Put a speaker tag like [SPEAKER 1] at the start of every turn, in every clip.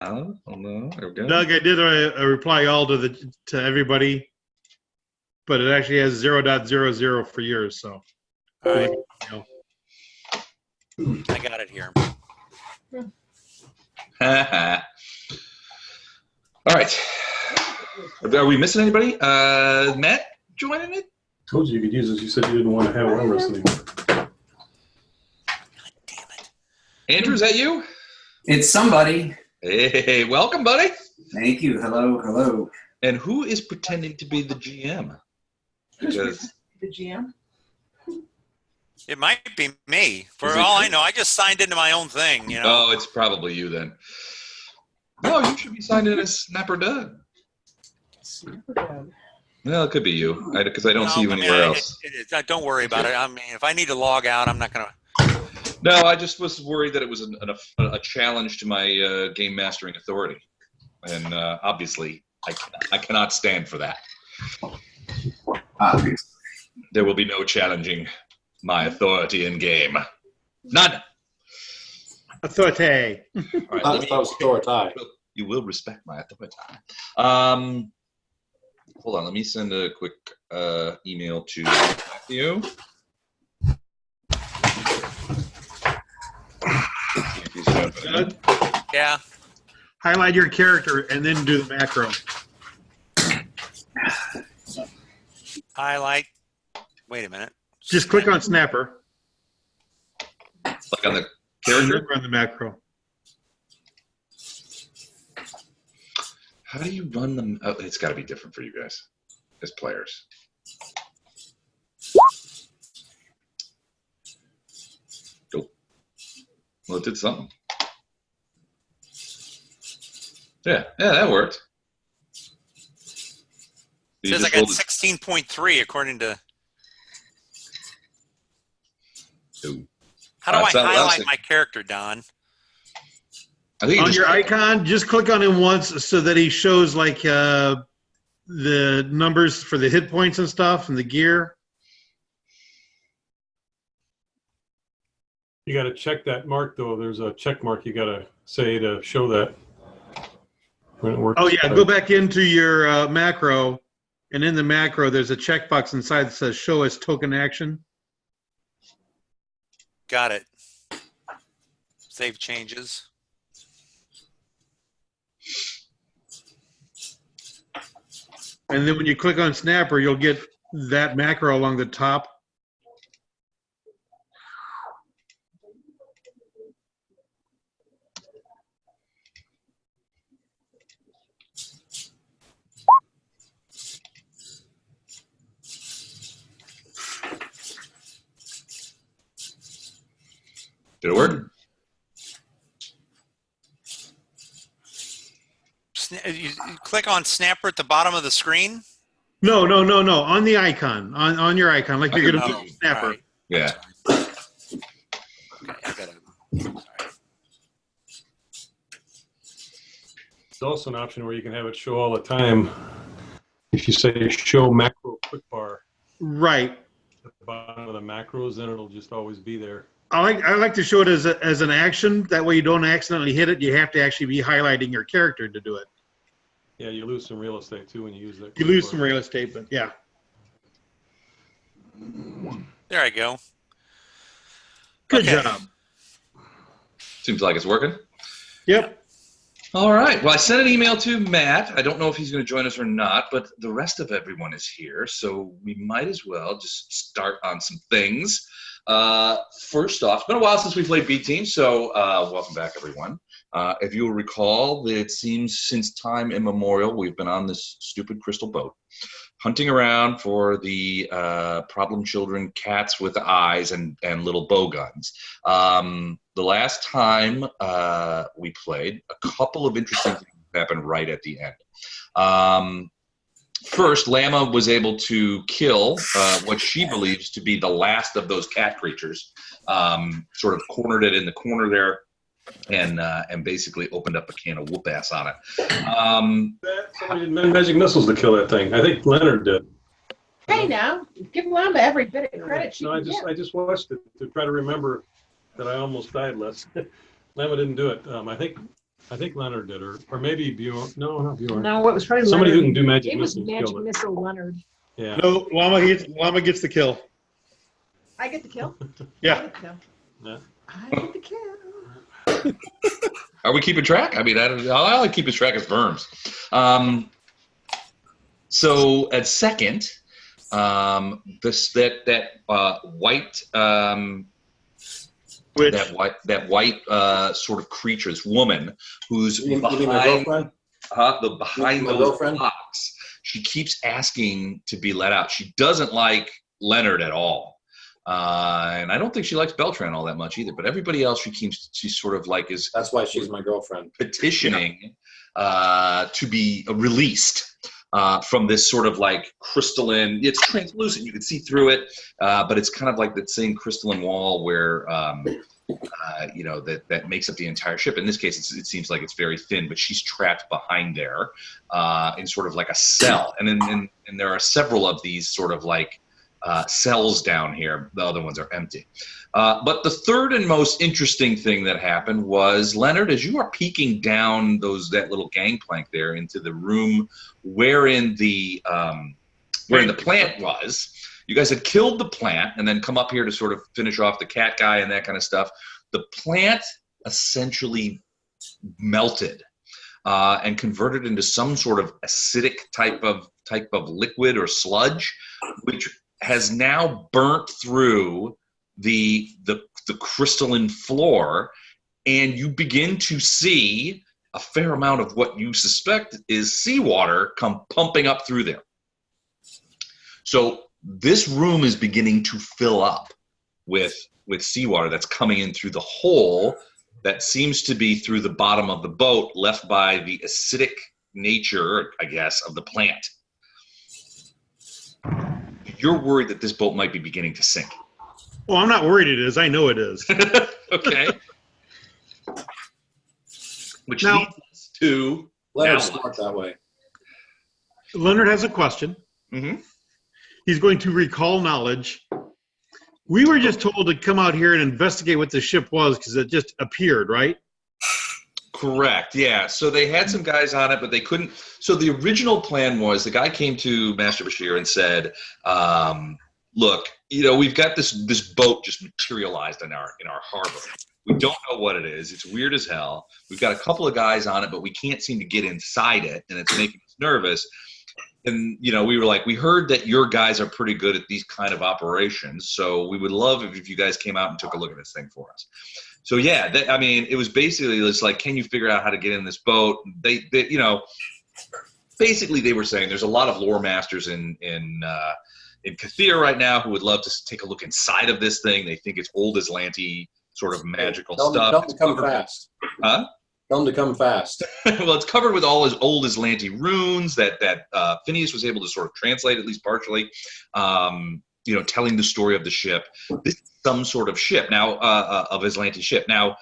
[SPEAKER 1] Oh no, there we go.
[SPEAKER 2] Doug, I did a reply all to everybody, but it actually has 0.00 for yours. So,
[SPEAKER 3] All right.
[SPEAKER 4] I got it here.
[SPEAKER 1] All right. Are we missing anybody? Matt joining it?
[SPEAKER 3] Told you could use this. You said you didn't want to have arm wrestling.
[SPEAKER 4] God damn it.
[SPEAKER 1] Andrew, is that you?
[SPEAKER 5] It's somebody.
[SPEAKER 1] Hey, welcome, buddy.
[SPEAKER 5] Thank you. Hello, hello.
[SPEAKER 1] And who is pretending to be the GM? Because
[SPEAKER 6] The GM?
[SPEAKER 4] It might be me. For all I know, I just signed into my own thing, you know.
[SPEAKER 1] oh, it's probably you then. No, you should be signed in as Snapper Doug. Well, it could be you, because I don't see you anywhere else.
[SPEAKER 4] Don't worry about it. I mean, if I need to log out, I'm not going to.
[SPEAKER 1] No, I just was worried that it was a challenge to my game mastering authority, and obviously I cannot stand for that.
[SPEAKER 5] Obviously.
[SPEAKER 1] There will be no challenging my authority in game. None.
[SPEAKER 2] Authority.
[SPEAKER 1] All right,
[SPEAKER 3] That was authority.
[SPEAKER 1] you will respect my authority. Hold on, let me send a quick email to Matthew.
[SPEAKER 2] Doug,
[SPEAKER 4] Yeah.
[SPEAKER 2] highlight your character and then do the macro.
[SPEAKER 4] Highlight. Wait a minute.
[SPEAKER 2] Just click on Snapper.
[SPEAKER 1] Like on the character?
[SPEAKER 2] Run the macro.
[SPEAKER 1] How do you run them? Oh, it's got to be different for you guys as players. Oh. Well, it did something. Yeah, that worked.
[SPEAKER 4] It says I got 16.3 according to.
[SPEAKER 1] Ooh.
[SPEAKER 4] How do I
[SPEAKER 1] That's not what I was
[SPEAKER 4] highlight
[SPEAKER 1] thinking.
[SPEAKER 4] my character, Don?
[SPEAKER 1] I think you
[SPEAKER 2] On
[SPEAKER 1] just
[SPEAKER 2] your icon, just click on him once so that he shows like the numbers for the hit points and stuff and the gear.
[SPEAKER 3] You got to check that mark, though. There's a check mark you got to say to show that when it works.
[SPEAKER 2] Oh yeah, go back into your macro, and in the macro, there's a checkbox inside that says "Show as token action."
[SPEAKER 4] Got it. Save changes.
[SPEAKER 2] And then when you click on Snapper, you'll get that macro along the top.
[SPEAKER 1] Did it work?
[SPEAKER 4] You click on Snapper at the bottom of the screen.
[SPEAKER 2] No. On the icon, on your icon, like you're gonna
[SPEAKER 4] Oh,
[SPEAKER 2] do Snapper.
[SPEAKER 4] all right.
[SPEAKER 1] Yeah.
[SPEAKER 4] Okay, I gotta. Sorry.
[SPEAKER 3] There's also an option where you can have it show all the time. If you say show macro quick bar
[SPEAKER 2] Right.
[SPEAKER 3] at the bottom of the macros, then it'll just always be there.
[SPEAKER 2] I like to show it as an action. That way you don't accidentally hit it. You have to actually be highlighting your character to do it.
[SPEAKER 3] Yeah, you lose some real estate too when you use that.
[SPEAKER 2] You lose some real estate, but yeah.
[SPEAKER 4] There I go.
[SPEAKER 2] Good
[SPEAKER 4] Okay.
[SPEAKER 2] job.
[SPEAKER 1] Seems like it's working.
[SPEAKER 2] Yep.
[SPEAKER 1] All right. Well, I sent an email to Matt. I don't know if he's going to join us or not, but the rest of everyone is here, so we might as well just start on some things. First off, it's been a while since we played B Team, so welcome back, everyone. If you'll recall, it seems since time immemorial, we've been on this stupid crystal boat, hunting around for the problem children, cats with eyes and little bow guns. The last time we played, a couple of interesting things happened right at the end. First, Lama was able to kill what she believes to be the last of those cat creatures, sort of cornered it in the corner there, and basically opened up a can of whoop ass on it.
[SPEAKER 3] Somebody did magic missiles to kill that thing. I think Leonard did.
[SPEAKER 6] Hey now, give Lamba every bit of credit she
[SPEAKER 3] No,
[SPEAKER 6] can get.
[SPEAKER 3] I just watched it to try to remember that I almost died last. Lama didn't do it. I think I think Leonard did, or maybe Bjorn. No, not Bjorn.
[SPEAKER 6] No, it was probably
[SPEAKER 3] Somebody
[SPEAKER 6] Leonard.
[SPEAKER 3] who can do magic
[SPEAKER 6] It was
[SPEAKER 3] missiles.
[SPEAKER 6] Magic
[SPEAKER 3] killed it.
[SPEAKER 6] Missile Leonard.
[SPEAKER 3] Yeah.
[SPEAKER 2] No, Llama gets the kill.
[SPEAKER 6] I get the kill.
[SPEAKER 2] Yeah.
[SPEAKER 6] I get the kill.
[SPEAKER 3] Yeah.
[SPEAKER 6] I get the kill.
[SPEAKER 1] Are we keeping track? I mean, I like keeping track as verms. So at second, that white
[SPEAKER 2] Which
[SPEAKER 1] that white sort of creature, this woman who's
[SPEAKER 7] You mean my
[SPEAKER 1] behind
[SPEAKER 7] girlfriend?
[SPEAKER 1] behind
[SPEAKER 7] My
[SPEAKER 1] those
[SPEAKER 7] girlfriend?
[SPEAKER 1] blocks. She keeps asking to be let out. She doesn't like Leonard at all. And I don't think she likes Beltran all that much either. But everybody else, she's sort of like is
[SPEAKER 7] That's why she's my girlfriend.
[SPEAKER 1] petitioning to be released from this sort of like crystalline. It's translucent; you can see through it, but it's kind of like that same crystalline wall where that makes up the entire ship. In this case, it seems like it's very thin, but she's trapped behind there in sort of like a cell. And there are several of these sort of like cells down here. The other ones are empty. But the third and most interesting thing that happened was, Leonard, as you are peeking down that little gangplank there into the room wherein the plant was, you guys had killed the plant and then come up here to sort of finish off the cat guy and that kind of stuff. The plant essentially melted and converted into some sort of acidic type of liquid or sludge, which has now burnt through the crystalline floor, and you begin to see a fair amount of what you suspect is seawater come pumping up through there. So this room is beginning to fill up with seawater that's coming in through the hole that seems to be through the bottom of the boat left by the acidic nature, I guess, of the plant. You're worried that this boat might be beginning to sink.
[SPEAKER 2] Well, I'm not worried it is. I know it is.
[SPEAKER 1] Okay. Which
[SPEAKER 2] Now-
[SPEAKER 1] leads us to
[SPEAKER 7] Leonard's
[SPEAKER 1] now
[SPEAKER 7] smart that way.
[SPEAKER 2] Leonard has a question.
[SPEAKER 1] Mhm.
[SPEAKER 2] He's going to recall knowledge. We were just told to come out here and investigate what the ship was because it just appeared, right?
[SPEAKER 1] Correct. Yeah. So they had some guys on it, but they couldn't. So the original plan was the guy came to Master Bashir and said, "Look, we've got this boat just materialized in our harbor. We don't know what it is. It's weird as hell. We've got a couple of guys on it, but we can't seem to get inside it, and it's making us nervous." And we were like, we heard that your guys are pretty good at these kind of operations, so we would love if you guys came out and took a look at this thing for us. So yeah, it was basically just like, can you figure out how to get in this boat? They basically they were saying there's a lot of lore masters in Katheer right now who would love to take a look inside of this thing. They think it's old Aslanti sort of magical
[SPEAKER 7] Tell
[SPEAKER 1] stuff.
[SPEAKER 7] them to come fast.
[SPEAKER 1] Huh?
[SPEAKER 7] Tell them to come fast.
[SPEAKER 1] Well, it's covered with all his old Aslanti runes that Phineas was able to sort of translate, at least partially, telling the story of the ship. This is some sort of ship now, of Aslanti ship. Now,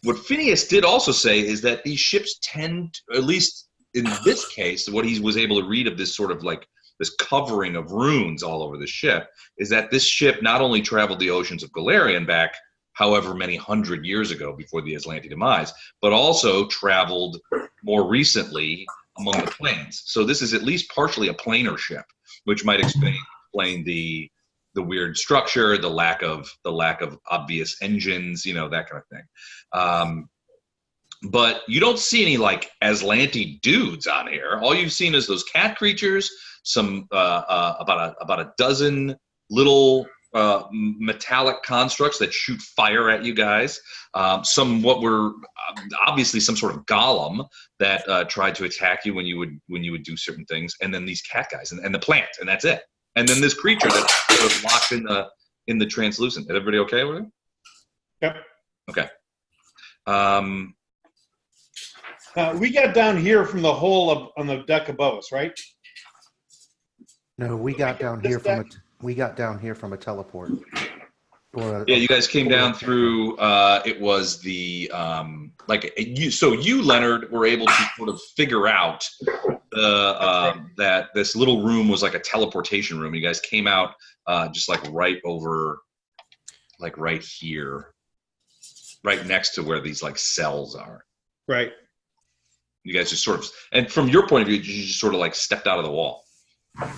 [SPEAKER 1] what Phineas did also say is that these ships tend, at least in this case, what he was able to read of this sort of like this covering of runes all over the ship, is that this ship not only traveled the oceans of Galarian back however many hundred years ago before the Aslanti demise, but also traveled more recently among the planes. So this is at least partially a planar ship, which might explain the weird structure, the lack of obvious engines, that kind of thing. But you don't see any like Aslanti dudes on here. All you've seen is those cat creatures, some about a dozen little metallic constructs that shoot fire at you guys. Some what were obviously some sort of golem that tried to attack you when you would do certain things, and then these cat guys and the plant, and that's it. And then this creature that's sort of locked in the translucent. Is everybody okay with it?
[SPEAKER 2] Yep.
[SPEAKER 1] Okay.
[SPEAKER 2] We got down here from the hole on the deck above us, right?
[SPEAKER 8] No, we got down here from a teleport.
[SPEAKER 1] Yeah, you guys came down through. It was the So you, Leonard, were able to sort of figure out that this little room was like a teleportation room. You guys came out just like right over, like right here, right next to where these like cells are.
[SPEAKER 2] Right.
[SPEAKER 1] You guys just sort of, and from your point of view, you just sort of like stepped out of the wall.
[SPEAKER 6] Okay.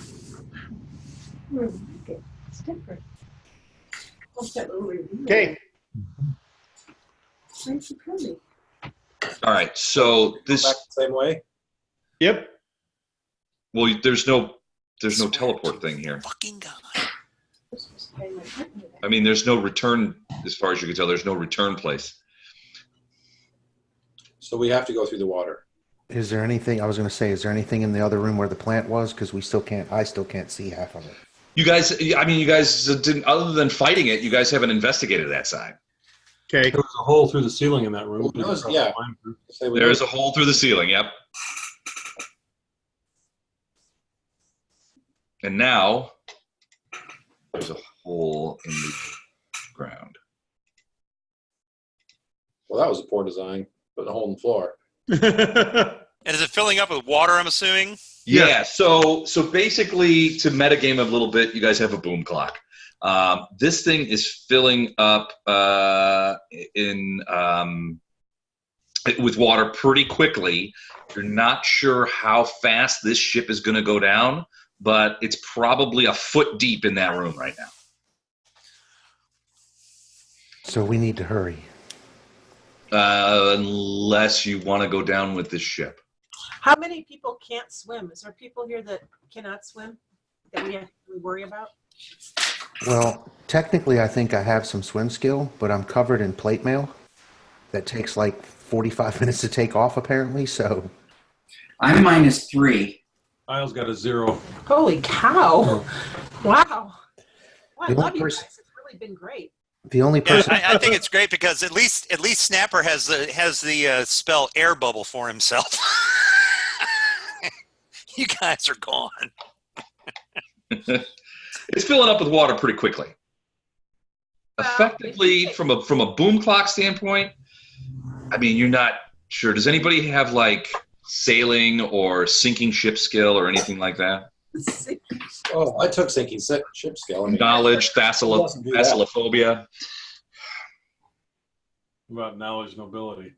[SPEAKER 6] It's different. What's that little review?
[SPEAKER 2] Okay.
[SPEAKER 6] Thanks for coming.
[SPEAKER 1] All right, so this.
[SPEAKER 7] Back the same way.
[SPEAKER 2] Yep.
[SPEAKER 1] Well, there's no teleport thing here.
[SPEAKER 4] Fucking God.
[SPEAKER 6] This was paying my rent with that.
[SPEAKER 1] I mean, there's no return, as far as you can tell. There's no return place.
[SPEAKER 7] So we have to go through the water.
[SPEAKER 8] Is there anything, I was going to say, is there anything in the other room where the plant was? Because I still can't see half of it.
[SPEAKER 1] You guys didn't, other than fighting it, you guys haven't investigated that side.
[SPEAKER 2] Okay.
[SPEAKER 3] There was a hole through the ceiling in that room.
[SPEAKER 7] Yeah.
[SPEAKER 1] There's a hole through the ceiling, yep. And now, there's a hole in the ground.
[SPEAKER 7] Well, that was a poor design. Putting a hole in the floor.
[SPEAKER 4] And is it filling up with water, I'm assuming?
[SPEAKER 1] Yeah, so basically, to metagame a little bit, you guys have a boom clock. This thing is filling up with water pretty quickly. You're not sure how fast this ship is going to go down, but it's probably a foot deep in that room right now.
[SPEAKER 8] So we need to hurry.
[SPEAKER 1] Unless you want to go down with this ship.
[SPEAKER 6] How many people can't swim? Is there people here that cannot swim that we have to worry about?
[SPEAKER 8] Well, technically, I think I have some swim skill, but I'm covered in plate mail. That takes like 45 minutes to take off, apparently. So
[SPEAKER 5] I'm -3.
[SPEAKER 3] Kyle's got a 0.
[SPEAKER 6] Holy cow. Wow. Well, I
[SPEAKER 8] The only
[SPEAKER 6] love you guys.
[SPEAKER 8] person-
[SPEAKER 6] It's really been great.
[SPEAKER 8] the only
[SPEAKER 4] Yeah,
[SPEAKER 8] person,
[SPEAKER 4] I think it's great because at least Snapper has the spell air bubble for himself. You guys are gone.
[SPEAKER 1] It's filling up with water pretty quickly. Effectively, from a boom clock standpoint, I mean, you're not sure. Does anybody have like sailing or sinking ship skill or anything like that?
[SPEAKER 7] Oh, I took sinking ship skill. I mean,
[SPEAKER 1] Knowledge,
[SPEAKER 7] doesn't do that?
[SPEAKER 1] thalassophobia.
[SPEAKER 3] About knowledge nobility.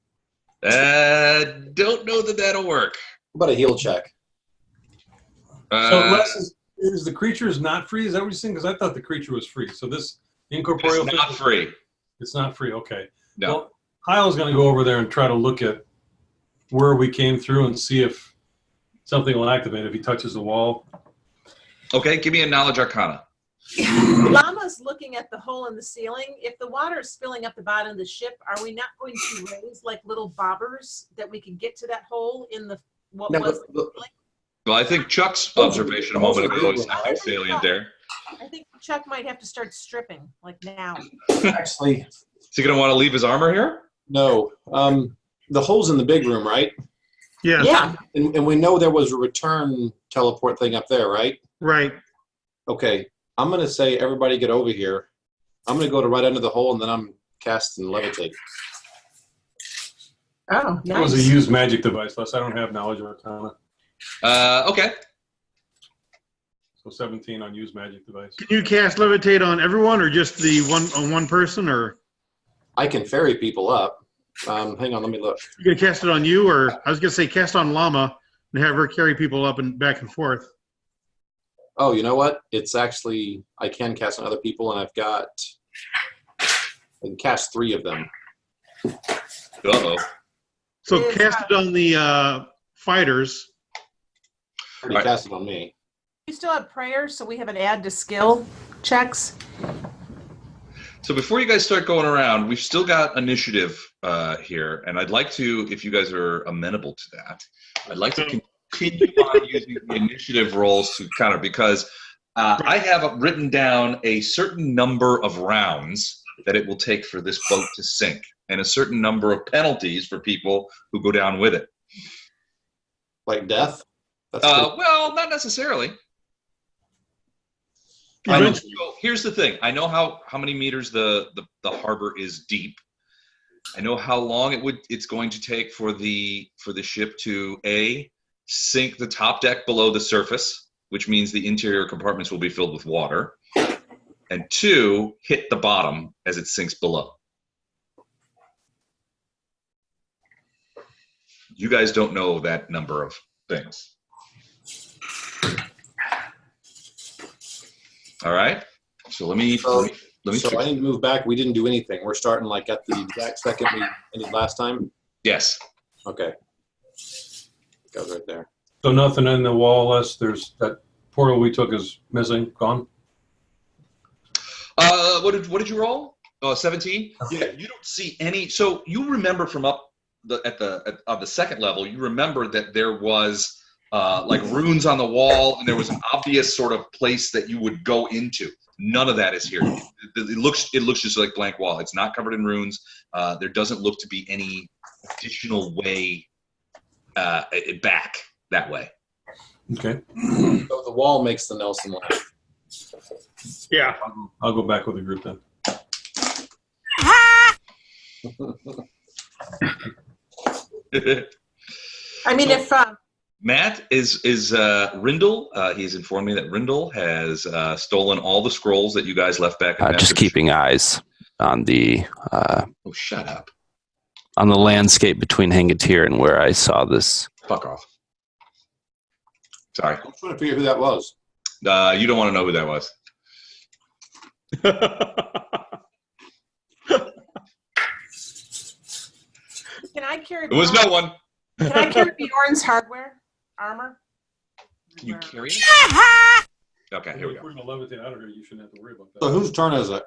[SPEAKER 1] Don't know that that'll work.
[SPEAKER 7] How about a heal check?
[SPEAKER 3] So Les, is the creature is not free? Is that what you're saying? Because I thought the creature was free. So this incorporeal
[SPEAKER 1] It's not
[SPEAKER 3] thing-
[SPEAKER 1] free.
[SPEAKER 3] It's not free. Okay.
[SPEAKER 1] No.
[SPEAKER 3] Well, Kyle's going to go over there and try to look at where we came through and see if something will activate if he touches the wall.
[SPEAKER 1] Okay, give me a knowledge arcana.
[SPEAKER 6] Llama's looking at the hole in the ceiling. If the water is filling up the bottom of the ship, are we not going to raise like little bobbers that we can get to that hole in the what
[SPEAKER 7] No,
[SPEAKER 6] was?
[SPEAKER 7] but-
[SPEAKER 1] Well, I think Chuck's observation a moment ago is not salient there.
[SPEAKER 6] I think Chuck might have to start stripping like now.
[SPEAKER 7] Actually,
[SPEAKER 1] Is he going to want to leave his armor here?
[SPEAKER 7] no. The hole's in the big room, right?
[SPEAKER 2] Yeah.
[SPEAKER 6] Yeah.
[SPEAKER 7] And we know there was a return teleport thing up there, right?
[SPEAKER 2] Right.
[SPEAKER 7] Okay. I'm going to say everybody get over here. I'm going to go to right under the hole, and then I'm cast and levitate.
[SPEAKER 6] Oh,
[SPEAKER 3] That was a
[SPEAKER 6] nice.
[SPEAKER 3] used magic device, Les. I don't have knowledge arcana.
[SPEAKER 1] Okay.
[SPEAKER 3] So 17 on used magic device.
[SPEAKER 2] Can you cast levitate on everyone, or just the one person, or
[SPEAKER 7] I can ferry people up. Hang on, let me look.
[SPEAKER 2] you gonna cast it on you, or I was gonna say cast on Llama and have her carry people up and back and forth.
[SPEAKER 7] Oh, you know what? It's actually, I can cast on other people, and I can cast 3 of them.
[SPEAKER 1] Uh-oh.
[SPEAKER 2] So
[SPEAKER 6] Is,
[SPEAKER 2] cast it on the fighters.
[SPEAKER 7] Already
[SPEAKER 1] Right.
[SPEAKER 7] cast it on me.
[SPEAKER 6] You still have prayers, so we have an add to skill checks.
[SPEAKER 1] So before you guys start going around, we've still got initiative here, and I'd like to, if you guys are amenable to that, I'd like to continue on using the initiative rolls to counter, because I have written down a certain number of rounds that it will take for this boat to sink, and a certain number of penalties for people who go down with it.
[SPEAKER 7] Like death? That's
[SPEAKER 1] Well, not necessarily.
[SPEAKER 2] Eventually.
[SPEAKER 1] So here's the thing. I know how many meters the harbor is deep. I know how long it's going to take for the ship to A, sink the top deck below the surface, which means the interior compartments will be filled with water, and 2, hit the bottom as it sinks below. You guys don't know that number of things. All right. So let me
[SPEAKER 7] So
[SPEAKER 1] fix
[SPEAKER 7] I need to move back. We didn't do anything. We're starting like at the exact second we ended last time.
[SPEAKER 1] Yes.
[SPEAKER 7] Okay. Goes right there.
[SPEAKER 3] So nothing in the wall unless there's that portal we took is missing, gone.
[SPEAKER 1] What did you roll? 17. Yeah. You don't see any. So you remember from up on the second level. You remember that there was like runes on the wall, and there was an obvious sort of place that you would go into. None of that is here. It looks just like blank wall. It's not covered in runes. There doesn't look to be any additional way back that way.
[SPEAKER 3] Okay.
[SPEAKER 7] So the wall makes the Nelson line.
[SPEAKER 2] Yeah.
[SPEAKER 3] I'll go back with the group then.
[SPEAKER 6] I mean, if
[SPEAKER 1] Matt is Rindle. He's informed me that Rindle has stolen all the scrolls that you guys left back. In
[SPEAKER 9] Just keeping eyes on the
[SPEAKER 1] oh, shut up!
[SPEAKER 9] on the landscape between Hangatir and where I saw this.
[SPEAKER 1] Fuck off. Sorry.
[SPEAKER 7] I'm trying to figure who that was.
[SPEAKER 1] You don't want to know who that was.
[SPEAKER 6] can I carry?
[SPEAKER 1] There was no one.
[SPEAKER 6] Can I carry Bjorn's hardware armor?
[SPEAKER 1] Can you carry it? Okay, here we
[SPEAKER 3] If
[SPEAKER 1] go.
[SPEAKER 3] we're going to levitate out of here, you shouldn't have to worry about that.
[SPEAKER 7] So whose turn is it?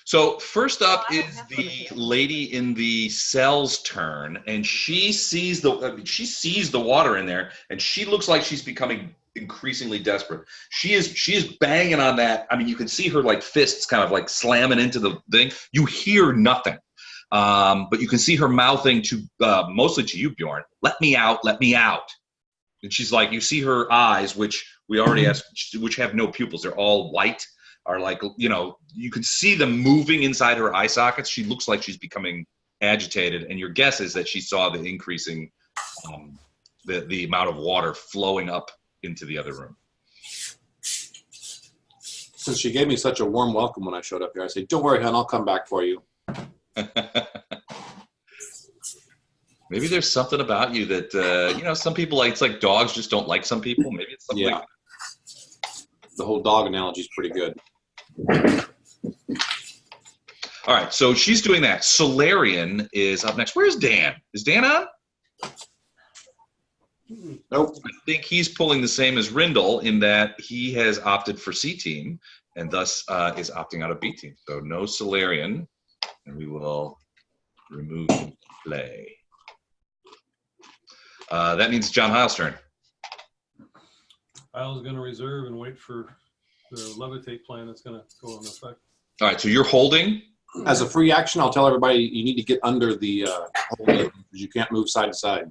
[SPEAKER 1] So first up
[SPEAKER 6] Well, I don't
[SPEAKER 1] is
[SPEAKER 6] have to
[SPEAKER 1] the
[SPEAKER 6] look at it.
[SPEAKER 1] lady in the cell's turn, and she sees the water in there, and she looks like she's becoming increasingly desperate. She is banging on that. I mean, you can see her like fists kind of like slamming into the thing. You hear nothing, but you can see her mouthing to mostly to you, Bjorn. Let me out! Let me out! And she's like, you see her eyes, which we already asked, which have no pupils. They're all white. Are like, you know, you can see them moving inside her eye sockets. She looks like she's becoming agitated, and your guess is that she saw the increasing, the amount of water flowing up into the other room.
[SPEAKER 7] Since she gave me such a warm welcome when I showed up here, I said, "Don't worry, hon, I'll come back for you."
[SPEAKER 1] Maybe there's something about you that you know, some people like. It's like dogs just don't like some people. Maybe it's something.
[SPEAKER 7] Yeah.
[SPEAKER 1] Like
[SPEAKER 7] The whole dog analogy is pretty good.
[SPEAKER 1] All right, so she's doing that. Solarian is up next. Where's Dan? Is Dan on?
[SPEAKER 7] Nope.
[SPEAKER 1] I think he's pulling the same as Rindle in that he has opted for C team and thus is opting out of B team. So no Solarian, and we will remove play. That means John Hiles' turn.
[SPEAKER 3] I was going to reserve and wait for the levitate plan that's going to go into effect.
[SPEAKER 1] All right, so you're holding.
[SPEAKER 7] As a free action, I'll tell everybody you need to get under the hole because you can't move side to side.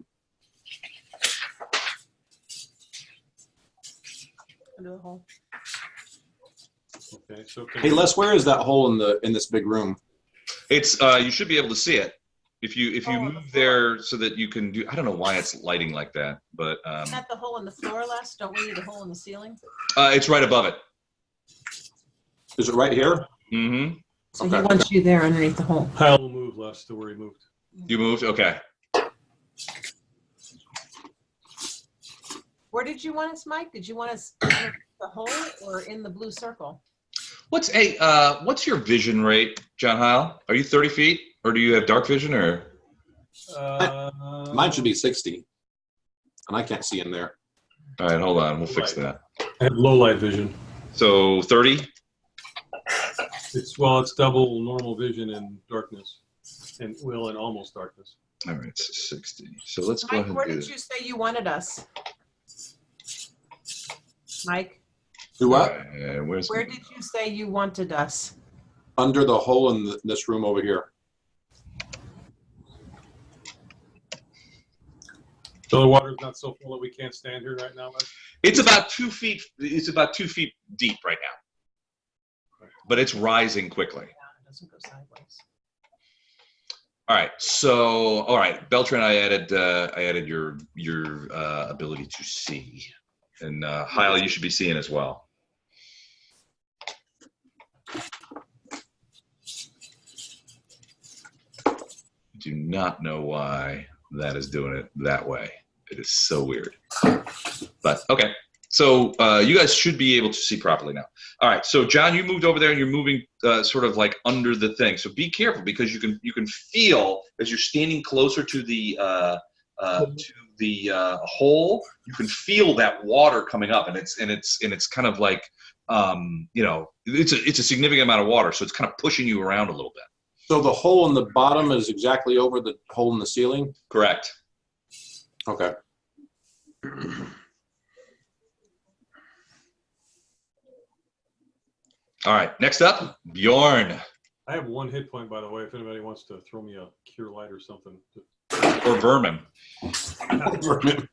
[SPEAKER 6] Under the hole.
[SPEAKER 3] Okay, so can
[SPEAKER 7] Hey, Les, where is that hole in this big room?
[SPEAKER 1] It's you should be able to see it if you
[SPEAKER 6] on the
[SPEAKER 1] move
[SPEAKER 6] floor.
[SPEAKER 1] there so that you can do. I don't know why it's lighting like that, but
[SPEAKER 6] Is that the hole in the floor, Les? Don't we need a hole in the ceiling?
[SPEAKER 1] it's right above it.
[SPEAKER 7] Is it right here?
[SPEAKER 1] Mm-hmm.
[SPEAKER 6] So
[SPEAKER 7] Okay.
[SPEAKER 6] he wants you there underneath the hole.
[SPEAKER 3] Kyle will move less to where he moved.
[SPEAKER 1] You moved. Okay.
[SPEAKER 6] Where did you want us, Mike? Did you want us underneath the hole or in the blue circle?
[SPEAKER 1] What's your vision rate, John Hile? Are you 30 feet, or do you have dark vision, or?
[SPEAKER 7] Mine should be 60, and I can't see in there.
[SPEAKER 1] All right, hold on. We'll fix that.
[SPEAKER 3] I have low light vision.
[SPEAKER 1] So 30.
[SPEAKER 3] It's double normal vision in darkness, and in almost darkness.
[SPEAKER 1] All right, 60. So let's go
[SPEAKER 6] Mike,
[SPEAKER 1] ahead
[SPEAKER 6] where
[SPEAKER 1] and do
[SPEAKER 6] did you say you wanted us? Mike,
[SPEAKER 7] Do what?
[SPEAKER 1] Where's
[SPEAKER 6] where did you say you wanted us?
[SPEAKER 7] Under the hole in this room over here.
[SPEAKER 3] So the water's not so full that we can't stand here right now, Les?
[SPEAKER 1] It's about 2 feet. It's about 2 feet deep right now, but it's rising quickly.
[SPEAKER 6] Yeah, it doesn't go sideways.
[SPEAKER 1] All right. So, all right, Beltran, I added your ability to see, and Hile, you should be seeing as well. Do not know why that is doing it that way. It is so weird. But okay. So you guys should be able to see properly now. All right. So John, you moved over there and you're moving sort of like under the thing. So be careful because you can feel as you're standing closer to the hole. You can feel that water coming up, and it's kind of like it's a significant amount of water, so it's kind of pushing you around a little bit.
[SPEAKER 7] So the hole in the bottom is exactly over the hole in the ceiling?
[SPEAKER 1] Correct.
[SPEAKER 7] Okay.
[SPEAKER 1] All right, next up, Bjorn.
[SPEAKER 3] I have 1 hit point, by the way, if anybody wants to throw me a cure light or something.
[SPEAKER 1] Or Vermin.
[SPEAKER 7] Vermin.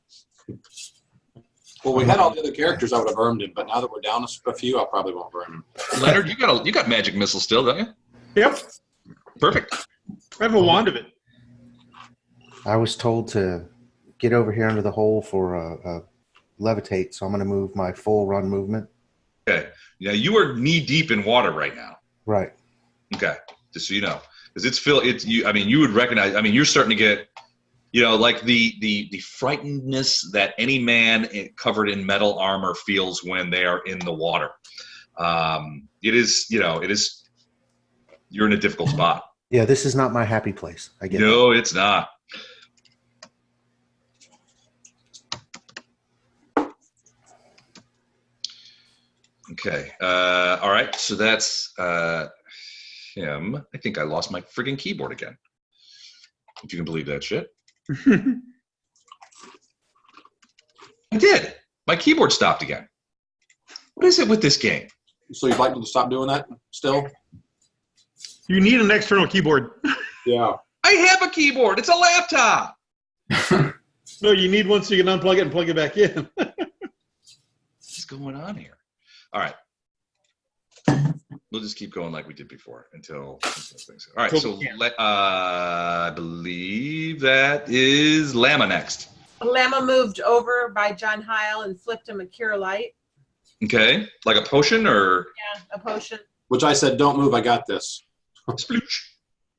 [SPEAKER 7] Well, we had all the other characters I would have earned him, but now that we're down a few, I probably won't burn him.
[SPEAKER 1] Leonard, you got magic missile still, don't you?
[SPEAKER 2] Yep.
[SPEAKER 1] Perfect.
[SPEAKER 2] I have a wand of it.
[SPEAKER 8] I was told to get over here under the hole for levitate, so I'm going to move my full run movement.
[SPEAKER 1] Okay. Yeah, you are knee deep in water right now.
[SPEAKER 8] Right.
[SPEAKER 1] Okay. Just so you know, because you would recognize. I mean, you're starting to get, like the frightenedness that any man covered in metal armor feels when they are in the water. It is. You're in a difficult spot.
[SPEAKER 8] Yeah, this is not my happy place. I get
[SPEAKER 1] No, it's not. Okay. All right. So that's him. I think I lost my friggin' keyboard again. If you can believe that shit. I did. My keyboard stopped again. What is it with this game?
[SPEAKER 7] So you'd like me to stop doing that still?
[SPEAKER 2] You need an external keyboard.
[SPEAKER 7] Yeah.
[SPEAKER 1] I have a keyboard. It's a laptop.
[SPEAKER 2] No, you need one so you can unplug it and plug it back in.
[SPEAKER 1] What's going on here? All right. We'll just keep going like we did before until things. All right. So I believe that is Lama next.
[SPEAKER 6] Lama moved over by John Heil and flipped him a cure light.
[SPEAKER 1] Okay. Like a potion or?
[SPEAKER 6] Yeah, a potion.
[SPEAKER 7] Which I said, don't move. I got this.
[SPEAKER 1] Sploosh.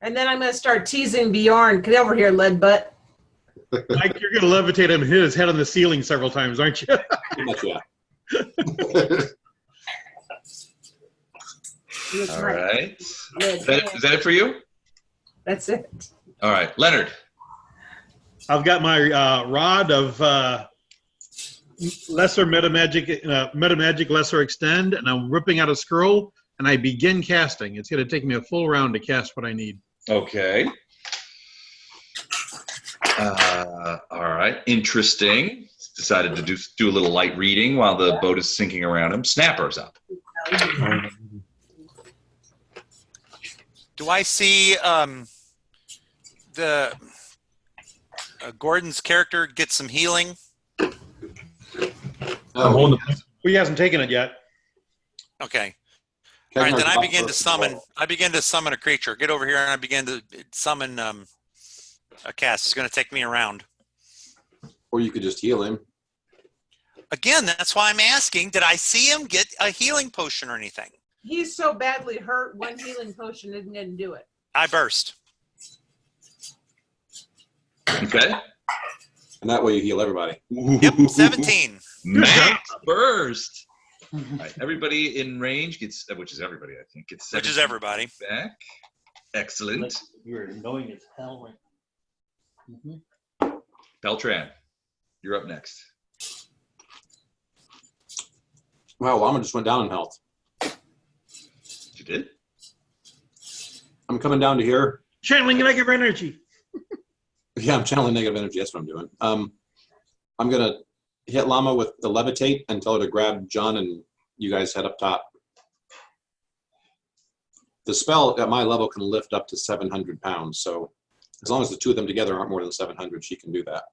[SPEAKER 6] And then I'm going to start teasing Bjorn. Get over here, lead butt.
[SPEAKER 2] Mike, you're going to levitate him, hit his head on the ceiling several times, aren't you?
[SPEAKER 7] Yeah.
[SPEAKER 1] All right. Is that it for you?
[SPEAKER 6] That's it.
[SPEAKER 1] All right. Leonard.
[SPEAKER 2] I've got my rod of lesser metamagic lesser extend, and I'm ripping out a scroll, and I begin casting. It's going to take me a full round to cast what I need.
[SPEAKER 1] Okay. All right. Interesting. Decided to do a little light reading while the boat is sinking around him. Snapper's up.
[SPEAKER 4] Do I see the Gordon's character get some healing?
[SPEAKER 7] Oh,
[SPEAKER 2] He hasn't taken it yet.
[SPEAKER 4] Okay. All right, then I begin to summon. I begin to summon a creature. Get over here, and I begin to summon a cast. It's going to take me around.
[SPEAKER 7] Or you could just heal him.
[SPEAKER 4] Again, that's why I'm asking. Did I see him get a healing potion or anything?
[SPEAKER 6] He's so badly hurt, one healing potion isn't going to do it.
[SPEAKER 4] I burst.
[SPEAKER 1] Okay.
[SPEAKER 7] And that way you heal everybody.
[SPEAKER 4] Yep, 17.
[SPEAKER 1] Max burst. All right, everybody in range gets, which is everybody, I think, gets 17
[SPEAKER 4] Which is everybody.
[SPEAKER 1] back. Excellent.
[SPEAKER 10] You're annoying as hell.
[SPEAKER 1] Beltran, you're up next.
[SPEAKER 7] Wow, Llama just went down in health.
[SPEAKER 1] You did?
[SPEAKER 7] I'm coming down to here.
[SPEAKER 2] Channeling negative energy.
[SPEAKER 7] Yeah, I'm channeling negative energy. That's what I'm doing. I'm going to hit Llama with the levitate and tell her to grab John and you guys head up top. The spell at my level can lift up to 700 pounds. So as long as the two of them together aren't more than 700, she can do that.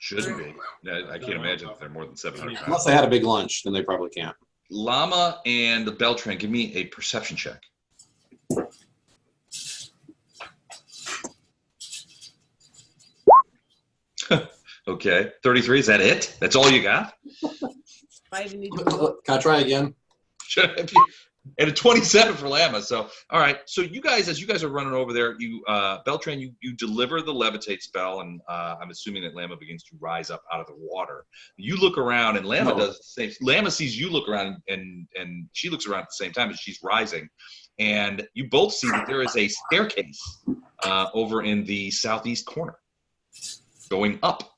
[SPEAKER 1] Shouldn't be. I can't imagine if they're more than 700 pounds.
[SPEAKER 7] Unless they had a big lunch, then they probably can't.
[SPEAKER 1] Llama and the Beltran, give me a perception check. Okay, 33. Is that it? That's all you got?
[SPEAKER 6] I even need
[SPEAKER 7] Can I try again?
[SPEAKER 1] Should I have And a 27 for Lama. So, all right. So you guys, as you guys are running over there, Beltran, you deliver the levitate spell, and I'm assuming that Lama begins to rise up out of the water. You look around, and Lama does the same. Lama sees you look around, and she looks around at the same time as she's rising. And you both see that there is a staircase over in the southeast corner going up.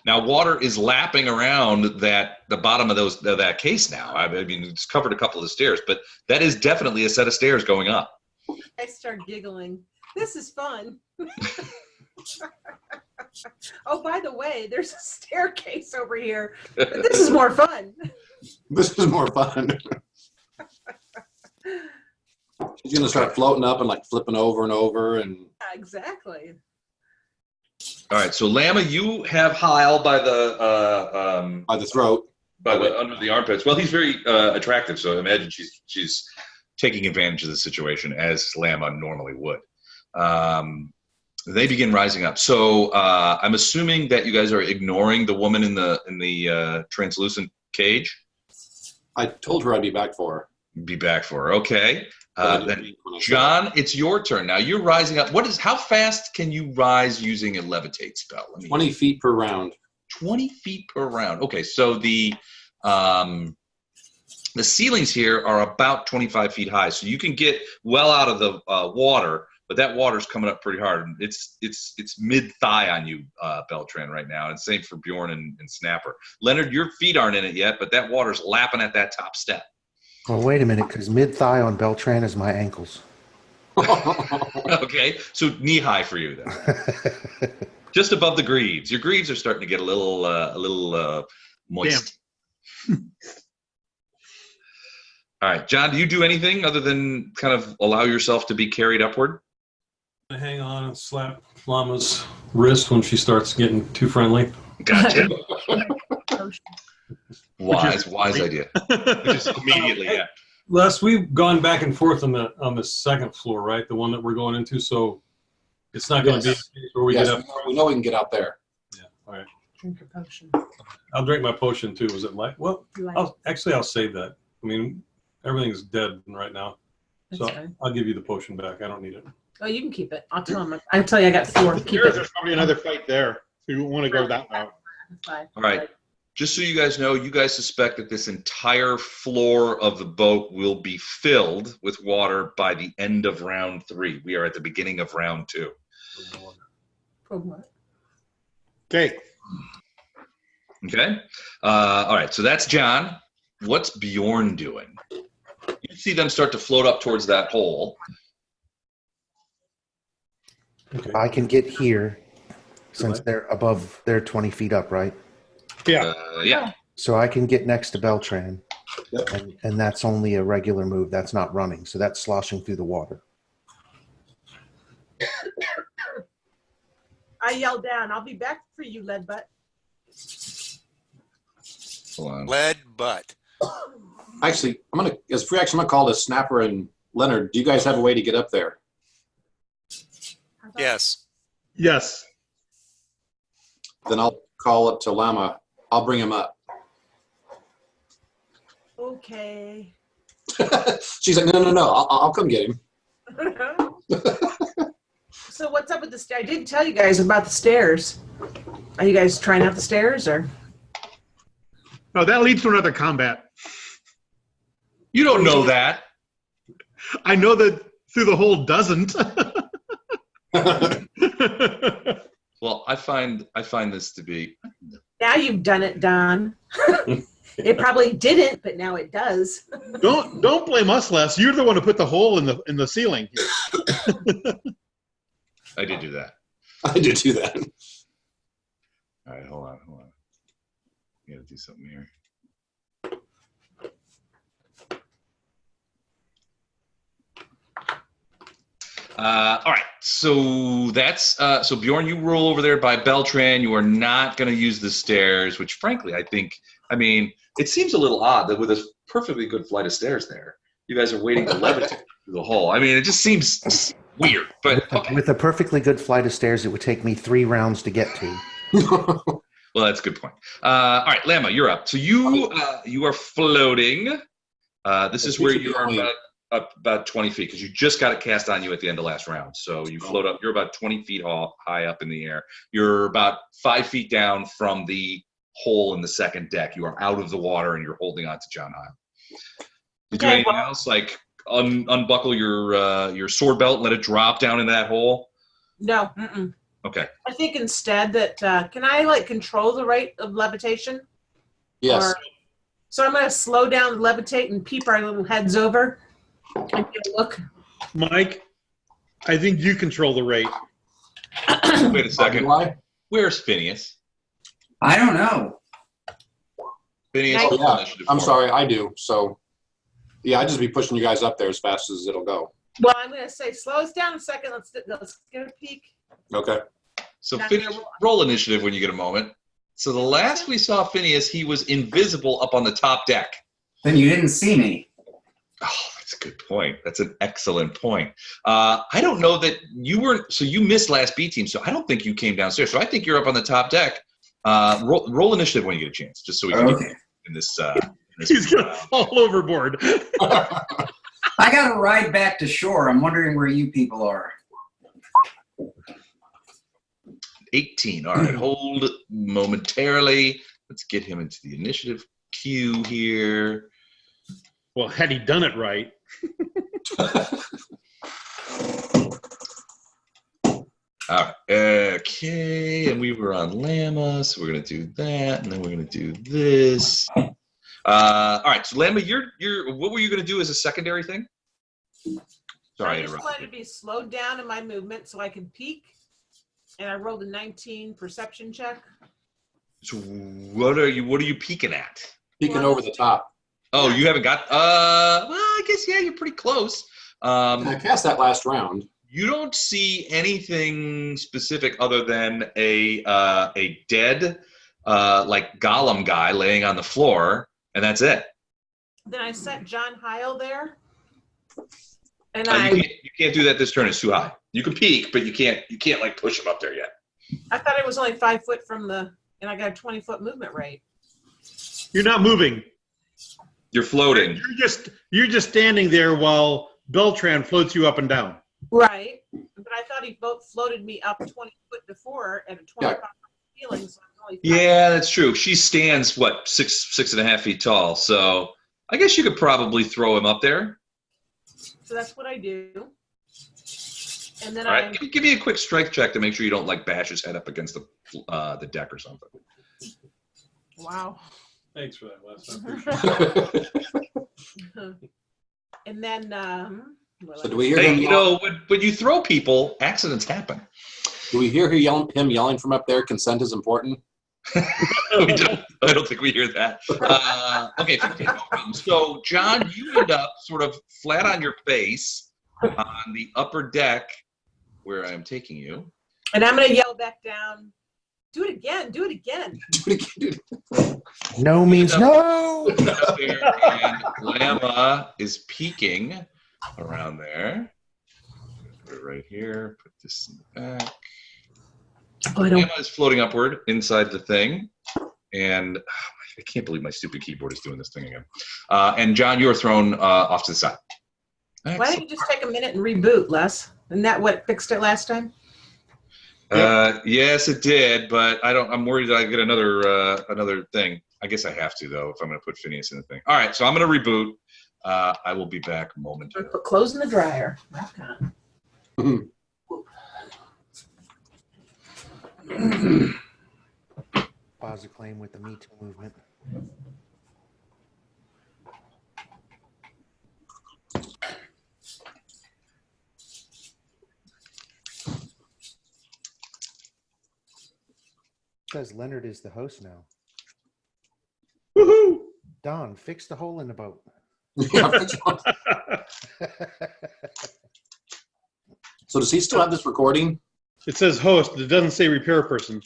[SPEAKER 1] Now, water is lapping around the bottom of that case now. I mean, it's covered a couple of the stairs, but that is definitely a set of stairs going up.
[SPEAKER 6] I start giggling. This is fun. Oh, by the way, there's a staircase over here. This is more fun.
[SPEAKER 7] This is more fun. She's going to start floating up and like flipping over and over. And
[SPEAKER 6] exactly.
[SPEAKER 1] All right, so Lama, you have Hyle by the
[SPEAKER 7] throat,
[SPEAKER 1] under the armpits. Well, he's very attractive, so I imagine she's taking advantage of the situation as Lama normally would. They begin rising up. So I'm assuming that you guys are ignoring the woman in the translucent cage.
[SPEAKER 7] I told her I'd be back for her.
[SPEAKER 1] Be back for her. Okay. Then John, it's your turn now. You're rising up. How fast can you rise using a levitate spell?
[SPEAKER 7] 20 feet per round.
[SPEAKER 1] 20 feet per round. Okay, so the ceilings here are about 25 feet high, so you can get well out of the water, but that water's coming up pretty hard. It's mid thigh on you, Beltran, right now, and same for Bjorn and Snapper. Leonard, your feet aren't in it yet, but that water's lapping at that top step.
[SPEAKER 8] Well, wait a minute, because mid-thigh on Beltran is my ankles.
[SPEAKER 1] Okay, so knee-high for you then. Just above the greaves. Your greaves are starting to get a little moist. All right, John, do you do anything other than kind of allow yourself to be carried upward?
[SPEAKER 3] I hang on and slap Lama's wrist when she starts getting too friendly.
[SPEAKER 1] Gotcha. Wise idea. Just immediately, yeah.
[SPEAKER 3] Les, we've gone back and forth on the second floor, right? The one that we're going into, so it's not going to be where we get up.
[SPEAKER 7] We know we can get out there.
[SPEAKER 3] Yeah, all right.
[SPEAKER 6] Drink your potion.
[SPEAKER 3] I'll drink my potion too. Was it light? Well, I'll save that. I mean, everything's dead right now, so I'll give you the potion back. I don't need it.
[SPEAKER 6] Oh, you can keep it. I'll tell him. I'll tell you I got 4. Keep it.
[SPEAKER 2] There's probably another fight there, so you want to go that route.
[SPEAKER 1] All right. Just so you guys know, you guys suspect that this entire floor of the boat will be filled with water by the end of round 3. We are at the beginning of round 2.
[SPEAKER 6] For what?
[SPEAKER 2] Okay.
[SPEAKER 1] Okay. All right. So that's John. What's Bjorn doing? You see them start to float up towards that hole.
[SPEAKER 8] Okay. I can get here since they're 20 feet up, right?
[SPEAKER 2] Yeah.
[SPEAKER 1] Yeah.
[SPEAKER 8] So I can get next to Beltran, and that's only a regular move. That's not running. So that's sloshing through the water.
[SPEAKER 6] I yell down, I'll be back for you, lead butt.
[SPEAKER 1] Hold on.
[SPEAKER 4] Lead butt.
[SPEAKER 7] Actually, as free action, I'm going to call this Snapper and Leonard. Do you guys have a way to get up there?
[SPEAKER 4] Yes.
[SPEAKER 2] Yes.
[SPEAKER 7] Then I'll call it to Lama. I'll bring him up.
[SPEAKER 6] Okay.
[SPEAKER 7] She's like, no. I'll come get him.
[SPEAKER 6] So what's up with the stairs? I didn't tell you guys about the stairs. Are you guys trying out the stairs or?
[SPEAKER 2] No, that leads to another combat.
[SPEAKER 1] You don't know that.
[SPEAKER 2] I know that through the hole doesn't.
[SPEAKER 1] Well, I find this to be.
[SPEAKER 6] Now you've done it, Don. It probably didn't, but now it does.
[SPEAKER 2] Don't blame us, Les. You're the one who put the hole in the ceiling.
[SPEAKER 1] I did do that.
[SPEAKER 7] I did do that.
[SPEAKER 1] All right, hold on. I got to do something here. All right, so that's so Bjorn, you roll over there by Beltran. You are not going to use the stairs, which frankly, I mean, it seems a little odd that with a perfectly good flight of stairs there, you guys are waiting to levitate through the hole. I mean, it just seems weird. But okay.
[SPEAKER 8] With a perfectly good flight of stairs, it would take me 3 rounds to get to.
[SPEAKER 1] Well, that's a good point. All right, Lama, you're up. So you are floating This is where you are about 20 feet because you just got it cast on you at the end of last round. So you float up. You're about 20 feet high up in the air. You're about 5 feet down from the hole in the second deck. You are out of the water and you're holding on to John Hyle. You do anything else like unbuckle your sword belt and let it drop down in that hole?
[SPEAKER 6] No. Mm-mm.
[SPEAKER 1] Okay.
[SPEAKER 6] I think instead that can I like control the rate of levitation?
[SPEAKER 7] Yes.
[SPEAKER 6] So I'm going to slow down, levitate, and peep our little heads over and get a look.
[SPEAKER 2] Mike, I think you control the rate.
[SPEAKER 1] Wait a second. Where's Phineas?
[SPEAKER 5] I don't know.
[SPEAKER 1] Phineas,
[SPEAKER 7] I'm sorry, I do. So, yeah, I'd just be pushing you guys up there as fast as it'll go.
[SPEAKER 6] Well, I'm going to say slow us down a second. Let's get a peek.
[SPEAKER 7] Okay.
[SPEAKER 1] So Phineas, roll initiative when you get a moment. So the last we saw Phineas, he was invisible up on the top deck.
[SPEAKER 5] Then you didn't see me.
[SPEAKER 1] Oh, that's a good point. That's an excellent point. I don't know that you were. So you missed last B team. So I don't think you came downstairs. So I think you're up on the top deck. Roll initiative when you get a chance, just so we can get in this.
[SPEAKER 2] He's going to fall overboard.
[SPEAKER 5] I got to ride back to shore. I'm wondering where you people are.
[SPEAKER 1] 18. All right, hold momentarily. Let's get him into the initiative queue here.
[SPEAKER 2] Well, had he done it right.
[SPEAKER 1] All right. Okay, and we were on Lama, so we're gonna do that, and then we're gonna do this. All right. So Lama, you're what were you gonna do as a secondary thing? Sorry,
[SPEAKER 6] I just wanted to be slowed down in my movement so I can peek. And I rolled a 19 perception check.
[SPEAKER 1] So what are you peeking at?
[SPEAKER 7] Peeking over the top.
[SPEAKER 1] Oh, you haven't got. Well, I guess yeah, you're pretty close.
[SPEAKER 7] I cast that last round.
[SPEAKER 1] You don't see anything specific other than a dead like golem guy laying on the floor, and that's it.
[SPEAKER 6] Then I set John Hyle there. And
[SPEAKER 1] you can't do that this turn. It's too high. You can peek, but you can't like push him up there yet.
[SPEAKER 6] I thought it was only 5 foot from and I got a 20-foot movement rate.
[SPEAKER 2] You're not moving.
[SPEAKER 1] You're floating.
[SPEAKER 2] You're just standing there while Beltran floats you up and down.
[SPEAKER 6] Right, but I thought he both floated me up 20 foot before at a 25 foot ceiling. So I'm only
[SPEAKER 1] yeah, that's true. She stands what 6.5 feet tall. So I guess you could probably throw him up there.
[SPEAKER 6] So that's what I do. And then
[SPEAKER 1] all right, give me a quick strength check to make sure you don't like bash his head up against the deck or something.
[SPEAKER 6] Wow.
[SPEAKER 3] Thanks for that, Les.
[SPEAKER 6] And then,
[SPEAKER 7] so do we hear him?
[SPEAKER 1] You know, when you throw people, accidents happen.
[SPEAKER 7] Do we hear him yelling from up there? Consent is important.
[SPEAKER 1] I don't think we hear that. Okay, no problem. So, John, you end up sort of flat on your face on the upper deck where I'm taking you.
[SPEAKER 6] And I'm going to yell back down, do it again, do it again.
[SPEAKER 7] Do it again.
[SPEAKER 8] No means no.
[SPEAKER 1] And Lama is peeking around there. Put it right here. Put this in the back. Lama is floating upward inside the thing. And I can't believe my stupid keyboard is doing this thing again. And John, you are thrown off to the side.
[SPEAKER 6] Excellent. Why don't you just take a minute and reboot, Les? Isn't that what fixed it last time?
[SPEAKER 1] Yes, it did, but I'm worried that I get another thing. I guess I have to though if I'm going to put Phineas in the thing. All right, so I'm going to reboot. I will be back momentarily.
[SPEAKER 6] Put clothes in the dryer.
[SPEAKER 8] Pause a claim with the Me Too movement. Says Leonard is the host now.
[SPEAKER 2] Woohoo!
[SPEAKER 8] Don, fix the hole in the boat.
[SPEAKER 7] So does he still have this recording?
[SPEAKER 2] It says host. It doesn't say repair person.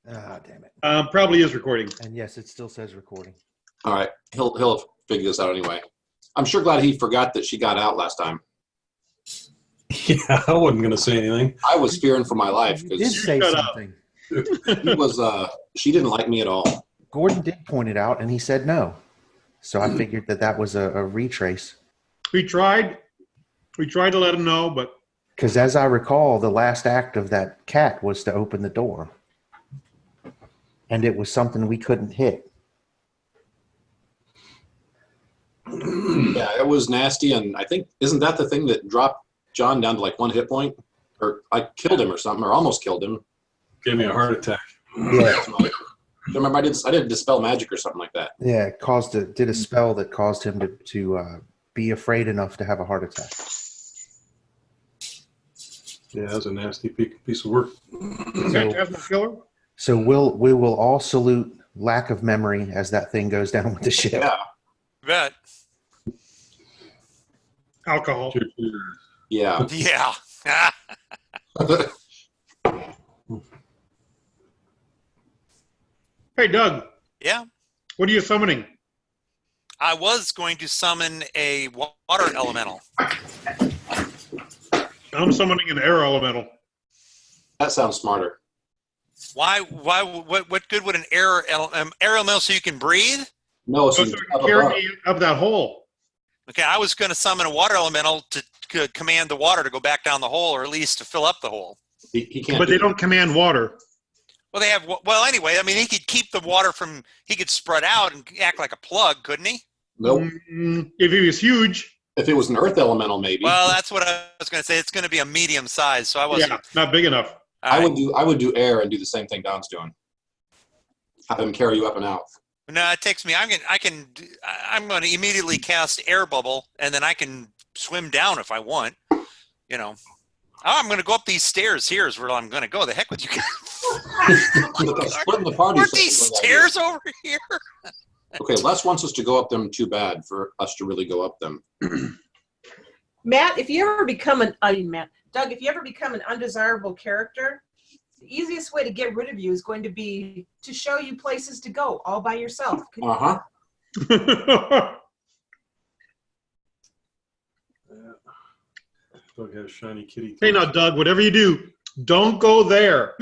[SPEAKER 8] Ah, damn it.
[SPEAKER 2] Probably is recording.
[SPEAKER 8] And yes, it still says recording.
[SPEAKER 7] All right. He'll figure this out anyway. I'm sure glad he forgot that she got out last time.
[SPEAKER 3] Yeah, I wasn't going to say anything.
[SPEAKER 7] I was fearing for my life
[SPEAKER 8] You did say something.
[SPEAKER 7] she didn't like me at all.
[SPEAKER 8] Gordon did point it out, and he said no. So I figured that was a retrace.
[SPEAKER 2] We tried to let him know, but
[SPEAKER 8] Because as I recall, the last act of that cat was to open the door. And it was something we couldn't hit.
[SPEAKER 7] Yeah, it was nasty, and I think, isn't that the thing that dropped John down to like 1 hit point? Or I killed him or something, or almost killed him.
[SPEAKER 3] Gave me a heart attack.
[SPEAKER 8] Yeah.
[SPEAKER 7] I remember I did dispel magic or something like that.
[SPEAKER 8] Yeah, did a spell that caused him to be afraid enough to have a heart attack.
[SPEAKER 3] Yeah, that was a nasty piece of work.
[SPEAKER 2] Phantasmal Killer.
[SPEAKER 8] So we will all salute lack of memory as that thing goes down with the ship.
[SPEAKER 7] Yeah.
[SPEAKER 4] Bet.
[SPEAKER 2] Alcohol.
[SPEAKER 7] Yeah.
[SPEAKER 4] Yeah.
[SPEAKER 2] Hey, Doug.
[SPEAKER 4] Yeah.
[SPEAKER 2] What are you summoning?
[SPEAKER 4] I was going to summon a water elemental.
[SPEAKER 2] I'm summoning an air elemental.
[SPEAKER 7] That sounds smarter.
[SPEAKER 4] Why? What good would an air elemental so you can breathe?
[SPEAKER 7] No,
[SPEAKER 2] So
[SPEAKER 7] so
[SPEAKER 2] you can carry me up that hole.
[SPEAKER 4] Okay, I was going to summon a water elemental to command the water to go back down the hole, or at least to fill up the hole.
[SPEAKER 7] He can't.
[SPEAKER 2] But they don't command water.
[SPEAKER 4] Well, they have. Well, anyway, I mean, he could keep the water from. He could spread out and act like a plug, couldn't he?
[SPEAKER 7] Nope.
[SPEAKER 2] If he was huge.
[SPEAKER 7] If it was an earth elemental, maybe.
[SPEAKER 4] Well, that's what I was going to say. It's going to be a medium size, so I wasn't.
[SPEAKER 2] Yeah, not big enough.
[SPEAKER 7] I would do air and do the same thing Don's doing. Have him carry you up and out.
[SPEAKER 4] No, it takes me. I'm going to immediately cast air bubble, and then I can swim down if I want. You know. Oh, I'm going to go up these stairs. Here's where I'm going to go. The heck with you guys.
[SPEAKER 7] Splitting the party.
[SPEAKER 4] Aren't these stairs over here?
[SPEAKER 7] Okay, Les wants us to go up them too bad for us to really go up them.
[SPEAKER 6] Matt, if you ever become Doug, if you ever become an undesirable character, the easiest way to get rid of you is going to be to show you places to go all by yourself.
[SPEAKER 7] Uh-huh.
[SPEAKER 3] Doug had a shiny kitty.
[SPEAKER 2] Hey, now, Doug, whatever you do, don't go there.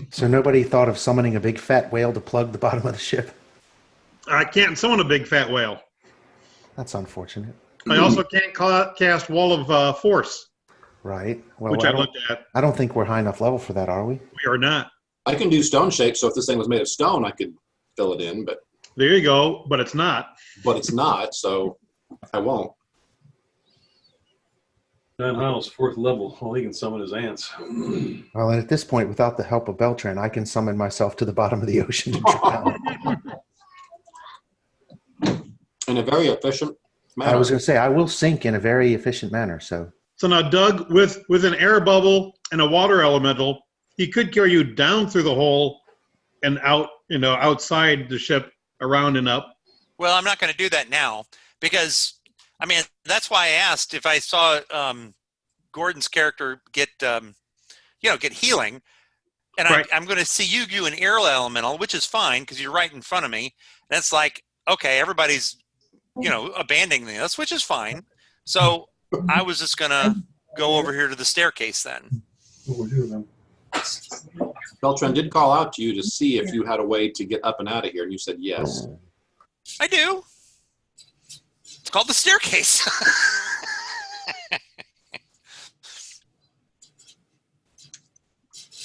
[SPEAKER 8] So nobody thought of summoning a big fat whale to plug the bottom of the ship?
[SPEAKER 2] I can't summon a big fat whale.
[SPEAKER 8] That's unfortunate.
[SPEAKER 2] I also can't cast Wall of Force.
[SPEAKER 8] Right. Well,
[SPEAKER 2] Which I looked at.
[SPEAKER 8] I don't think we're high enough level for that, are we?
[SPEAKER 2] We are not.
[SPEAKER 7] I can do stone shape, so if this thing was made of stone, I could fill it in, but
[SPEAKER 2] there you go. But it's not.
[SPEAKER 7] But it's not, so I won't.
[SPEAKER 3] John Howell's 4th level. All he can summon is ants.
[SPEAKER 8] Well, at this point, without the help of Beltran, I can summon myself to the bottom of the ocean to drown.
[SPEAKER 7] In a very efficient manner.
[SPEAKER 8] I was going to say, I will sink in a very efficient manner. So
[SPEAKER 2] now, Doug, with an air bubble and a water elemental, he could carry you down through the hole and out, outside the ship, around and up.
[SPEAKER 4] Well, I'm not going to do that now because, I mean, that's why I asked if I saw Gordon's character get healing, and right. I'm going to see you do an air elemental, which is fine because you're right in front of me. And it's like, okay, everybody's, abandoning this, which is fine. So I was just going to go over here to the staircase then.
[SPEAKER 7] Beltran did call out to you to see if you had a way to get up and out of here, and you said yes.
[SPEAKER 4] I do. It's called the staircase.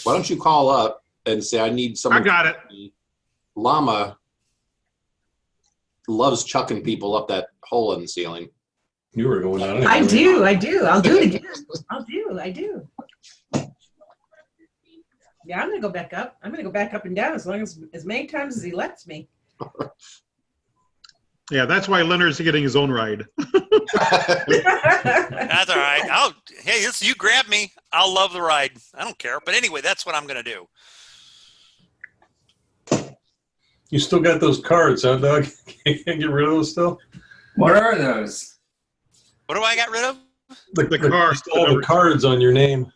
[SPEAKER 7] Why don't you call up and say, I need someone.
[SPEAKER 2] I got it.
[SPEAKER 7] Llama loves chucking people up that hole in the ceiling.
[SPEAKER 3] You were going down.
[SPEAKER 6] I do. I'll do it again. I do. Yeah, I'm going to go back up. I'm going to go back up and down as many times as he lets me.
[SPEAKER 2] Yeah, that's why Leonard's getting his own ride.
[SPEAKER 4] That's all right. Hey, you grab me. I'll love the ride. I don't care. But anyway, that's what I'm going to do.
[SPEAKER 3] You still got those cards, huh, Doug? Can't get rid of those still?
[SPEAKER 5] What are those?
[SPEAKER 4] What do I got rid of?
[SPEAKER 2] The cards.
[SPEAKER 3] All the cards on your name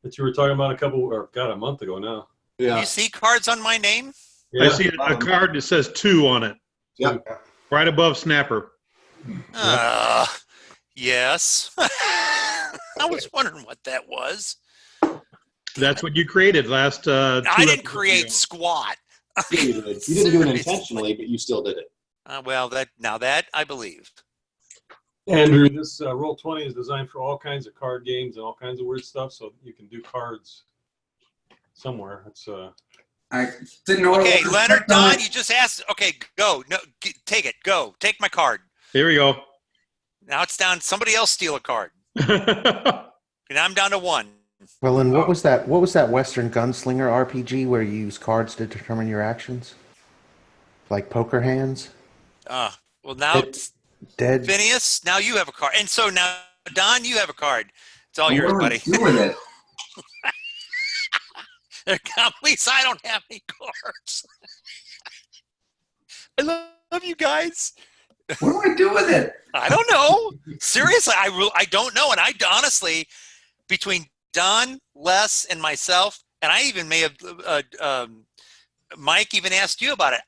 [SPEAKER 3] that you were talking about a month ago now.
[SPEAKER 7] Yeah.
[SPEAKER 4] You see cards on my name?
[SPEAKER 2] Yeah. I see a card that says 2 on it.
[SPEAKER 7] Yep.
[SPEAKER 2] Right above Snapper.
[SPEAKER 4] Yes. I was wondering what that was.
[SPEAKER 2] That's what you created last.
[SPEAKER 4] I didn't create squat.
[SPEAKER 7] Yeah, you did. You didn't do it intentionally, but you still did it.
[SPEAKER 4] Well, that I believe.
[SPEAKER 3] Andrew, this Roll20 is designed for all kinds of card games and all kinds of weird stuff, so you can do cards somewhere. It's
[SPEAKER 5] I didn't know.
[SPEAKER 4] Okay, Leonard, Don, you just asked. Okay, go. No, take it. Go. Take my card.
[SPEAKER 2] Here we go.
[SPEAKER 4] Now it's down. Somebody else steal a card. And I'm down to 1.
[SPEAKER 8] Well, and what was that? What was that Western Gunslinger RPG where you use cards to determine your actions, like poker hands?
[SPEAKER 4] Well, now it's
[SPEAKER 8] Dead.
[SPEAKER 4] Phineas. Now you have a card, and so now Don, you have a card. It's all yours, buddy.
[SPEAKER 5] What do I do with it?
[SPEAKER 4] At least I don't have any cards. I love you guys.
[SPEAKER 5] What do I do with it?
[SPEAKER 4] I don't know. Seriously, I don't know. And I honestly, between Don, Les, and myself, and I even may have, Mike even asked you about it.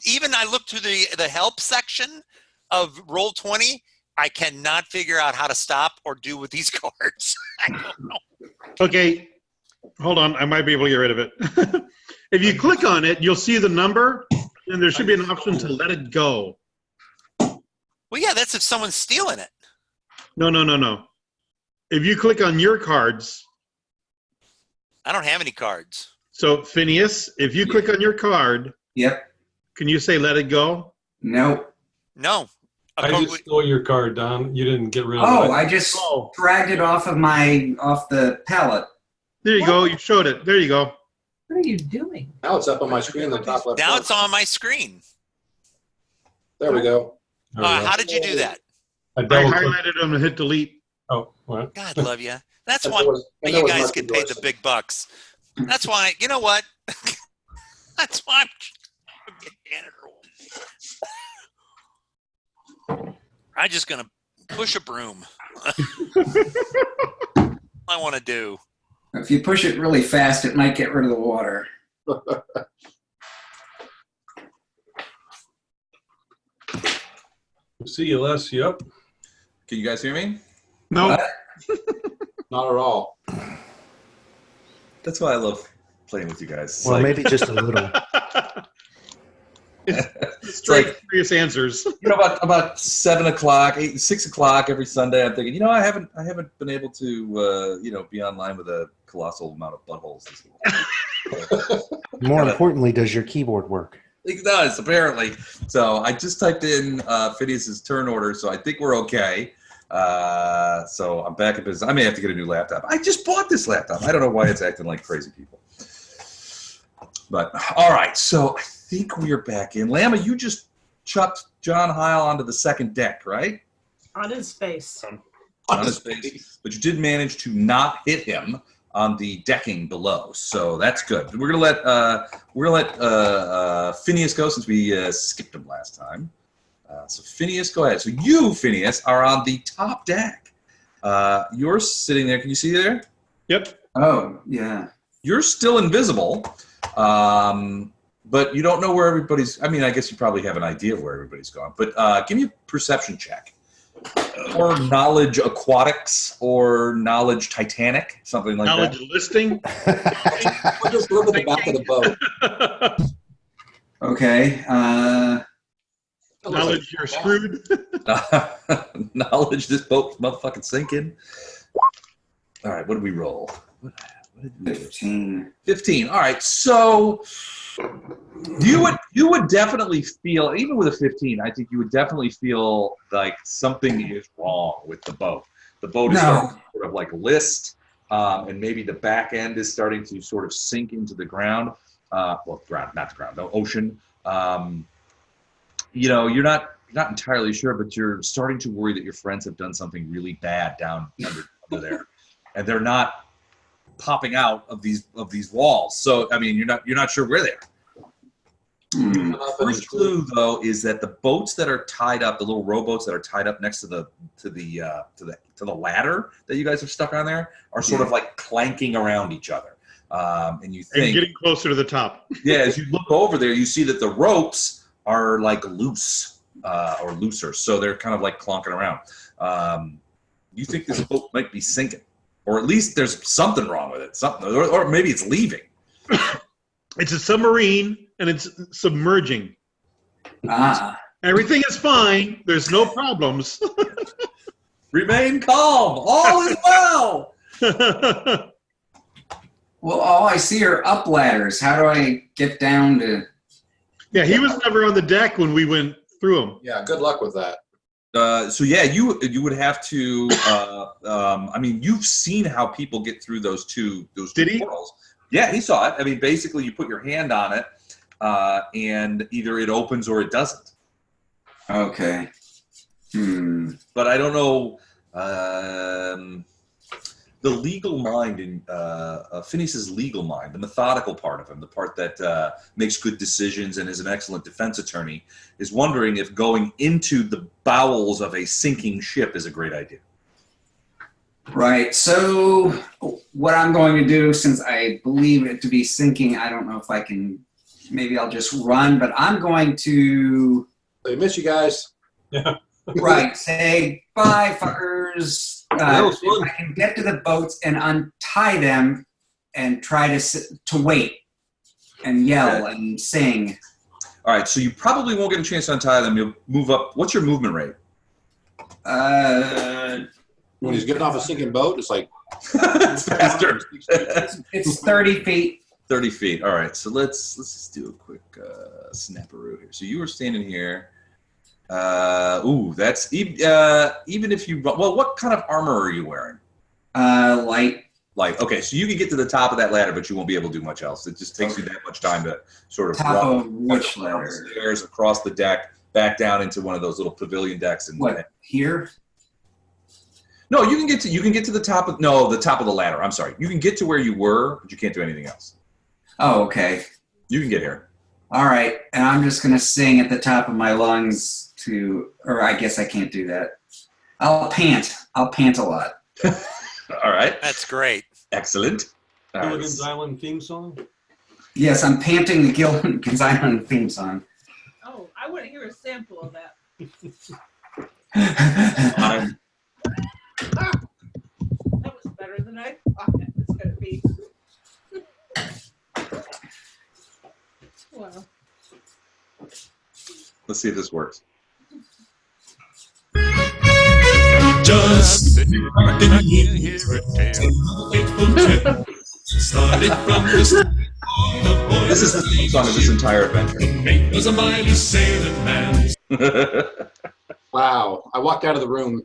[SPEAKER 4] Even I looked through the help section of Roll20. I cannot figure out how to stop or do with these cards. I don't know.
[SPEAKER 2] Okay, hold on. I might be able to get rid of it. If you click on it, you'll see the number, and there should be an option to let it go.
[SPEAKER 4] Well, yeah, that's if someone's stealing it.
[SPEAKER 2] No. If you click on your cards.
[SPEAKER 4] I don't have any cards.
[SPEAKER 2] So, Phineas, if you click on your card.
[SPEAKER 5] Yep.
[SPEAKER 2] Can you say let it go?
[SPEAKER 5] No.
[SPEAKER 4] No.
[SPEAKER 3] I just stole your card, Don. You didn't get rid of it.
[SPEAKER 5] Oh, I just dragged it off the pallet.
[SPEAKER 2] There you go. You showed it. There you go.
[SPEAKER 6] What are you doing?
[SPEAKER 7] Now it's up on my screen in the top left.
[SPEAKER 4] Now it's on my screen.
[SPEAKER 7] There we go.
[SPEAKER 4] How did you do that?
[SPEAKER 2] I highlighted them and hit delete.
[SPEAKER 3] Oh, what?
[SPEAKER 4] God love you. That's why you guys get paid the big bucks. That's why, you know what? That's why I'm getting janitor. I'm just going to push a broom. I want to do.
[SPEAKER 5] If you push it really fast, it might get rid of the water.
[SPEAKER 3] See you, Les. Yep.
[SPEAKER 1] Can you guys hear me?
[SPEAKER 2] No.
[SPEAKER 7] Not at all.
[SPEAKER 1] That's why I love playing with you guys.
[SPEAKER 8] Well, maybe just a little.
[SPEAKER 2] It's like serious answers.
[SPEAKER 1] You know, about 7 o'clock, 6 o'clock every Sunday, I'm thinking, I haven't been able to, be online with a colossal amount of buttholes this week.
[SPEAKER 8] More importantly, does your keyboard work?
[SPEAKER 1] It does, apparently. So I just typed in Phineas's turn order, so I think we're okay. So I'm back in business. I may have to get a new laptop. I just bought this laptop. I don't know why it's acting like crazy people. But, all right, so I think we're back in. Lama, you just chucked John Heil onto the second deck, right?
[SPEAKER 6] On his face.
[SPEAKER 1] On his face. But you did manage to not hit him on the decking below, so that's good. We're gonna let Phineas go since we skipped him last time. So Phineas, go ahead. So you, Phineas, are on the top deck. You're sitting there. Can you see there?
[SPEAKER 2] Yep.
[SPEAKER 5] Oh, yeah.
[SPEAKER 1] You're still invisible, but you don't know where everybody's. I mean, I guess you probably have an idea of where everybody's gone. But give me a perception check, or knowledge aquatics, or knowledge Titanic, something like
[SPEAKER 2] knowledge
[SPEAKER 1] that.
[SPEAKER 2] Listing.
[SPEAKER 7] Or just look at the back of the boat.
[SPEAKER 5] Okay.
[SPEAKER 2] Knowledge you're screwed.
[SPEAKER 1] Knowledge this boat's motherfucking sinking. All right, what did we roll? What did we
[SPEAKER 5] 15.
[SPEAKER 1] 15. All right, so you would definitely feel, even with a 15, I think you would definitely feel like something is wrong with the boat. The boat is starting to sort of like list, and maybe the back end is starting to sort of sink into the ground. Ground, not the ground, no, ocean. You're not entirely sure, but you're starting to worry that your friends have done something really bad down under there, and they're not popping out of these walls. So I mean, you're not sure where they are. First clue though is that the boats that are tied up, the little rowboats that are tied up next to the ladder that you guys have stuck on there, are sort of like clanking around each other. And you think
[SPEAKER 2] getting closer to the top.
[SPEAKER 1] Yeah, as you look over there, you see that the ropes are like loose or looser, so they're kind of like clonking around. You think this boat might be sinking, or at least there's something wrong with it, something, or maybe it's leaving.
[SPEAKER 2] It's a submarine, and it's submerging.
[SPEAKER 5] Ah.
[SPEAKER 2] Everything is fine. There's no problems.
[SPEAKER 1] Remain calm. All is well.
[SPEAKER 5] Well, all I see are up ladders. How do I get down to?
[SPEAKER 2] Yeah, he was never on the deck when we went through them.
[SPEAKER 7] Yeah, good luck with that.
[SPEAKER 1] So yeah, you would have to. I mean, you've seen how people get through those two portals. Yeah, he saw it. I mean, basically, you put your hand on it, and either it opens or it doesn't.
[SPEAKER 5] Okay.
[SPEAKER 1] But I don't know. The legal mind in Phineas's legal mind, the methodical part of him, the part that makes good decisions and is an excellent defense attorney, is wondering if going into the bowels of a sinking ship is a great idea.
[SPEAKER 5] Right. So what I'm going to do, since I believe it to be sinking, I don't know if I can. Maybe I'll just run, but I'm going to.
[SPEAKER 7] I miss you guys.
[SPEAKER 3] Yeah.
[SPEAKER 5] Right. Say bye, fuckers. If I can get to the boats and untie them and try to wait and yell and sing.
[SPEAKER 1] All right, so you probably won't get a chance to untie them. You'll move up. What's your movement rate?
[SPEAKER 7] When he's getting off a sinking boat, it's like
[SPEAKER 1] it's faster.
[SPEAKER 5] It's 30 feet.
[SPEAKER 1] 30 feet. All right, so let's just do a quick snapperoo here. So you were standing here. That's even if you. Well, what kind of armor are you wearing?
[SPEAKER 5] Light.
[SPEAKER 1] Light. Okay, so you can get to the top of that ladder, but you won't be able to do much else. It just takes you that much time to sort of
[SPEAKER 5] Top
[SPEAKER 1] run
[SPEAKER 5] of which ladder?
[SPEAKER 1] stairs across the deck, back down into one of those little pavilion decks. And
[SPEAKER 5] what here?
[SPEAKER 1] No, you can get to the top of the top of the ladder. I'm sorry. You can get to where you were, but you can't do anything else.
[SPEAKER 5] Oh, okay.
[SPEAKER 1] You can get here.
[SPEAKER 5] All right, and I'm just gonna sing at the top of my lungs or I guess I can't do that. I'll pant a lot.
[SPEAKER 1] All right.
[SPEAKER 4] That's great.
[SPEAKER 1] Excellent.
[SPEAKER 3] Gilligan's Island theme song?
[SPEAKER 5] Yes, I'm panting the Gilligan's Island theme song.
[SPEAKER 6] Oh, I want to hear a sample of that.
[SPEAKER 1] I'm
[SPEAKER 6] That was better than I thought it was going to be. Wow.
[SPEAKER 1] Let's see if this works.
[SPEAKER 11] Just didn't hear it tell. Started from the
[SPEAKER 1] This is the theme song of this entire adventure.
[SPEAKER 11] was a mighty sailing man.
[SPEAKER 7] wow. I walked out of the room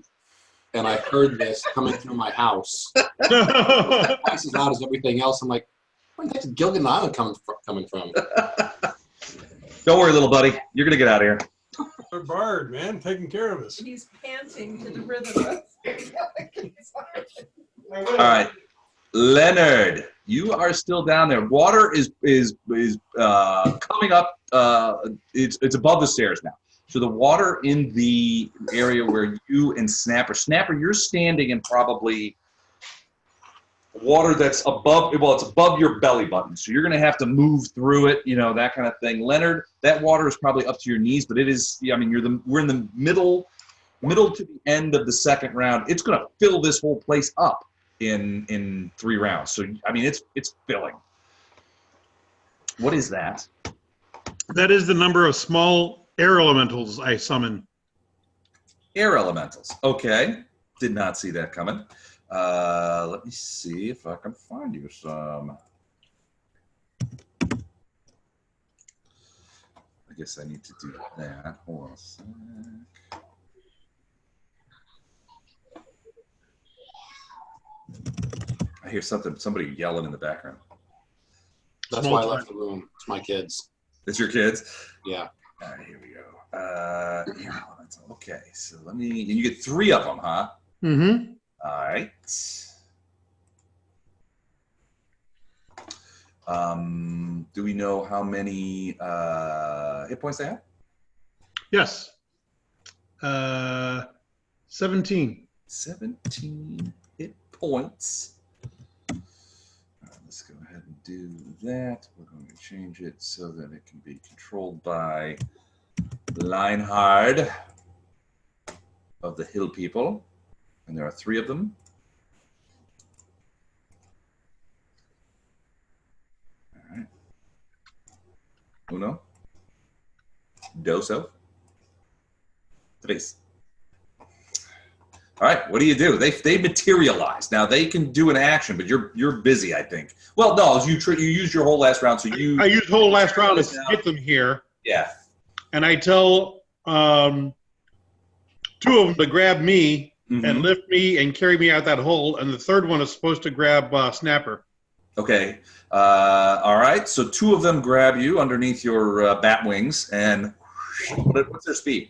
[SPEAKER 7] and I heard this coming through my house. Twice as loud as everything else. I'm like, where the heck's Gilligan Island coming from?
[SPEAKER 1] Don't worry, little buddy. You're gonna get out of here.
[SPEAKER 3] Our bard, man, taking care of us.
[SPEAKER 6] He's panting to the rhythm of
[SPEAKER 1] All right, Leonard, you are still down there. Water is coming up. It's above the stairs now. So the water in the area where you and Snapper, you're standing in probably water that's above. Well, it's above your belly button. So you're going to have to move through it. You know, that kind of thing. Leonard, that water is probably up to your knees, but it is. Yeah, I mean, we're in the middle to the end of the second round. It's going to fill this whole place up in 3 rounds. So I mean, it's filling. What is that?
[SPEAKER 2] That is the number of small air elementals I summon.
[SPEAKER 1] Air elementals. Okay. Did not see that coming. Let me see if I can find you some. I guess I need to do that. Hold on a sec. I hear somebody yelling in the background.
[SPEAKER 7] That's why I left the room. It's my kids.
[SPEAKER 1] It's your kids?
[SPEAKER 7] Yeah.
[SPEAKER 1] All right, here we go. Air elemental. Okay, so let me. And you get 3 of them, huh?
[SPEAKER 2] Mm-hmm.
[SPEAKER 1] All right. Do we know how many hit points they have?
[SPEAKER 2] Yes. 17.
[SPEAKER 1] 17 hit points. All right, let's go ahead and do that. We're going to change it so that it can be controlled by Leinhard of the Hill People. And there are 3 of them. All right. Uno. Doso. Tres. All right, what do? They materialize. Now they can do an action, but you're busy, I think. Well, no, you used your whole last round, so you.
[SPEAKER 2] I used whole last round to get them here.
[SPEAKER 1] Yeah.
[SPEAKER 2] And I tell 2 of them to grab me and lift me and carry me out that hole, and the third one is supposed to grab Snapper.
[SPEAKER 1] Okay. All right. So 2 of them grab you underneath your bat wings, and what's their speed?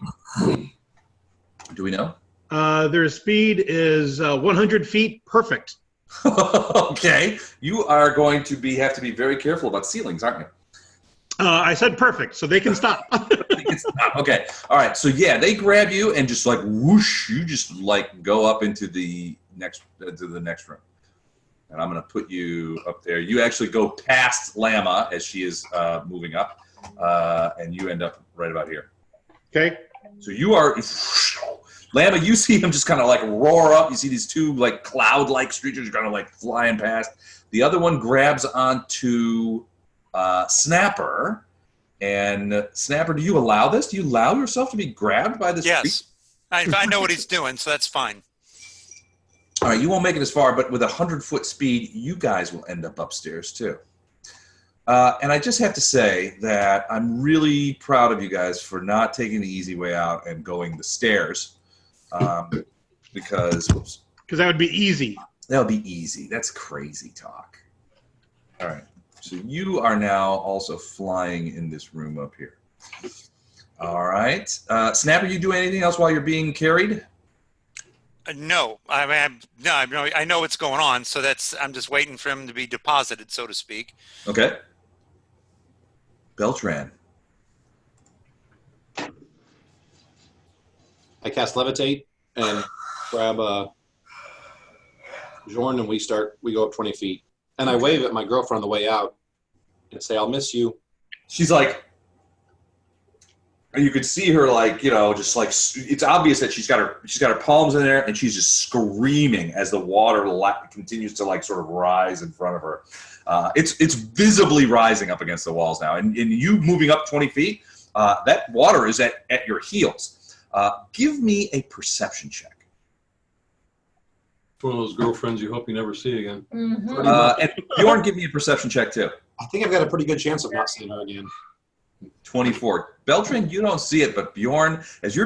[SPEAKER 1] Do we know?
[SPEAKER 2] Their speed is 100 feet perfect.
[SPEAKER 1] Okay. You are going to have to be very careful about ceilings, aren't you?
[SPEAKER 2] I said perfect, so they can stop.
[SPEAKER 1] They can stop. Okay. All right. So yeah, they grab you and just like whoosh, you just like go up into the next room. And I'm going to put you up there. You actually go past Lama as she is moving up, and you end up right about here.
[SPEAKER 2] Okay.
[SPEAKER 1] So you are, Lama, you see him just kind of like roar up. You see these 2 like cloud-like creatures kind of like flying past. The other one grabs onto Snapper. And Snapper, do you allow this? Do you allow yourself to be grabbed by this
[SPEAKER 4] Yes. I know what he's doing, so that's fine.
[SPEAKER 1] All right, you won't make it as far, but with 100-foot speed, you guys will end up upstairs too. And I just have to say that I'm really proud of you guys for not taking the easy way out and going the stairs, because
[SPEAKER 2] that would be easy.
[SPEAKER 1] That would be easy. That's crazy talk. All right, so you are now also flying in this room up here. All right, Snapper, you do anything else while you're being carried?
[SPEAKER 4] No, I know what's going on, so I'm just waiting for him to be deposited, so to speak.
[SPEAKER 1] Okay. Beltran.
[SPEAKER 7] I cast Levitate and grab Jorn, and we go up 20 feet. And I wave at my girlfriend on the way out and say, "I'll miss you."
[SPEAKER 1] She's like, and you could see her like, just like, it's obvious that she's got her palms in there and she's just screaming as the water continues to like sort of rise in front of her. It's visibly rising up against the walls now, and you moving up 20 feet, that water is at your heels. Give me a perception check.
[SPEAKER 3] One of those girlfriends you hope you never see again.
[SPEAKER 1] And Bjorn, give me a perception check too.
[SPEAKER 7] I think I've got a pretty good chance of not seeing her again.
[SPEAKER 1] 24. Beltran, you don't see it, but Bjorn, as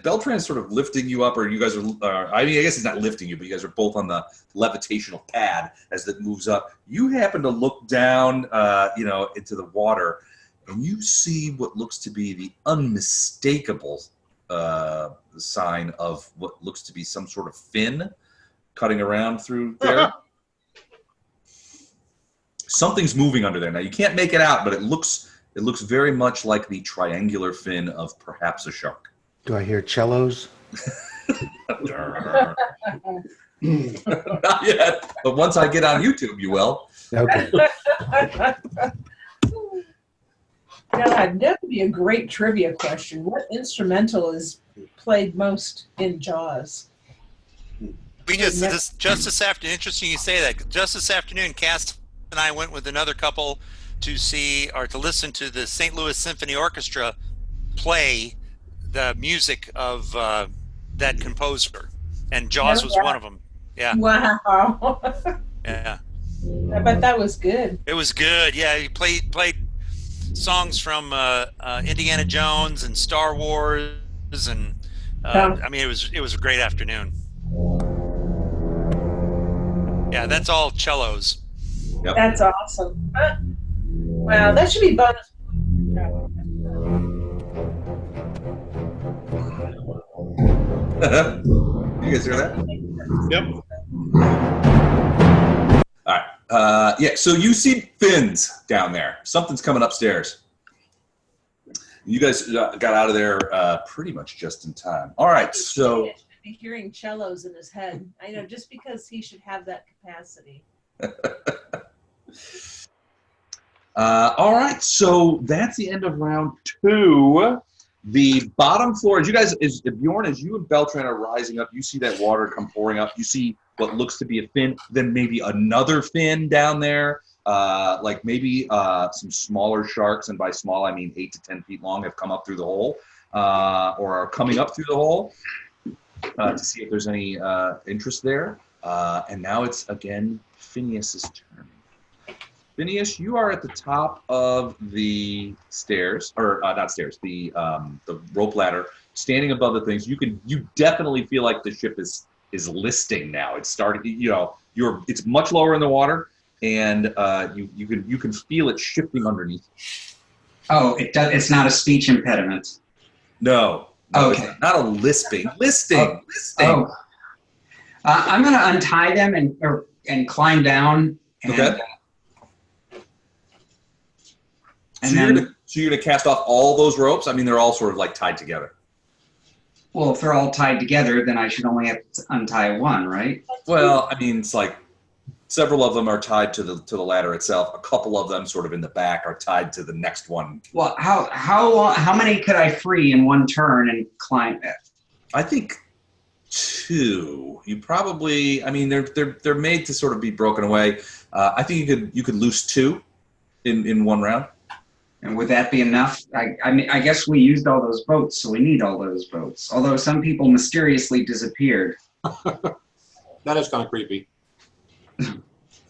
[SPEAKER 1] Beltran is sort of lifting you up, or you guys are, I guess he's not lifting you, but you guys are both on the levitational pad as it moves up. You happen to look down, into the water, and you see what looks to be the unmistakable sign of what looks to be some sort of fin cutting around through there. Something's moving under there. Now, you can't make it out, but it looks very much like the triangular fin of perhaps a shark.
[SPEAKER 8] Do I hear cellos?
[SPEAKER 1] Not yet, but once I get on YouTube, you will.
[SPEAKER 8] Okay.
[SPEAKER 6] God, that would be a great trivia question. What instrumental is played most in Jaws?
[SPEAKER 4] We just this afternoon, interesting you say that. Just this afternoon, Cass and I went with another couple to see or to listen to the St. Louis Symphony Orchestra play the music of that composer, and Jaws was one of them. Yeah.
[SPEAKER 6] Wow.
[SPEAKER 4] Yeah.
[SPEAKER 6] I bet that was good.
[SPEAKER 4] It was good. Yeah, he played songs from Indiana Jones and Star Wars, and I mean, it was a great afternoon. Yeah, that's all cellos.
[SPEAKER 6] Yep. That's awesome. Wow, that should be bonus.
[SPEAKER 1] You guys hear that?
[SPEAKER 2] Yep.
[SPEAKER 1] All right. Yeah, so you see fins down there. Something's coming upstairs. You guys got out of there pretty much just in time. All right, so...
[SPEAKER 6] hearing cellos in his head. I know, just because he should have that capacity.
[SPEAKER 1] All right, so that's the end of round 2. The bottom floor, Bjorn, as you and Beltran are rising up, you see that water come pouring up. You see what looks to be a fin, then maybe another fin down there. like maybe some smaller sharks, and by small I mean 8 to 10 feet long, have come up through the hole or are coming up through the hole to see if there's any interest there. And now it's again Phineas's turn. Phineas, you are at the top of the stairs, or not stairs, the rope ladder, standing above the things. You definitely feel like the ship is listing now. It's starting. It's much lower in the water, and you can feel it shifting underneath.
[SPEAKER 5] Oh, it's not a speech impediment.
[SPEAKER 1] No.
[SPEAKER 5] Okay.
[SPEAKER 1] It's not a lisping. Listing.
[SPEAKER 5] Oh. I'm going to untie them and climb down.
[SPEAKER 1] Okay. So you're going to cast off all those ropes? I mean, they're all sort of like tied together.
[SPEAKER 5] Well, if they're all tied together, then I should only have to untie one, right?
[SPEAKER 1] Well, I mean, it's like several of them are tied to the ladder itself. A couple of them, sort of in the back, are tied to the next one.
[SPEAKER 5] Well, how many could I free in one turn and climb it?
[SPEAKER 1] I think 2. You probably. I mean, they're made to sort of be broken away. I think you could loose 2 in one round.
[SPEAKER 5] And would that be enough? I mean, I guess we used all those boats, so we need all those boats. Although some people mysteriously disappeared.
[SPEAKER 7] That is kind of creepy.
[SPEAKER 1] What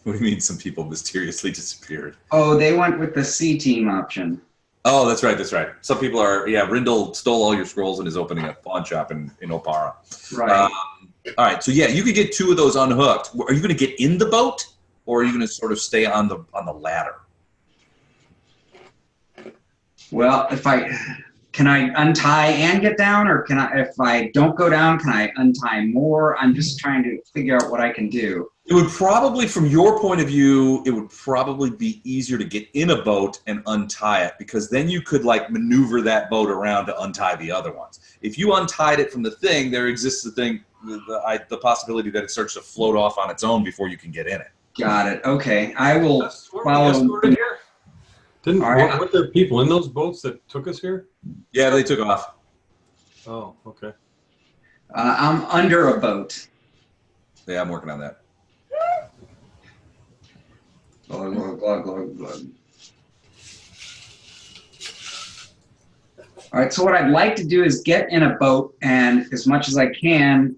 [SPEAKER 1] do you mean some people mysteriously disappeared?
[SPEAKER 5] Oh, they went with the C team option.
[SPEAKER 1] Oh, that's right. Some people are, Rindle stole all your scrolls and is opening a pawn shop in Opara.
[SPEAKER 5] Right.
[SPEAKER 1] All right, so you could get 2 of those unhooked. Are you going to get in the boat, or are you going to sort of stay on the ladder?
[SPEAKER 5] Well, can I untie and get down, or if I don't go down, can I untie more? I'm just trying to figure out what I can do.
[SPEAKER 1] It would probably, from your point of view, it would probably be easier to get in a boat and untie it, because then you could like maneuver that boat around to untie the other ones. If you untied it from the thing, there exists the possibility that it starts to float off on its own before you can get in it.
[SPEAKER 5] Got it. Okay, I will follow.
[SPEAKER 3] Weren't there people in those boats that took us here?
[SPEAKER 1] Yeah, they took off.
[SPEAKER 3] Oh, okay.
[SPEAKER 5] I'm under a boat.
[SPEAKER 1] Yeah, I'm working on that.
[SPEAKER 5] Glug, glug, glug, glug, glug. All right, so what I'd like to do is get in a boat and, as much as I can,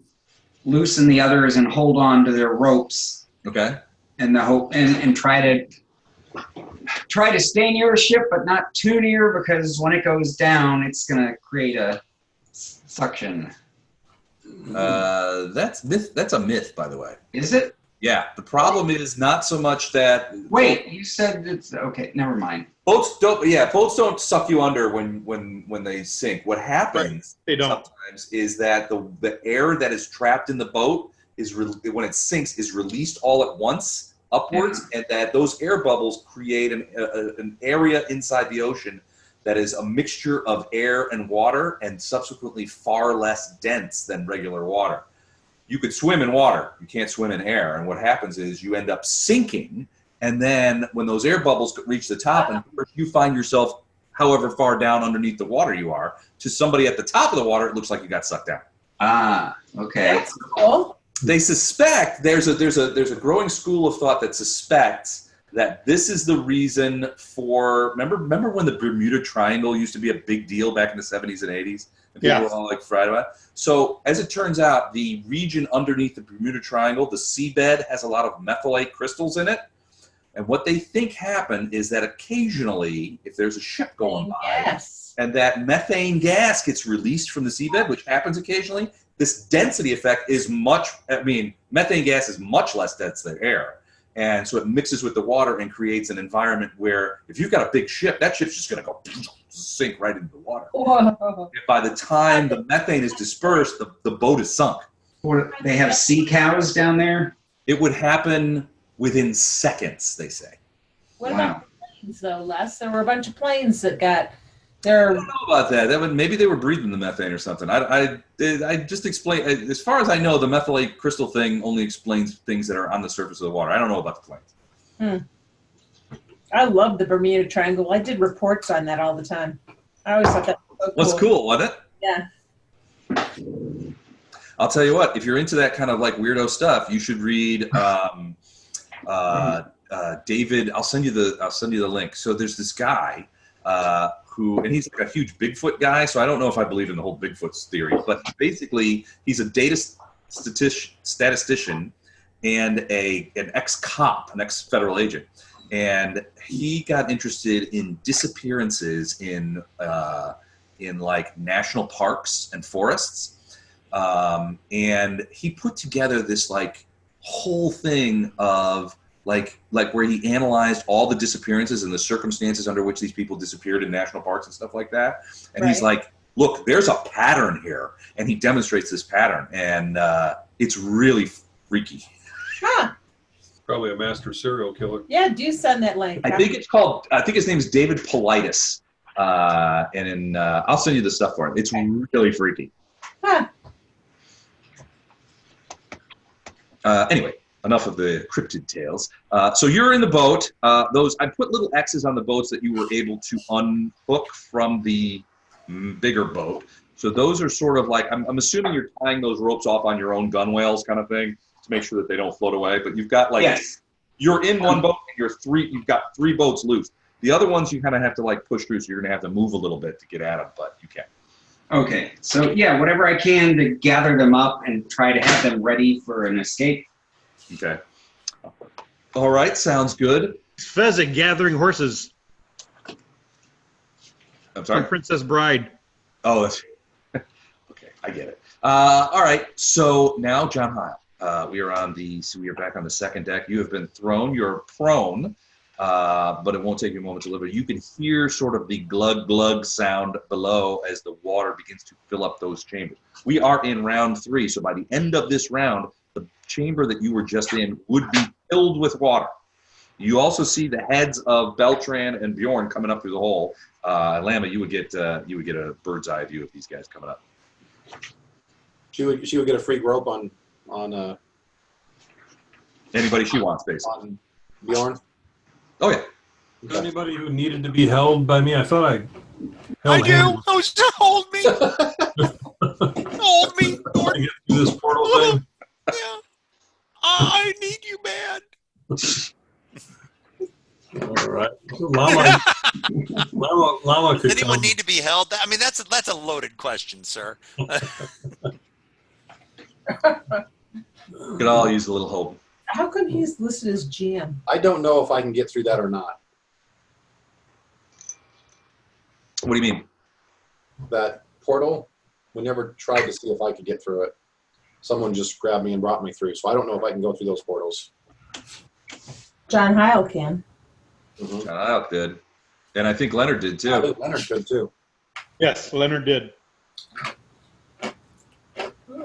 [SPEAKER 5] loosen the others and hold on to their ropes.
[SPEAKER 1] Okay.
[SPEAKER 5] And try to stay near a ship, but not too near, because when it goes down, it's going to create a suction.
[SPEAKER 1] That's a myth, by the way.
[SPEAKER 5] Is it?
[SPEAKER 1] Yeah. The problem is not so much that.
[SPEAKER 5] Wait, you said it's okay. Never mind.
[SPEAKER 1] Boats don't suck you under when they sink. What happens sometimes is that the air that is trapped in the boat when it sinks is released all at once upwards, and that those air bubbles create an area inside the ocean that is a mixture of air and water, and subsequently far less dense than regular water. You could swim in water, you can't swim in air, and what happens is you end up sinking, and then when those air bubbles reach the top, and you find yourself however far down underneath the water you are, to somebody at the top of the water, it looks like you got sucked down.
[SPEAKER 5] Ah, okay.
[SPEAKER 6] That's cool.
[SPEAKER 1] They suspect there's a growing school of thought that suspects that this is the reason for. Remember when the Bermuda Triangle used to be a big deal back in the 70s and 80s, and people were all like fried about it. So as it turns out, the region underneath the Bermuda Triangle, the seabed, has a lot of methylate crystals in it. And what they think happened is that occasionally, if there's a ship going by, and that methane gas gets released from the seabed, which happens occasionally, this density effect is methane gas is much less dense than air. And so it mixes with the water and creates an environment where if you've got a big ship, that ship's just going to go sink right into the water. And by the time the methane is dispersed, the boat is sunk.
[SPEAKER 5] Or they have sea cows down there?
[SPEAKER 1] It would happen within seconds, they say.
[SPEAKER 6] What about planes, though, Les? There were a bunch of planes that got their...
[SPEAKER 1] I don't know about that. Maybe they were breathing the methane or something. I just explain. As far as I know, the methylate crystal thing only explains things that are on the surface of the water. I don't know about the planes.
[SPEAKER 6] I love the Bermuda Triangle. I did reports on that all the time. I always thought that was so cool.
[SPEAKER 1] Was cool, wasn't it?
[SPEAKER 6] Yeah.
[SPEAKER 1] I'll tell you what, if you're into that kind of like weirdo stuff, you should read David, I'll send you the link. So there's this guy and he's like a huge Bigfoot guy. So I don't know if I believe in the whole Bigfoot theory, but basically he's a data statistician and an ex-cop, an ex-federal agent. And he got interested in disappearances in like national parks and forests. And he put together this like whole thing of like where he analyzed all the disappearances and the circumstances under which these people disappeared in national parks and stuff like that. And he's like, look, there's a pattern here. And he demonstrates this pattern. And it's really freaky.
[SPEAKER 6] Huh.
[SPEAKER 3] Probably a master serial killer.
[SPEAKER 6] Yeah, do send that link.
[SPEAKER 1] I think his name is David Politis. I'll send you the stuff for him. It's really freaky.
[SPEAKER 6] Huh.
[SPEAKER 1] Anyway, enough of the cryptid tales. So you're in the boat. I put little X's on the boats that you were able to unhook from the bigger boat. So those are sort of like, I'm assuming you're tying those ropes off on your own gunwales kind of thing to make sure that they don't float away. But you've got like, you're in one boat and you've got 3 boats loose. The other ones you kind of have to like push through, so you're going to have to move a little bit to get at them, but you can.
[SPEAKER 5] Okay, so yeah, whatever I can to gather them up and try to have them ready for an escape.
[SPEAKER 1] Okay. All right, sounds good.
[SPEAKER 2] Fezzik gathering horses.
[SPEAKER 1] I'm sorry?
[SPEAKER 2] From Princess Bride.
[SPEAKER 1] Oh, that's okay. I get it. All right, so now John Heil. We are back on the second deck. You have been thrown. You're prone. But it won't take you a moment to deliver. You can hear sort of the glug glug sound below as the water begins to fill up those chambers. We are in round 3, so by the end of this round, the chamber that you were just in would be filled with water. You also see the heads of Beltran and Bjorn coming up through the hole. Lama, you would get a bird's eye view of these guys coming up.
[SPEAKER 7] She would get a free rope on
[SPEAKER 1] anybody she wants, basically.
[SPEAKER 7] On Bjorn.
[SPEAKER 1] Oh yeah.
[SPEAKER 3] Anybody who needed to be held by me, I thought I held
[SPEAKER 4] do. Oh, hold me. Hold me.
[SPEAKER 3] Gordon. Get through this portal thing.
[SPEAKER 4] Yeah. I need you bad.
[SPEAKER 3] All right. Lama could
[SPEAKER 4] Does anyone need to be held? I mean, that's a loaded question, sir.
[SPEAKER 1] We could all use a little hope.
[SPEAKER 6] How come he's listed as GM?
[SPEAKER 7] I don't know if I can get through that or not.
[SPEAKER 1] What do you mean?
[SPEAKER 7] That portal, we never tried to see if I could get through it. Someone just grabbed me and brought me through, so I don't know if I can go through those portals.
[SPEAKER 6] John Heil can.
[SPEAKER 7] Mm-hmm.
[SPEAKER 1] John Heil did. And I think Leonard did too.
[SPEAKER 7] I think Leonard could too.
[SPEAKER 2] Yes, Leonard did.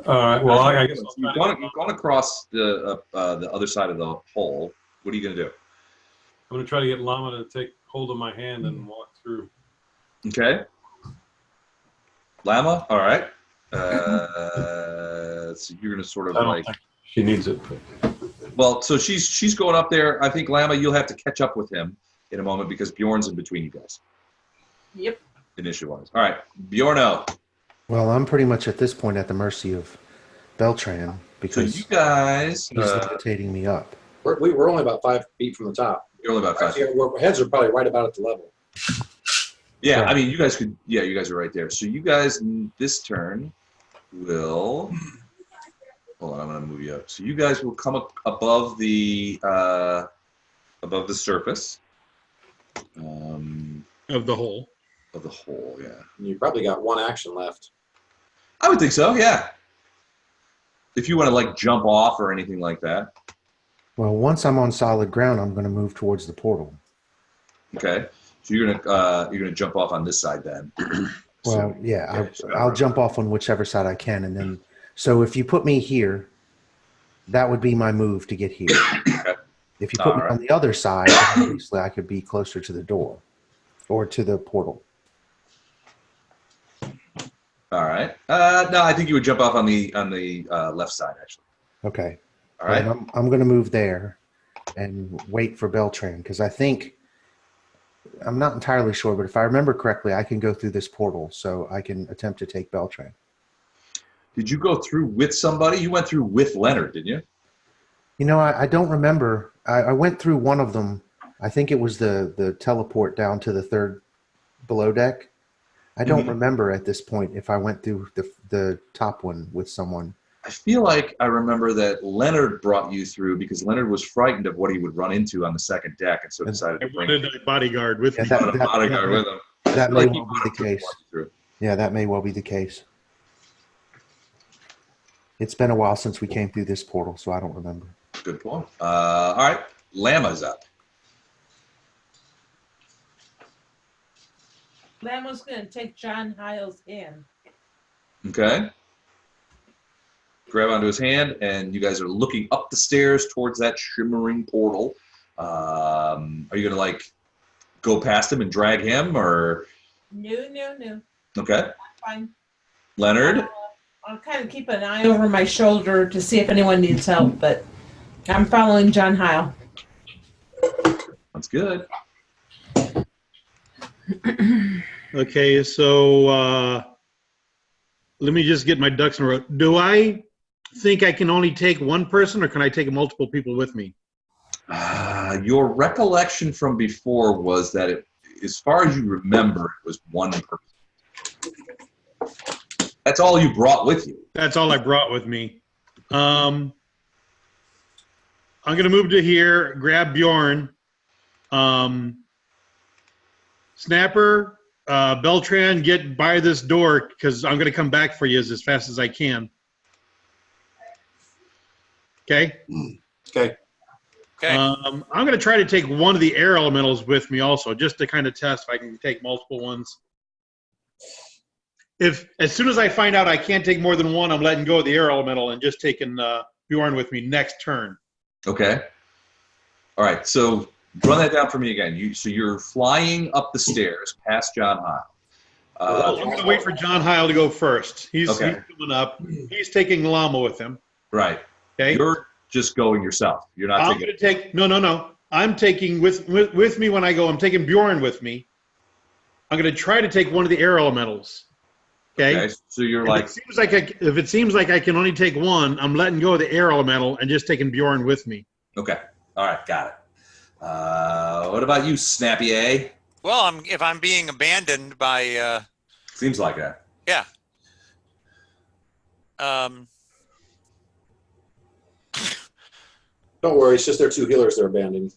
[SPEAKER 3] All right. Well, I guess
[SPEAKER 1] you've gone across the other side of the hole. What are you going to do?
[SPEAKER 3] I'm going to try to get Lama to take hold of my hand and walk through.
[SPEAKER 1] Okay. Lama. All right. So you're going to sort of like.
[SPEAKER 3] She needs it.
[SPEAKER 1] Well, so she's going up there. I think Lama, you'll have to catch up with him in a moment because Bjorn's in between you guys.
[SPEAKER 6] Yep.
[SPEAKER 1] Initiative-wise. All right, Bjorno.
[SPEAKER 8] Well, I'm pretty much at this point at the mercy of Beltran because
[SPEAKER 1] so you guys
[SPEAKER 8] he's levitating me up.
[SPEAKER 7] We're only about 5 feet from the top.
[SPEAKER 1] You're only about 5 feet.
[SPEAKER 7] Our heads are probably right about at the level.
[SPEAKER 1] Yeah, I mean, you guys could. Yeah, you guys are right there. So you guys, this turn, will. Hold on, I'm going to move you up. So you guys will come up above the surface.
[SPEAKER 2] Of the hole.
[SPEAKER 1] Of the hole, yeah.
[SPEAKER 7] You probably got 1 action left.
[SPEAKER 1] I would think so, yeah. If you want to like jump off or anything like that.
[SPEAKER 8] Well, once I'm on solid ground, I'm going to move towards the portal.
[SPEAKER 1] Okay, so you're gonna jump off on this side then.
[SPEAKER 8] Well, yeah, I'll jump off on whichever side I can, and then. So if you put me here, that would be my move to get here.
[SPEAKER 1] Okay.
[SPEAKER 8] If you put me on the other side, obviously I could be closer to the door or to the portal.
[SPEAKER 1] All right. No, I think you would jump off on the left side actually.
[SPEAKER 8] Okay.
[SPEAKER 1] All right.
[SPEAKER 8] I'm going to move there and wait for Beltran because I think I'm not entirely sure, but if I remember correctly, I can go through this portal, so I can attempt to take Beltran.
[SPEAKER 1] Did you go through with somebody? You went through with Leonard, didn't you?
[SPEAKER 8] You know, I don't remember I went through one of them. I think it was the teleport down to the third below deck. I don't remember at this point if I went through the top one with someone.
[SPEAKER 1] I feel like I remember that Leonard brought you through because Leonard was frightened of what he would run into on the second deck, and so decided to bring
[SPEAKER 2] a bodyguard with him.
[SPEAKER 1] A bodyguard with him.
[SPEAKER 8] That may well be the case. Yeah, that may well be the case. It's been a while since we came through this portal, so I don't remember.
[SPEAKER 1] Good point. All right, Lama's up.
[SPEAKER 6] Lama's going to take John Hiles in.
[SPEAKER 1] Okay. Grab onto his hand, and you guys are looking up the stairs towards that shimmering portal. Are you going to, like, go past him and drag him, or?
[SPEAKER 6] No.
[SPEAKER 1] Okay.
[SPEAKER 6] Fine.
[SPEAKER 1] Leonard?
[SPEAKER 6] I'll kind of keep an eye over my shoulder to see if anyone needs help, but I'm following John Hile.
[SPEAKER 1] That's good.
[SPEAKER 2] Okay, so let me just get my ducks in a row. Do I think I can only take one person, or can I take multiple people with me?
[SPEAKER 1] Your recollection from before was that it, as far as you remember, it was one person. That's all you brought with you.
[SPEAKER 2] That's all I brought with me. I'm going to move to here, grab Bjorn. Snapper, Beltran, get by this door because I'm going to come back for you as fast as I can. Okay?
[SPEAKER 7] Okay.
[SPEAKER 2] I'm going to try to take one of the air elementals with me also, just to kind of test if I can take multiple ones. If as soon as I find out I can't take more than one, I'm letting go of the air elemental and just taking Bjorn with me next turn.
[SPEAKER 1] Okay. All right. So run that down for me again. So you're flying up the stairs past John Hile.
[SPEAKER 2] I'm going to wait for John Hile to go first. He's coming up. He's taking Llama with him.
[SPEAKER 1] Right.
[SPEAKER 2] Okay.
[SPEAKER 1] You're just going yourself. You're not
[SPEAKER 2] I'm going to take no. I'm taking with me when I go. I'm taking Bjorn with me. I'm going to try to take one of the air elementals. Okay.
[SPEAKER 1] So you're
[SPEAKER 2] if
[SPEAKER 1] like,
[SPEAKER 2] if it seems like I can only take one, I'm letting go of the air elemental and just taking Bjorn with me.
[SPEAKER 1] Okay. All right. Got it. What about you, Snappy A?
[SPEAKER 4] Well, if I'm being abandoned by.
[SPEAKER 1] Seems like that.
[SPEAKER 4] Yeah.
[SPEAKER 7] Don't worry, it's just their two healers they're abandoning.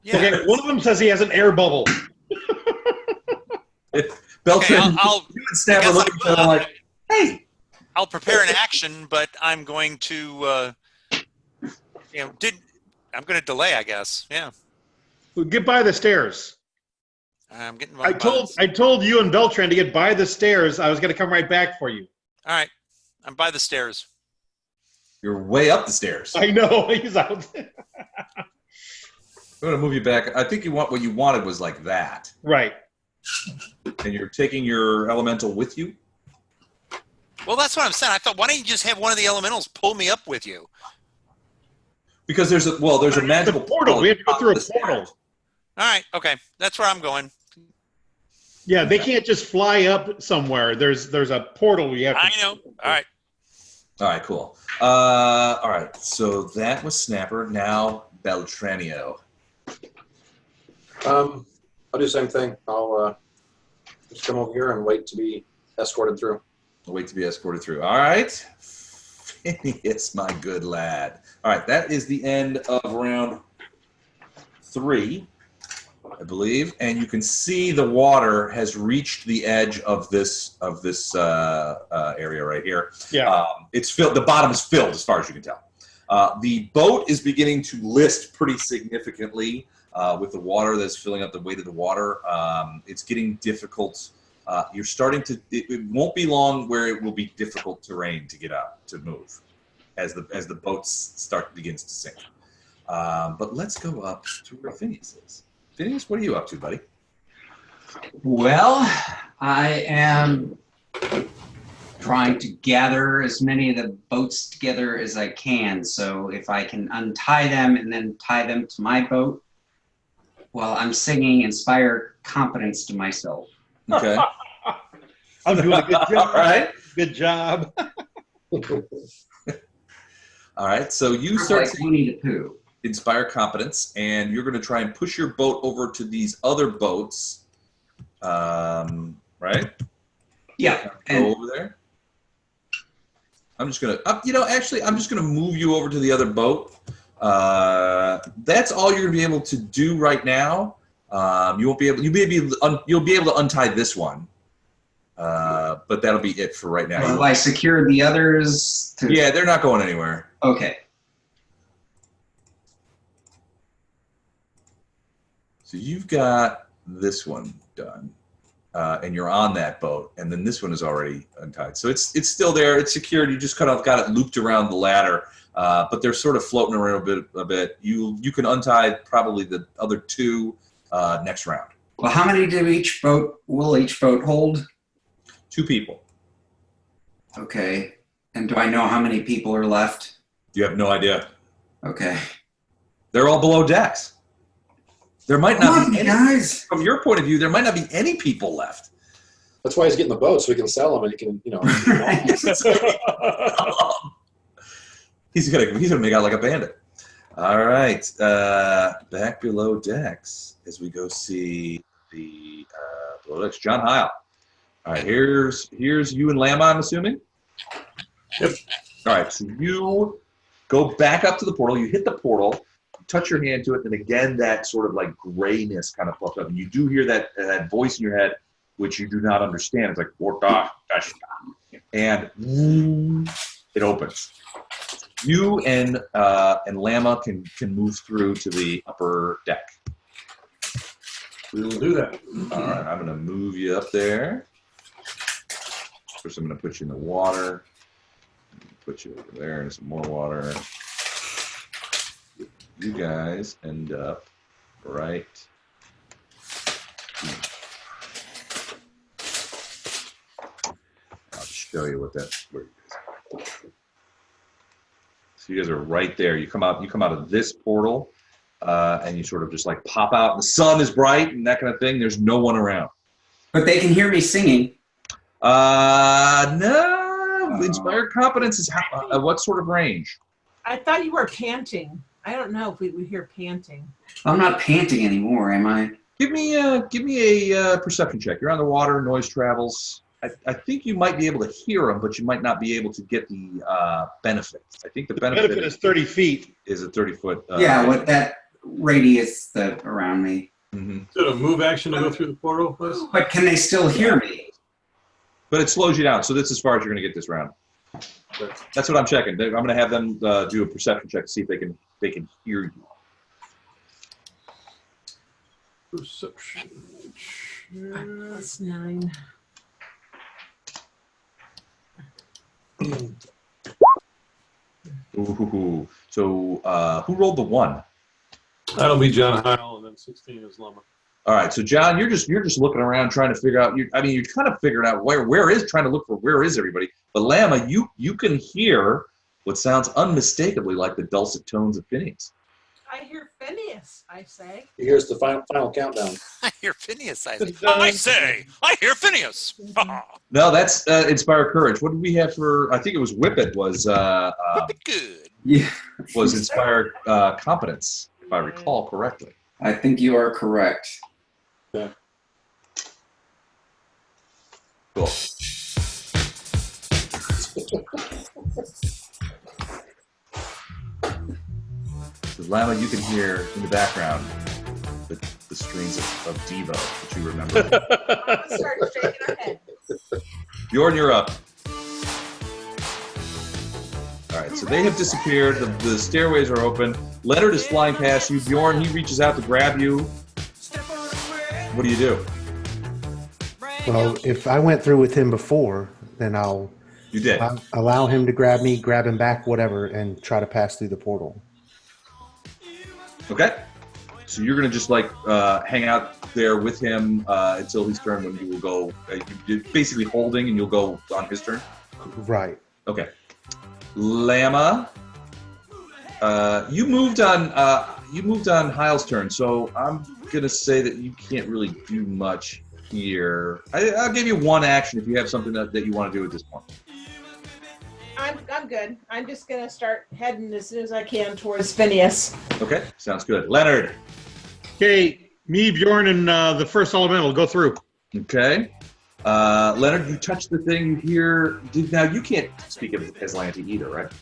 [SPEAKER 4] Yeah.
[SPEAKER 2] Okay. One of them says he has an air bubble.
[SPEAKER 1] Beltran,
[SPEAKER 4] I'll
[SPEAKER 1] Snapper look at each other like, hey.
[SPEAKER 4] I'll prepare an action, but I'm going to, I'm going to delay, I guess. Yeah.
[SPEAKER 2] Well, get by the stairs.
[SPEAKER 4] I'm getting.
[SPEAKER 2] I told you and Beltran to get by the stairs. I was going to come right back for you.
[SPEAKER 4] All right. I'm by the stairs.
[SPEAKER 1] You're way up the stairs.
[SPEAKER 2] I know. He's out there.
[SPEAKER 1] I'm going to move you back. I think what you wanted was like that.
[SPEAKER 2] Right.
[SPEAKER 1] And you're taking your elemental with you?
[SPEAKER 4] Well, that's what I'm saying. I thought, why don't you just have one of the elementals pull me up with you?
[SPEAKER 1] Because there's a magical
[SPEAKER 2] portal. We have to go through a portal.
[SPEAKER 4] All right. Okay. That's where I'm going.
[SPEAKER 2] Yeah, they can't just fly up somewhere. There's a portal we have to.
[SPEAKER 4] I know. All right.
[SPEAKER 1] All right, cool. All right, so that was Snapper. Now Beltranio.
[SPEAKER 7] I'll do the same thing. I'll just come over here and wait to be escorted through.
[SPEAKER 1] Wait to be escorted through. All right. Phineas, my good lad. All right, that is the end of round 3, I believe. And you can see the water has reached the edge of this area right here.
[SPEAKER 2] Yeah.
[SPEAKER 1] It's filled. The bottom is filled, as far as you can tell. The boat is beginning to list pretty significantly with the water that's filling up the weight of the water. It's getting difficult. You're starting to. It won't be long where it will be difficult terrain to get up to move, as the boat begins to sink. But let's go up to where Phineas is. Phineas, what are you up to, buddy?
[SPEAKER 5] Well, I am trying to gather as many of the boats together as I can. So if I can untie them and then tie them to my boat while I'm singing Inspire Confidence to myself.
[SPEAKER 1] Okay.
[SPEAKER 2] I'm doing a good job.
[SPEAKER 1] All right.
[SPEAKER 2] Good job.
[SPEAKER 1] All right. So you
[SPEAKER 5] start like Winnie the Pooh.
[SPEAKER 1] inspire competence, and you're going to try and push your boat over to these other boats. Right?
[SPEAKER 5] Yeah.
[SPEAKER 1] Go over there. I'm just going to, actually, I'm just going to move you over to the other boat. That's all you're going to be able to do right now. You won't be able. You'll be able to untie this one, but that'll be it for right now.
[SPEAKER 5] Will I secure the others?
[SPEAKER 1] Yeah, they're not going anywhere.
[SPEAKER 5] Okay.
[SPEAKER 1] So you've got this one done, and you're on that boat, and then this one is already untied. So it's still there. It's secured. You just kind of got it looped around the ladder, but they're sort of floating around a bit. You can untie probably the other two next round.
[SPEAKER 5] Well, how many will each boat hold?
[SPEAKER 1] 2 people.
[SPEAKER 5] Okay. And do I know how many people are left?
[SPEAKER 1] You have no idea.
[SPEAKER 5] Okay.
[SPEAKER 1] They're all below decks. There might not be any,
[SPEAKER 5] guys.
[SPEAKER 1] From your point of view, there might not be any people left.
[SPEAKER 7] That's why he's getting the boat, so he can sell them, and he can,
[SPEAKER 1] He's gonna make out like a bandit. All right, back below decks as we go see the below decks. John Heil. All right, here's you and Lama, I'm assuming.
[SPEAKER 3] Yep.
[SPEAKER 1] All right, so you go back up to the portal. You hit the portal. Touch your hand to it, and again that sort of like grayness kind of pops up, and you do hear that voice in your head, which you do not understand. It's like "Warta," and it opens. You and Lama can move through to the upper deck.
[SPEAKER 3] We will do that.
[SPEAKER 1] All right, I'm gonna move you up there. First, I'm gonna put you in the water. Put you over there into some more water. You guys end up right here. I'll show you where you guys are. So you guys are right there. You come out of this portal, and you sort of just like pop out. The sun is bright and that kind of thing. There's no one around.
[SPEAKER 5] But they can hear me singing.
[SPEAKER 1] No. Inspired competence is what sort of range?
[SPEAKER 6] I thought you were panting. I don't know if we would hear panting.
[SPEAKER 5] I'm not panting anymore, am I?
[SPEAKER 1] Give me a perception check. You're on the water. Noise travels. I think you might be able to hear them, but you might not be able to get the benefit. I think the benefit
[SPEAKER 2] is 30 feet.
[SPEAKER 1] Is a 30-foot.
[SPEAKER 5] Yeah, what that radius around me.
[SPEAKER 1] Mm-hmm.
[SPEAKER 3] Is it a move action to go through the portal?
[SPEAKER 5] But can they still hear me?
[SPEAKER 1] But it slows you down, so that's as far as you're going to get this round. That's what I'm checking. I'm going to have them do a perception check to see if they can hear you.
[SPEAKER 3] Perception.
[SPEAKER 6] That's 9.
[SPEAKER 1] Ooh. So who rolled the 1?
[SPEAKER 3] That'll be John Heil, and then 16 is Lama.
[SPEAKER 1] All right, so John, you're just looking around trying to figure out. You're kind of figuring out where is everybody. But Lama, you can hear what sounds unmistakably like the dulcet tones of Phineas.
[SPEAKER 6] I hear Phineas, I say.
[SPEAKER 7] He hears the final countdown.
[SPEAKER 4] I hear Phineas. I hear Phineas.
[SPEAKER 1] No, that's Inspire Courage. What did we have for? I think it was Whippet was
[SPEAKER 4] Whippet good.
[SPEAKER 5] Yeah.
[SPEAKER 1] Was Inspire Competence, if I recall correctly.
[SPEAKER 5] I think you are correct.
[SPEAKER 7] Yeah.
[SPEAKER 1] Cool. So Lama, you can hear in the background the strings of Devo that you remember.
[SPEAKER 6] Mama started shaking her head.
[SPEAKER 1] Bjorn, you're up. All right, so they have disappeared. The stairways are open. Leonard is flying past you. Bjorn, he reaches out to grab you. What do you do?
[SPEAKER 8] Well, if I went through with him before, then I'll allow him to grab me, grab him back, whatever, and try to pass through the portal.
[SPEAKER 1] Okay. So you're going to just like hang out there with him until his turn, when you will go, you're basically holding, and you'll go on his turn?
[SPEAKER 8] Right.
[SPEAKER 1] Okay. Lama, you moved on Heil's turn, so I'm going to say that you can't really do much here. I'll give you one action if you have something that you want to do at this point.
[SPEAKER 6] I'm good. I'm just gonna start heading as soon as I can towards Phineas.
[SPEAKER 1] Okay, sounds good. Leonard.
[SPEAKER 2] Okay, me, Bjorn, and the first elemental go through.
[SPEAKER 1] Okay. Leonard, you touch the thing. You hear. Now you can't speak of Aslanti either, right?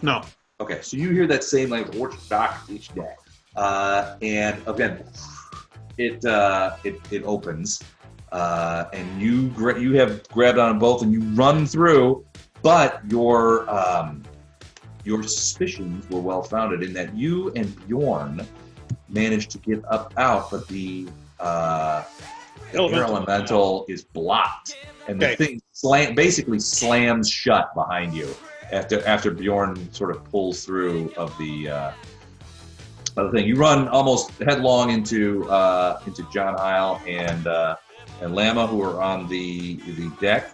[SPEAKER 2] No.
[SPEAKER 1] Okay, so you hear that same language, which knocks each day, and again, it opens, and you have grabbed on both, and you run through, but your suspicions were well founded in that you and Bjorn managed to get out, but the air elemental is blocked, and the thing basically slams shut behind you after Bjorn sort of pulls through of the thing. You run almost headlong into John Isle and Lama, who are on the deck,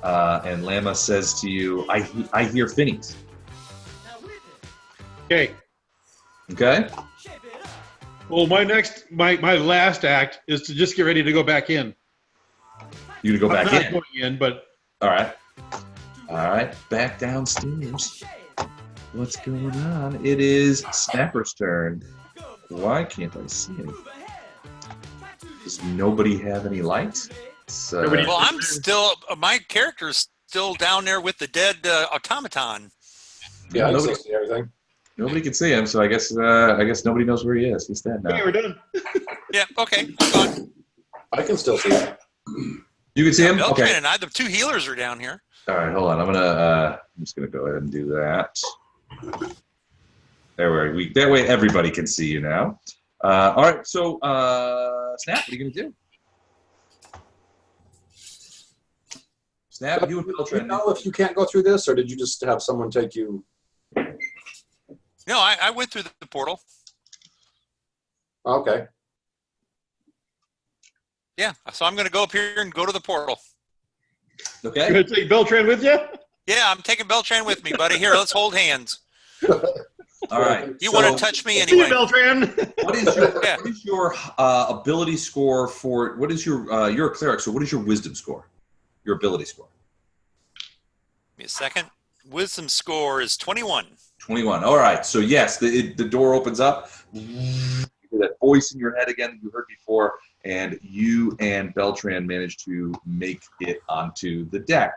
[SPEAKER 1] and Lama says to you, "I hear Phineas."
[SPEAKER 2] Okay.
[SPEAKER 1] Okay.
[SPEAKER 2] Well, my last act is to just get ready to go back in.
[SPEAKER 1] You to go back
[SPEAKER 2] not
[SPEAKER 1] in?
[SPEAKER 2] Going in, but
[SPEAKER 1] all right, back downstairs. What's going on? It is Snapper's turn. Why can't I see him? Does nobody have any lights?
[SPEAKER 4] Well, I'm still. My character's still down there with the dead automaton.
[SPEAKER 7] Yeah, I can see everything.
[SPEAKER 1] Nobody can see him, so I guess nobody knows where he is. He's dead now.
[SPEAKER 2] Okay, we're done.
[SPEAKER 4] Yeah. Okay. I'm gone.
[SPEAKER 7] I can still see him.
[SPEAKER 1] You can see him.
[SPEAKER 4] Beltran
[SPEAKER 1] Okay.
[SPEAKER 4] and I, the two healers, are down here.
[SPEAKER 1] All right, hold on. I'm just gonna go ahead and do that. There we. That way, everybody can see you now. All right. So, Snap, what are you gonna do? Snap, you and Beltran.
[SPEAKER 7] Do you know if you can't go through this, or did you just have someone take you?
[SPEAKER 4] No, I went through the portal.
[SPEAKER 7] Okay.
[SPEAKER 4] Yeah, so I'm going to go up here and go to the portal.
[SPEAKER 1] Okay.
[SPEAKER 2] You gonna take Beltran with you?
[SPEAKER 4] Yeah, I'm taking Beltran with me, buddy. Here, let's hold hands.
[SPEAKER 1] All right.
[SPEAKER 4] You want to touch me
[SPEAKER 2] See
[SPEAKER 4] anyway?
[SPEAKER 2] you, Beltran.
[SPEAKER 1] What is your ability score for? What is your? You're a cleric, so what is your wisdom score? Your ability score.
[SPEAKER 4] Give me a second. Wisdom score is 21.
[SPEAKER 1] 21. All right. So yes, the door opens up. You hear that voice in your head again that you heard before, and you and Beltran manage to make it onto the deck.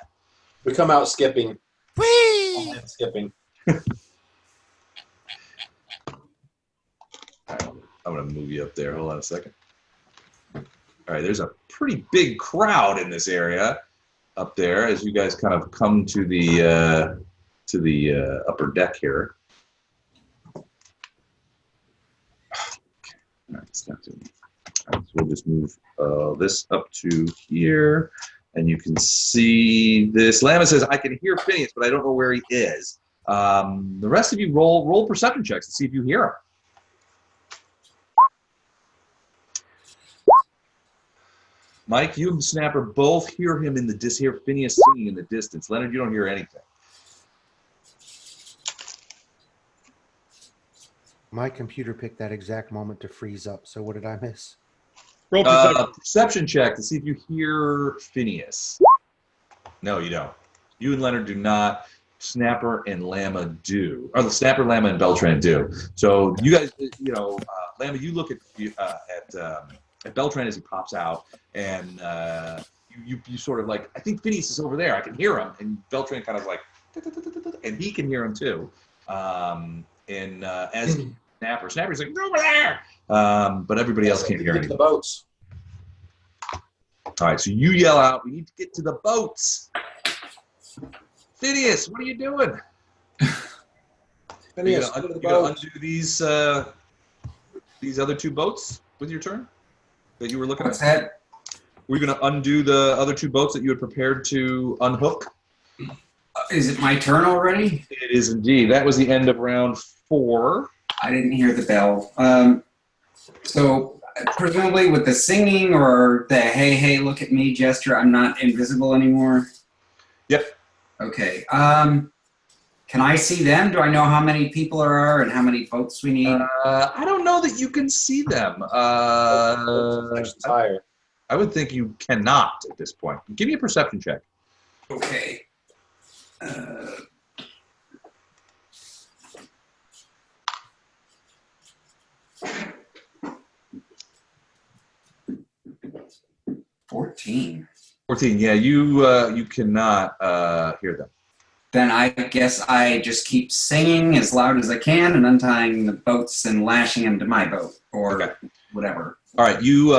[SPEAKER 7] We come out skipping.
[SPEAKER 4] Whee!
[SPEAKER 7] Skipping.
[SPEAKER 1] I'm going to move you up there. Hold on a second. All right. There's a pretty big crowd in this area up there as you guys kind of come to the upper deck here. All right, it's not doing it. All right, so we'll just move this up to here, and you can see this. Lama says, "I can hear Phineas, but I don't know where he is." The rest of you roll perception checks to see if you hear him. Mike, you and Snapper both hear him in the hear Phineas singing in the distance. Leonard, you don't hear anything.
[SPEAKER 8] My computer picked that exact moment to freeze up. So what did I miss?
[SPEAKER 2] Roll
[SPEAKER 1] perception check to see if you hear Phineas. No, you don't. You and Leonard do not. Snapper and Lama do. Or the Snapper, Lama, and Beltran do. So you guys, Lama, you look at Beltran as he pops out, and you sort of like, I think Phineas is over there. I can hear him, and Beltran kind of like, and he can hear him too. As Snapper's like, over there, but everybody else can't hear anything.
[SPEAKER 7] The boats.
[SPEAKER 1] All right, so you yell out, "We need to get to the boats." Phineas, what are you doing?
[SPEAKER 7] Phineas,
[SPEAKER 1] you gonna undo these other two boats with your turn that you were looking
[SPEAKER 5] What's
[SPEAKER 1] at?
[SPEAKER 5] that?
[SPEAKER 1] Were you going to undo the other two boats that you had prepared to unhook?
[SPEAKER 5] Is it my turn already?
[SPEAKER 1] It is indeed. That was the end of round 4.
[SPEAKER 5] I didn't hear the bell. So presumably with the singing or the hey, hey, look at me gesture, I'm not invisible anymore?
[SPEAKER 1] Yep.
[SPEAKER 5] Okay. Can I see them? Do I know how many people there are and how many boats we need?
[SPEAKER 1] I don't know that you can see them.
[SPEAKER 7] Higher.
[SPEAKER 1] I would think you cannot at this point. Give me a perception check.
[SPEAKER 5] Okay. 14.
[SPEAKER 1] 14. Yeah, you cannot hear them.
[SPEAKER 5] Then I guess I just keep singing as loud as I can and untying the boats and lashing them to my boat or whatever.
[SPEAKER 1] All right, you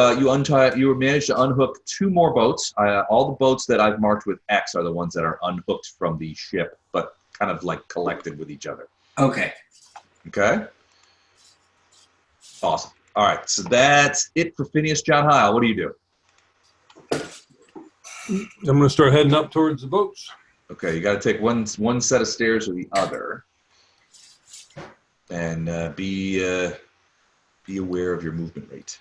[SPEAKER 1] managed to unhook 2 more boats. All the boats that I've marked with X are the ones that are unhooked from the ship, but kind of like collected with each other.
[SPEAKER 5] Okay.
[SPEAKER 1] Okay. Awesome. All right, so that's it for Phineas. John Heil, what do you do?
[SPEAKER 3] I'm going to start heading up towards the boats.
[SPEAKER 1] Okay, you got to take one set of stairs or the other, and be aware of your movement rate.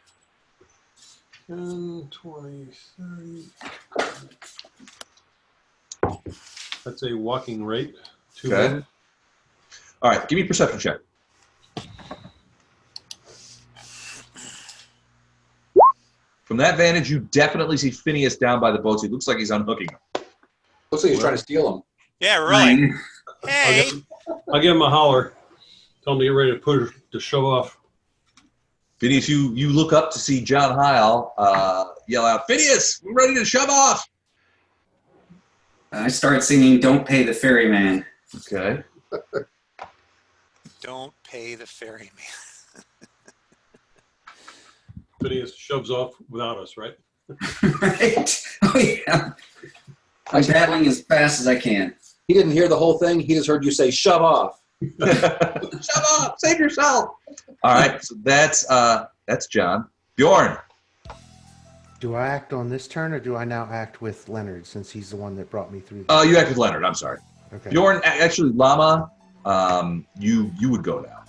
[SPEAKER 3] 10, 20, 30. That's a walking rate. 2
[SPEAKER 1] Okay.
[SPEAKER 3] minutes.
[SPEAKER 1] All right, give me a perception check. From that vantage, you definitely see Phineas down by the boats. He looks like he's unhooking them.
[SPEAKER 7] Looks like he's trying to steal them.
[SPEAKER 4] Yeah, really. Hey.
[SPEAKER 3] I'll give him a holler. Tell him to get ready to show off.
[SPEAKER 1] Phineas, you look up to see John Heil yell out, "Phineas, we're ready to shove off!"
[SPEAKER 5] I start singing "Don't Pay the Ferryman."
[SPEAKER 1] Okay.
[SPEAKER 4] Don't pay the ferryman.
[SPEAKER 3] Phineas shoves off without us, right?
[SPEAKER 5] Right? Oh, yeah. I'm paddling as fast as I can.
[SPEAKER 7] He didn't hear the whole thing. He just heard you say, "Shove off."
[SPEAKER 1] Shove off! Save yourself! All right, so that's John. Bjorn.
[SPEAKER 8] Do I act on this turn, or do I now act with Leonard since he's the one that brought me through?
[SPEAKER 1] You act with Leonard. I'm sorry.
[SPEAKER 8] Okay.
[SPEAKER 1] Bjorn, actually, Llama, you would go now.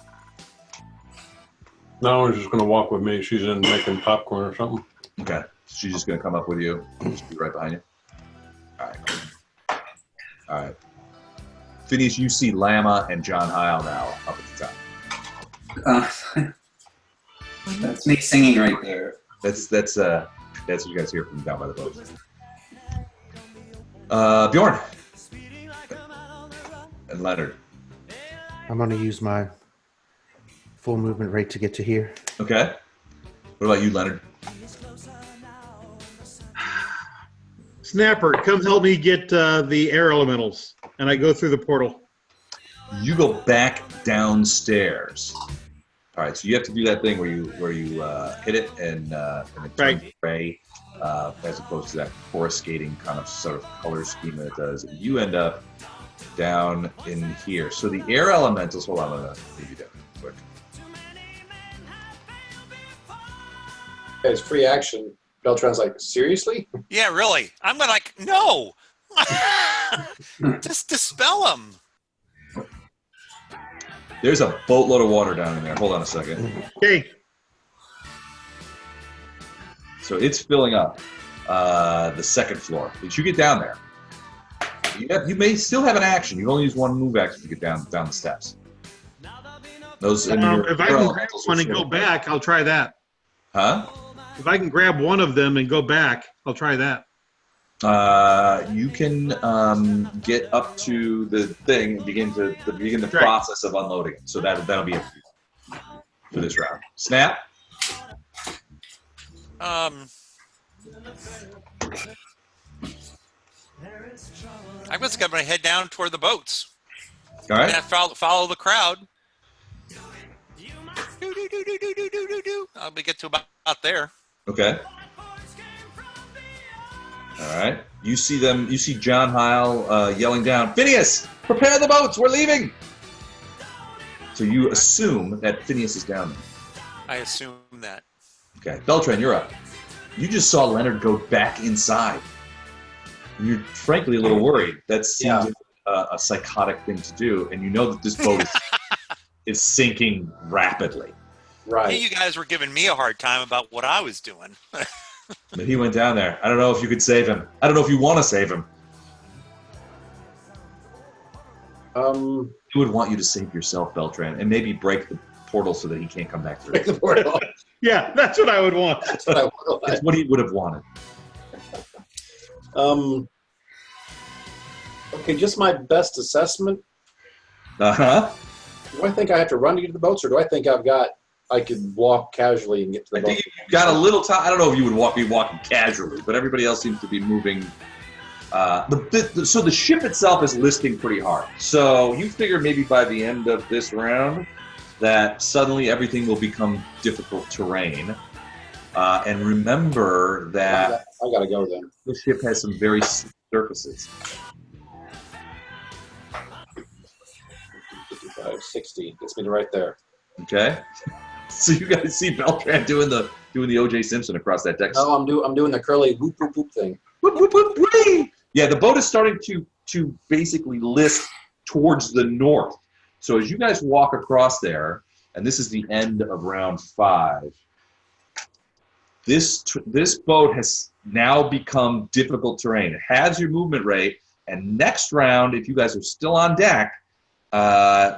[SPEAKER 3] No, she's just going to walk with me. She's in making popcorn or something.
[SPEAKER 1] Okay. She's just going to come up with you. Just be right behind you. All right. All right. Phineas, you see Llama and John Heil now up at the top.
[SPEAKER 5] That's me singing right there.
[SPEAKER 1] That's what you guys hear from down by the boat. Bjorn and Leonard.
[SPEAKER 8] I'm going to use my full movement rate to get to here.
[SPEAKER 1] Okay. What about you, Leonard?
[SPEAKER 2] Snapper, come help me get the air elementals, and I go through the portal.
[SPEAKER 1] You go back downstairs. All right, so you have to do that thing where you hit it and it turns gray, as opposed to that coruscating kind of sort of color scheme that it does. And you end up down in here. So the air elementals. Hold on, I'm gonna leave you down quick.
[SPEAKER 7] It's free action. Beltran's like, seriously?
[SPEAKER 4] Yeah, really. I'm gonna like, no. Just dispel them.
[SPEAKER 1] There's a boatload of water down in there. Hold on a second.
[SPEAKER 2] Okay.
[SPEAKER 1] So it's filling up the second floor. As you get down there, you may still have an action. You only use one move action to get down the steps. Those.
[SPEAKER 2] If I can grab one and go back, I'll try that.
[SPEAKER 1] Huh?
[SPEAKER 2] If I can grab one of them and go back, I'll try that.
[SPEAKER 1] You can get up to the thing and begin the process of unloading it. So that'll be it for this round. Snap.
[SPEAKER 4] I'm just going to head down toward the boats.
[SPEAKER 1] All right.
[SPEAKER 4] And follow the crowd. I'll get to about there.
[SPEAKER 1] Okay. All right. You see them. You see John Heil yelling down, "Phineas, prepare the boats. We're leaving." So you assume that Phineas is down there.
[SPEAKER 4] I assume that.
[SPEAKER 1] Okay. Beltran, you're up. You just saw Leonard go back inside. You're frankly a little worried. That seems a psychotic thing to do, and you know that this boat is sinking rapidly.
[SPEAKER 7] Right.
[SPEAKER 4] Hey, you guys were giving me a hard time about what I was doing.
[SPEAKER 1] But he went down there. I don't know if you could save him. I don't know if you want to save him. He would want you to save yourself, Beltran, and maybe break the portal so that he can't come back through.
[SPEAKER 7] Break the portal.
[SPEAKER 2] Yeah, that's what I would want.
[SPEAKER 7] That's what I would like.
[SPEAKER 1] That's what he would have wanted.
[SPEAKER 7] Okay, just my best assessment.
[SPEAKER 1] Uh-huh.
[SPEAKER 7] Do I think I have to run to get to the boats, or do I think I could walk casually and get to the boats?
[SPEAKER 1] got a little time. I don't know if you would be walking casually, but everybody else seems to be moving. So the ship itself is listing pretty hard. So you figure maybe by the end of this round that suddenly everything will become difficult terrain. And remember that
[SPEAKER 7] I gotta go then.
[SPEAKER 1] the ship has some very steep surfaces.
[SPEAKER 7] 55, 60 gets me right there.
[SPEAKER 1] Okay. So you guys see Beltran doing the O.J. Simpson across that deck.
[SPEAKER 7] No, I'm doing the curly whoop whoop whoop thing.
[SPEAKER 1] Whoop, whoop, whoop, whee! Yeah, the boat is starting to basically list towards the north. So as you guys walk across there, and this is the end of round 5, this boat has now become difficult terrain. It has your movement rate, and next round, if you guys are still on deck,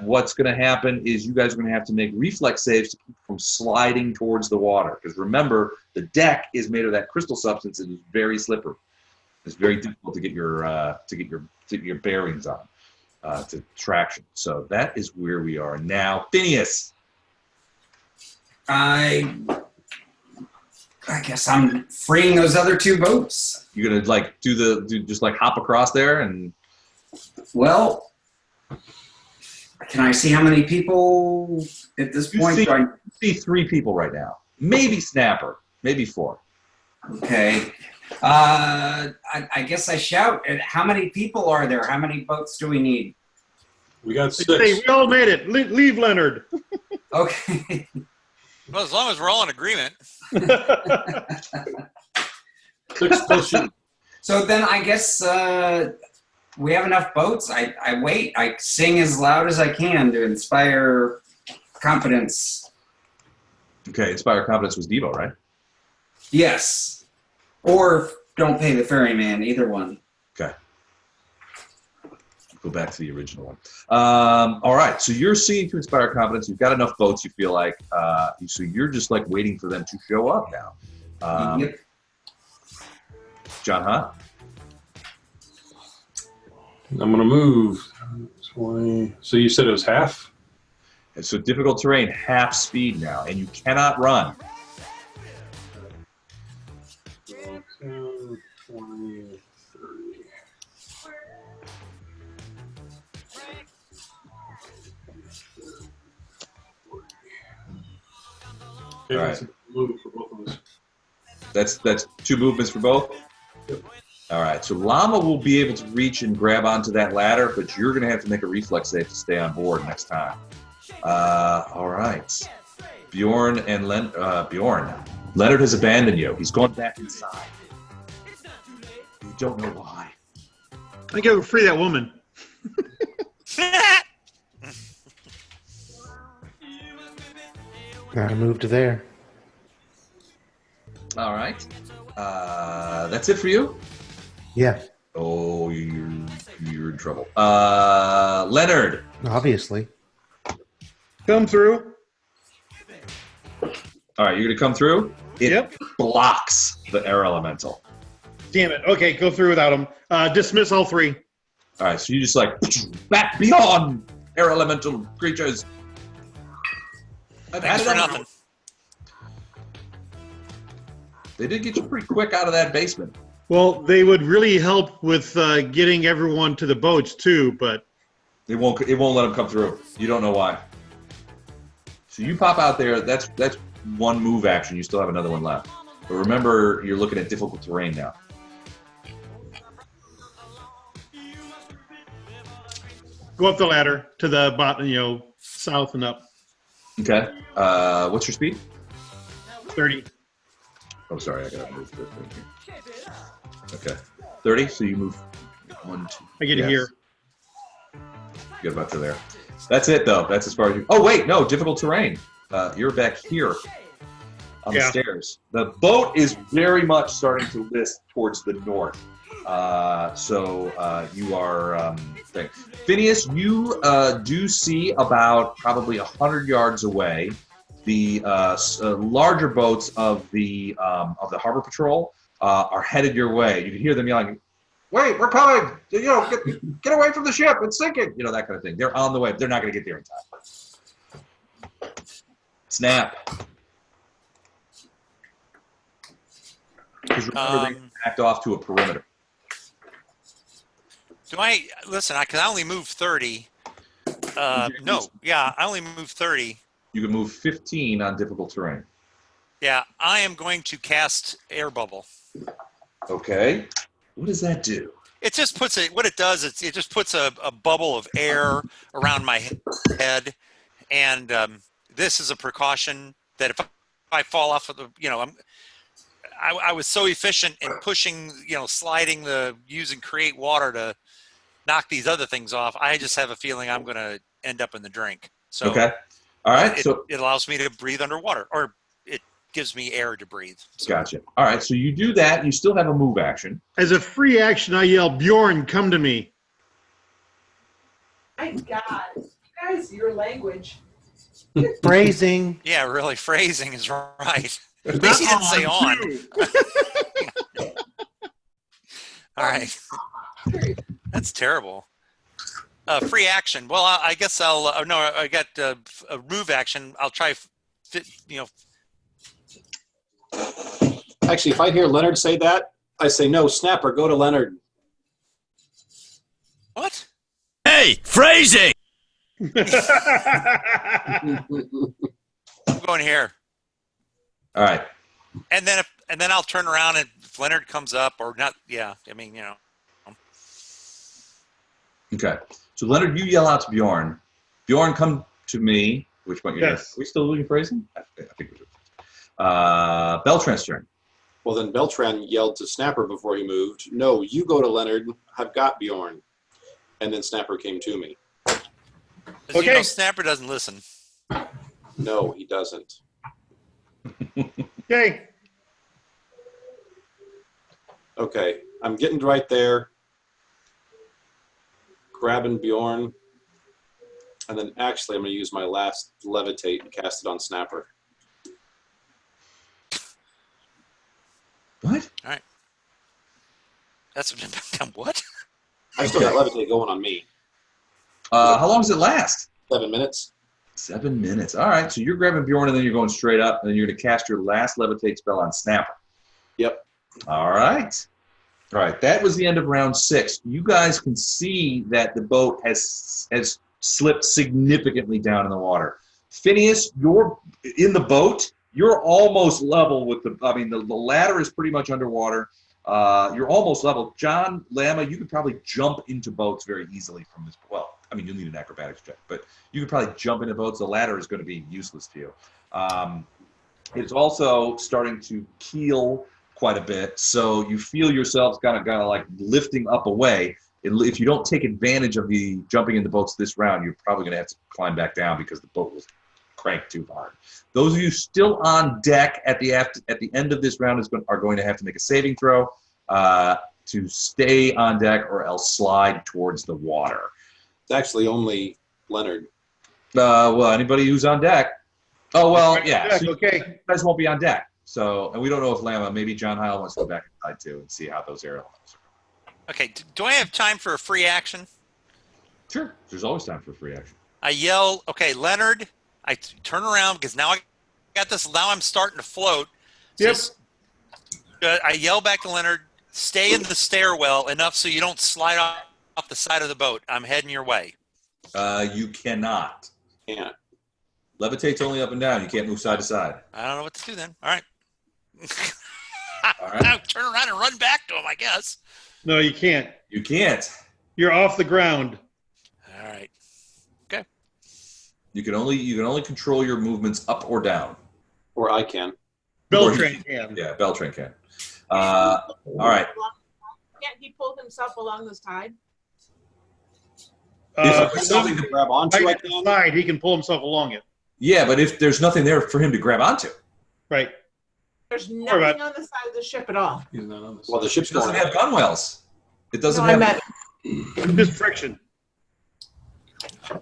[SPEAKER 1] what's going to happen is you guys are going to have to make reflex saves to keep from sliding towards the water. Because remember, the deck is made of that crystal substance and is very slippery. It's very difficult to get your bearings on to traction. So that is where we are now. Phineas.
[SPEAKER 5] I guess I'm freeing those other 2 boats.
[SPEAKER 1] You're gonna like just hop across there and.
[SPEAKER 5] Well, can I see how many people at this point?
[SPEAKER 1] You see 3 people right now. Maybe Snapper. Maybe 4.
[SPEAKER 5] Okay. I guess I shout. How many people are there? How many boats do we need?
[SPEAKER 3] We got 6.
[SPEAKER 2] Hey, we all made it. Leave Leonard.
[SPEAKER 5] Okay.
[SPEAKER 4] Well, as long as we're all in agreement.
[SPEAKER 3] 6 plus you.
[SPEAKER 5] So then I guess we have enough boats. I wait. I sing as loud as I can to inspire confidence.
[SPEAKER 1] Okay, inspire confidence was Devo, right?
[SPEAKER 5] Yes. Or don't pay the ferryman, either one.
[SPEAKER 1] Okay. Go back to the original one. All right, so you're singing to inspire confidence. You've got enough boats, you feel like. So you're just like waiting for them to show up now.
[SPEAKER 5] Yep.
[SPEAKER 1] John Hunt?
[SPEAKER 3] I'm going to move 20. So you said it was half?
[SPEAKER 1] And so difficult terrain, half speed now, and you cannot run.
[SPEAKER 3] 10, 20, 30. Okay,
[SPEAKER 1] All right.
[SPEAKER 3] that's a move for both of us.
[SPEAKER 1] That's 2 movements for both?
[SPEAKER 3] Yep.
[SPEAKER 1] All right, so Llama will be able to reach and grab onto that ladder, but you're going to have to make a reflex save to stay on board next time. All right. Bjorn and Bjorn. Leonard has abandoned you. He's gone back inside. You don't know why.
[SPEAKER 2] I gotta free that woman.
[SPEAKER 8] I moved to there.
[SPEAKER 1] All right. That's it for you?
[SPEAKER 8] Yeah,
[SPEAKER 1] Oh, you're in trouble. Leonard.
[SPEAKER 8] obviously.
[SPEAKER 2] Come through.
[SPEAKER 1] All right, you're going to come through? It
[SPEAKER 2] Yep.
[SPEAKER 1] blocks the air elemental.
[SPEAKER 2] Damn it. Okay, go through without him. Dismiss all 3.
[SPEAKER 1] All right, so you just like, back beyond air elemental creatures. I've had
[SPEAKER 4] Thanks
[SPEAKER 1] it
[SPEAKER 4] for
[SPEAKER 1] up.
[SPEAKER 4] nothing.
[SPEAKER 1] They did get you pretty quick out of that basement.
[SPEAKER 2] Well, they would really help with getting everyone to the boats too, but
[SPEAKER 1] It won't let them come through. You don't know why. So you pop out there. That's 1 move action. You still have another one left. But remember, you're looking at difficult terrain now.
[SPEAKER 2] go up the ladder to the bottom, south and up.
[SPEAKER 1] Okay. What's your speed?
[SPEAKER 2] 30.
[SPEAKER 1] Oh, sorry. I got to move this thing here. Okay. 30. So you move 1, 2.
[SPEAKER 2] I get here.
[SPEAKER 1] Get about to there. That's it, though. That's as far as you. Oh, wait. No. Difficult terrain. You're back here on the stairs. The boat is very much starting to list towards the north. So you are. Phineas, you do see about probably 100 yards away the larger boats of the harbor patrol are headed your way. You can hear them yelling, "Wait, we're coming! Get away from the ship! It's sinking!" That kind of thing. They're on the way. They're not going to get there in time. Snap. Because remember, they backed off to a perimeter.
[SPEAKER 4] Do I listen? I can only move 30. No, yeah, I only move 30.
[SPEAKER 1] You can move 15 on difficult terrain.
[SPEAKER 4] Yeah, I am going to cast air bubble.
[SPEAKER 1] Okay. What does that do?
[SPEAKER 4] It just puts what it does is it just puts a bubble of air around my head, and this is a precaution that if I fall off of the, I was so efficient in pushing, sliding using create water to knock these other things off. I just have a feeling I'm going to end up in the drink. So
[SPEAKER 1] okay, all right.
[SPEAKER 4] It allows me to breathe underwater, or it gives me air to breathe. So.
[SPEAKER 1] Gotcha. All right, so you do that. You still have a move action.
[SPEAKER 2] As a free action, I yell, "Bjorn, come to me!"
[SPEAKER 6] My God, guys, your language.
[SPEAKER 8] Phrasing.
[SPEAKER 4] Yeah, really, phrasing is right. At least he didn't say on. All right. That's terrible. Free action. Well, I guess I'll. No, I got a move action. I'll try.
[SPEAKER 7] Actually, if I hear Leonard say that, I say, no, Snapper, go to Leonard.
[SPEAKER 4] What?
[SPEAKER 11] Hey, phrasing!
[SPEAKER 4] I'm going here.
[SPEAKER 1] All right.
[SPEAKER 4] And then I'll turn around and if Leonard comes up or not. Yeah, I mean,
[SPEAKER 1] Okay. So Leonard, you yell out to Bjorn. Bjorn, come to me. Which one?
[SPEAKER 2] Yes.
[SPEAKER 1] Are we still doing phrasing? I think we do. Beltran's turn.
[SPEAKER 7] Well, then Beltran yelled to Snapper before he moved, no, you go to Leonard. I've got Bjorn. And then Snapper came to me.
[SPEAKER 4] Okay. Snapper doesn't listen.
[SPEAKER 7] No, he doesn't.
[SPEAKER 2] Okay.
[SPEAKER 7] Okay, I'm getting right there, grabbing Bjorn, and then actually I'm going to use my last levitate and cast it on Snapper.
[SPEAKER 1] What?
[SPEAKER 4] All right. That's what?
[SPEAKER 7] I still got levitate going on me.
[SPEAKER 1] How long does it last?
[SPEAKER 7] 7 minutes.
[SPEAKER 1] 7 minutes. All right. So you're grabbing Bjorn, and then you're going straight up, and then you're going to cast your last levitate spell on Snapper.
[SPEAKER 7] Yep.
[SPEAKER 1] All right. All right. That was the end of round 6. You guys can see that the boat has slipped significantly down in the water. Phineas, you're in the boat. You're almost level with the ladder is pretty much underwater. You're almost level. John, Lama, you could probably jump into boats very easily from this. Well, I mean, you'll need an acrobatics check, but you could probably jump into boats. The ladder is going to be useless to you. It's also starting to keel quite a bit, so you feel yourselves kind of like lifting up away. If you don't take advantage of the jumping into boats this round, you're probably going to have to climb back down because the boat was cranked too hard. Those of you still on deck at the end of this round are going to have to make a saving throw to stay on deck or else slide towards the water.
[SPEAKER 7] It's actually only Leonard.
[SPEAKER 1] Well, anybody who's on deck. Oh, well, yeah. So
[SPEAKER 2] okay.
[SPEAKER 1] you guys won't be on deck. So, and we don't know if Lama, maybe John Heil wants to go back inside too and see how those air elements are.
[SPEAKER 4] Okay. Do I have time for a free action?
[SPEAKER 1] Sure. There's always time for free action.
[SPEAKER 4] I yell, okay, Leonard. I turn around because now I got this. Now I'm starting to float. So
[SPEAKER 2] Yep.
[SPEAKER 4] I yell back to Leonard, stay in the stairwell enough so you don't slide off the side of the boat. I'm heading your way.
[SPEAKER 1] You cannot.
[SPEAKER 7] Can't.
[SPEAKER 1] Levitate's only up and down. You can't move side to side.
[SPEAKER 4] I don't know what to do then. All right.
[SPEAKER 1] All right.
[SPEAKER 4] I'll turn around and run back to him, I guess.
[SPEAKER 2] No, you can't.
[SPEAKER 1] You can't.
[SPEAKER 2] You're off the ground.
[SPEAKER 4] All right. Okay.
[SPEAKER 1] You can only control your movements up or down.
[SPEAKER 7] Or I can.
[SPEAKER 2] Beltran can.
[SPEAKER 1] Yeah, Beltran can. All right.
[SPEAKER 6] Can't he pull himself along the side?
[SPEAKER 7] If there's something to grab onto, I
[SPEAKER 2] Right
[SPEAKER 7] can.
[SPEAKER 2] side, he can pull himself along it.
[SPEAKER 1] Yeah, but if there's nothing there for him to grab onto.
[SPEAKER 2] Right.
[SPEAKER 6] There's nothing on the side of the ship at all.
[SPEAKER 3] He's not on the
[SPEAKER 7] Well, the ship's
[SPEAKER 1] It doesn't
[SPEAKER 7] going
[SPEAKER 1] have gunwales. It doesn't
[SPEAKER 6] No, I
[SPEAKER 1] have.
[SPEAKER 6] meant
[SPEAKER 2] Just friction.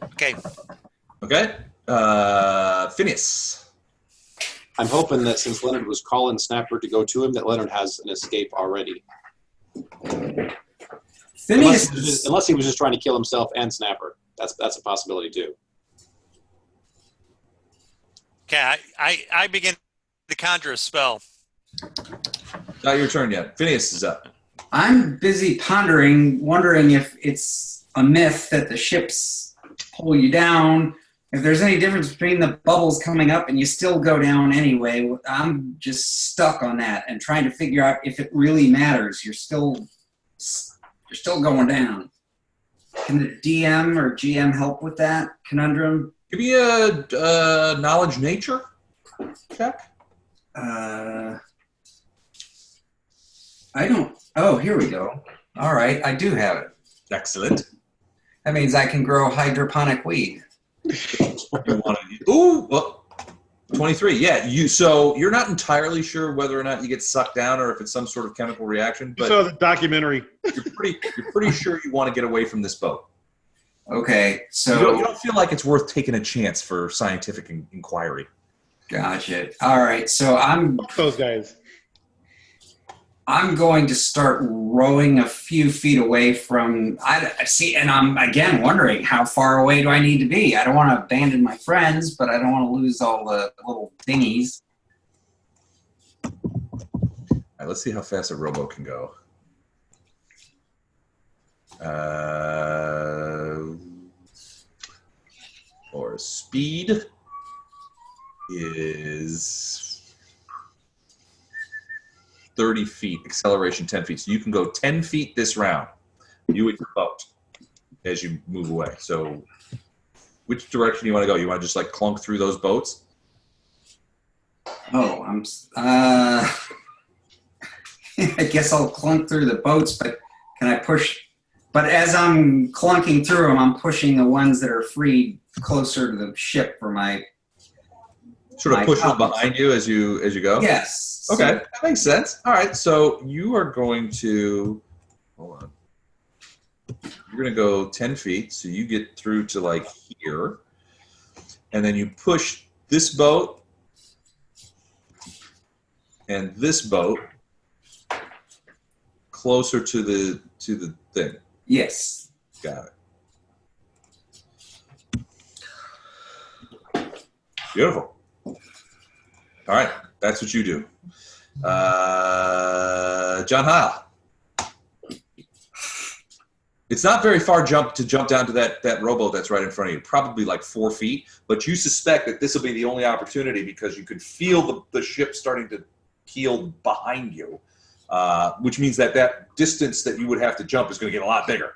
[SPEAKER 4] Okay.
[SPEAKER 1] Okay. Phineas.
[SPEAKER 7] I'm hoping that since Leonard was calling Snapper to go to him, that Leonard has an escape already. Unless he was just trying to kill himself and Snapper. That's a possibility too.
[SPEAKER 4] Okay. I begin to conjure a spell.
[SPEAKER 1] Not your turn yet. Phineas is up.
[SPEAKER 5] I'm busy pondering, wondering if it's a myth that the ships pull you down. If there's any difference between the bubbles coming up and you still go down anyway. I'm just stuck on that and trying to figure out if it really matters. You're still going down. Can the DM or GM help with that conundrum?
[SPEAKER 1] Give me a knowledge nature check.
[SPEAKER 5] I don't. Oh, here we go. All right, I do have it.
[SPEAKER 1] Excellent.
[SPEAKER 5] That means I can grow hydroponic weed.
[SPEAKER 1] Ooh, well, 23. Yeah, so you're not entirely sure whether or not you get sucked down or if it's some sort of chemical reaction. But
[SPEAKER 2] you saw the documentary.
[SPEAKER 1] You're pretty sure you want to get away from this boat.
[SPEAKER 5] Okay, so
[SPEAKER 1] you don't feel like it's worth taking a chance for scientific inquiry.
[SPEAKER 5] Gotcha. All right, so
[SPEAKER 2] those guys.
[SPEAKER 5] I'm going to start rowing a few feet away from. I see, and I'm again wondering how far away do I need to be? I don't want to abandon my friends, but I don't want to lose all the little dinghies.
[SPEAKER 1] All right, let's see how fast a rowboat can go. Or speed is 30 feet, acceleration 10 feet. So you can go 10 feet this round, you and your boat, as you move away. So which direction do you want to go? You want to just like clunk through those boats?
[SPEAKER 5] Oh, I guess I'll clunk through the boats, but can I push? But as I'm clunking through them, I'm pushing the ones that are free closer to the ship for my.
[SPEAKER 1] Sort of push them behind you as you go?
[SPEAKER 5] Yes.
[SPEAKER 1] Okay, that makes sense. All right, so you are going to, hold on. You're going to go 10 feet, so you get through to like here. And then you push this boat and this boat closer to the thing.
[SPEAKER 5] Yes.
[SPEAKER 1] Got it. Beautiful. All right, that's what you do. John Heil. It's not very far to jump down to that rowboat that's right in front of you, probably like 4 feet, but you suspect that this will be the only opportunity because you could feel the ship starting to keel behind you, which means that distance that you would have to jump is going to get a lot bigger.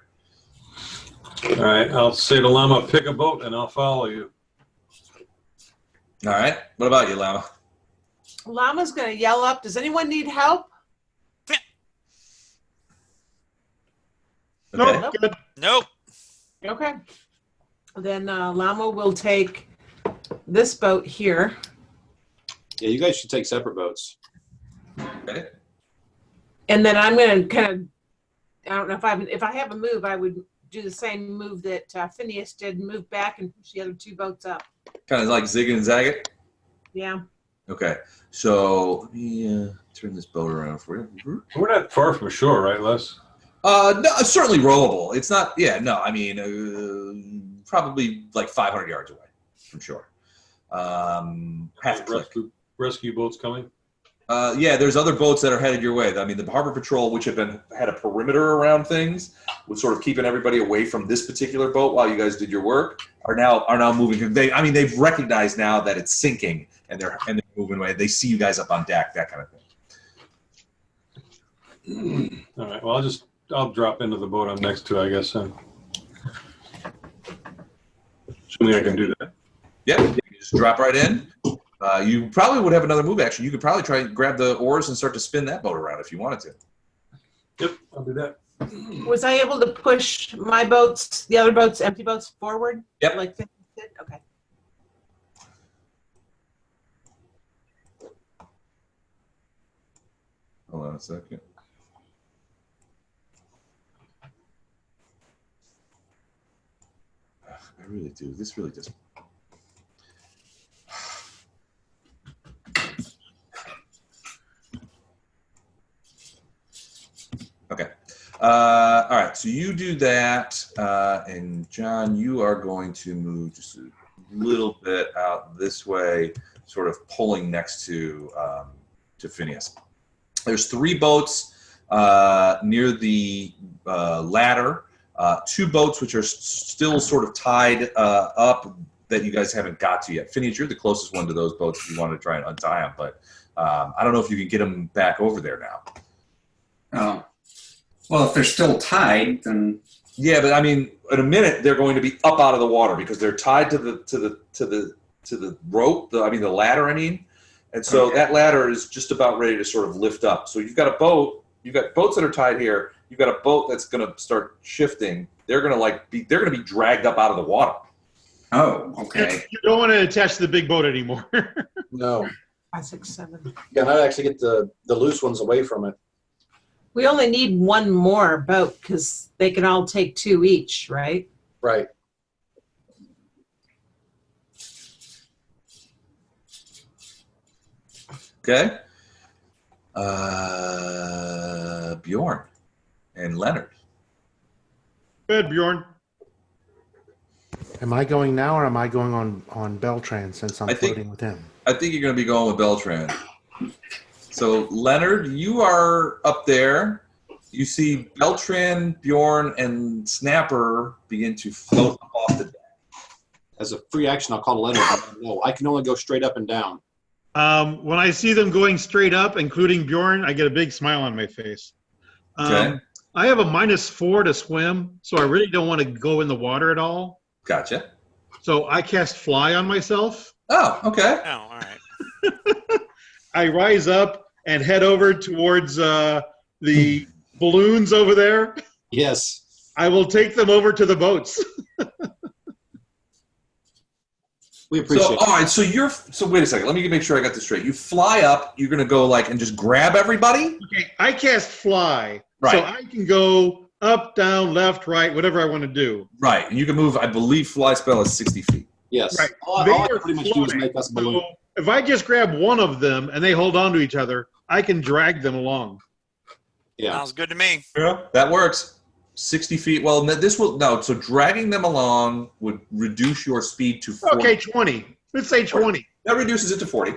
[SPEAKER 3] All right, I'll say to Llama, pick a boat and I'll follow you.
[SPEAKER 1] All right, what about you, Llama?
[SPEAKER 6] Llama's going to yell up, does anyone need help?
[SPEAKER 1] Okay.
[SPEAKER 4] Nope.
[SPEAKER 6] Okay. Then Llama will take this boat here.
[SPEAKER 7] Yeah, you guys should take separate boats.
[SPEAKER 1] Okay.
[SPEAKER 6] And then I'm going to kind of, I don't know if I have a move, I would do the same move that Phineas did, move back and push the other two boats up.
[SPEAKER 1] Kind of like zig and zag it?
[SPEAKER 6] Yeah.
[SPEAKER 1] Okay, so let me turn this boat around for you.
[SPEAKER 3] We're not far from shore, right, Les?
[SPEAKER 1] No, it's certainly rowable. It's not, yeah, no, I mean, probably like 500 yards away from shore. Half a click.
[SPEAKER 3] Rescue boats coming?
[SPEAKER 1] Yeah, there's other boats that are headed your way. I mean, the Harbor Patrol, which had a perimeter around things, was sort of keeping everybody away from this particular boat while you guys did your work, are now moving. They've recognized now that it's sinking, and they're moving away. They see you guys up on deck, that kind of thing.
[SPEAKER 3] All right. Well, I'll drop into the boat I'm next to, I guess. Assuming I can do that.
[SPEAKER 1] Yeah, you just drop right in. You probably would have another move action. You could probably try and grab the oars and start to spin that boat around if you wanted to.
[SPEAKER 3] Yep, I'll do that.
[SPEAKER 6] Was I able to push my boats, the other boats, empty boats, forward?
[SPEAKER 1] Yep.
[SPEAKER 6] Like Phineas did? Okay.
[SPEAKER 1] Hold on a second. I really do. This really doesn't. Okay. All right. So you do that, and John, you are going to move just a little bit out this way, sort of pulling next to Phineas. There's 3 boats near the ladder. 2 boats which are still sort of tied up that you guys haven't got to yet. Phineas, you're the closest one to those boats if you want to try and untie them, but I don't know if you can get them back over there now.
[SPEAKER 5] Oh. Well, if they're still tied, then...
[SPEAKER 1] Yeah, but I mean, in a minute they're going to be up out of the water because they're tied to the rope. The ladder. And so that ladder is just about ready to sort of lift up. So you've got a boat. You've got boats that are tied here. You've got a boat that's going to start shifting. They're going to be dragged up out of the water.
[SPEAKER 5] Oh, okay.
[SPEAKER 2] You don't want to attach to the big boat anymore.
[SPEAKER 7] No.
[SPEAKER 6] 5, 6, 7.
[SPEAKER 7] Yeah, and I'd actually get the loose ones away from it.
[SPEAKER 6] We only need one more boat because they can all take 2 each, right?
[SPEAKER 7] Right.
[SPEAKER 1] Okay. Bjorn and Leonard.
[SPEAKER 2] Good, Bjorn.
[SPEAKER 8] Am I going now, or am I going on Beltran since I'm floating with him?
[SPEAKER 1] I think you're going to be going with Beltran. So, Leonard, you are up there. You see Beltran, Bjorn, and Snapper begin to float up off the deck.
[SPEAKER 7] As a free action, I'll call Leonard. No, I can only go straight up and down.
[SPEAKER 2] When I see them going straight up, including Bjorn, I get a big smile on my face.
[SPEAKER 1] Okay.
[SPEAKER 2] I have a -4 to swim, so I really don't want to go in the water at all.
[SPEAKER 1] Gotcha.
[SPEAKER 2] So I cast Fly on myself.
[SPEAKER 1] Oh, okay.
[SPEAKER 4] Oh, all right.
[SPEAKER 2] I rise up and head over towards the balloons over there.
[SPEAKER 7] Yes.
[SPEAKER 2] I will take them over to the boats.
[SPEAKER 7] We appreciate it.
[SPEAKER 1] All right, so wait a second. Let me make sure I got this straight. You fly up, you're going to go and just grab everybody?
[SPEAKER 2] Okay, I cast Fly.
[SPEAKER 1] Right.
[SPEAKER 2] So I can go up, down, left, right, whatever I want to do.
[SPEAKER 1] Right, and you can move, I believe Fly spell is 60 feet.
[SPEAKER 7] Yes.
[SPEAKER 2] Right.
[SPEAKER 7] All I pretty much do is make us a balloon.
[SPEAKER 2] So if I just grab one of them and they hold on to each other, I can drag them along.
[SPEAKER 7] Yeah.
[SPEAKER 4] Sounds good to me.
[SPEAKER 1] Yeah, that works. 60 feet. Well, so dragging them along would reduce your speed to 40.
[SPEAKER 2] Okay, 20. Let's say 20.
[SPEAKER 1] That reduces it to 40.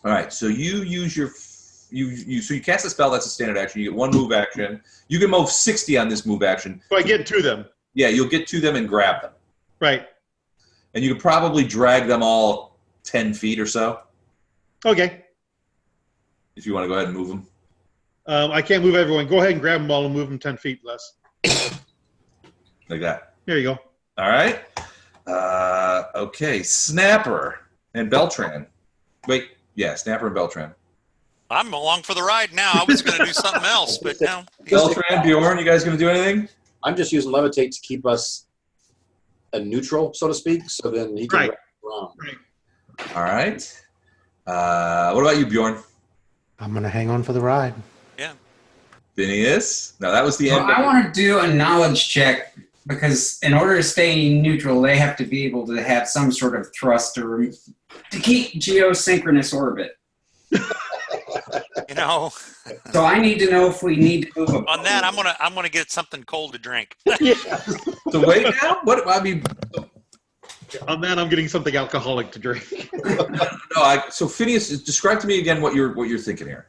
[SPEAKER 1] All right, so you use so you cast a spell, that's a standard action. You get 1 move action. You can move 60 on this move action.
[SPEAKER 2] So I get to them.
[SPEAKER 1] Yeah, you'll get to them and grab them.
[SPEAKER 2] Right.
[SPEAKER 1] And you could probably drag them all 10 feet or so.
[SPEAKER 2] Okay.
[SPEAKER 1] If you want to go ahead and move them.
[SPEAKER 2] I can't move everyone. Go ahead and grab them all and move them 10 feet less.
[SPEAKER 1] Like that.
[SPEAKER 2] There you go.
[SPEAKER 1] All right. Okay, Snapper and Beltran. Wait, yeah, Snapper and Beltran.
[SPEAKER 4] I'm along for the ride now. I was going to do something else, but no.
[SPEAKER 1] Beltran, Bjorn, you guys going to do anything?
[SPEAKER 7] I'm just using levitate to keep us a neutral, so to speak, so then he can
[SPEAKER 2] Right.
[SPEAKER 7] wrap around.
[SPEAKER 2] Right.
[SPEAKER 1] All right. What about you, Bjorn?
[SPEAKER 8] I'm going to hang on for the ride.
[SPEAKER 4] Yeah.
[SPEAKER 1] Phineas? No, that was the end.
[SPEAKER 5] Well, I want to do a knowledge check because in order to stay neutral, they have to be able to have some sort of thrust to keep geosynchronous orbit.
[SPEAKER 4] You know,
[SPEAKER 5] So I need to know if we need to move a
[SPEAKER 4] on that, I'm gonna get something cold to drink.
[SPEAKER 1] So wait now? What? I mean,
[SPEAKER 2] On that, I'm getting something alcoholic to drink.
[SPEAKER 1] so Phineas, describe to me again what you're thinking here.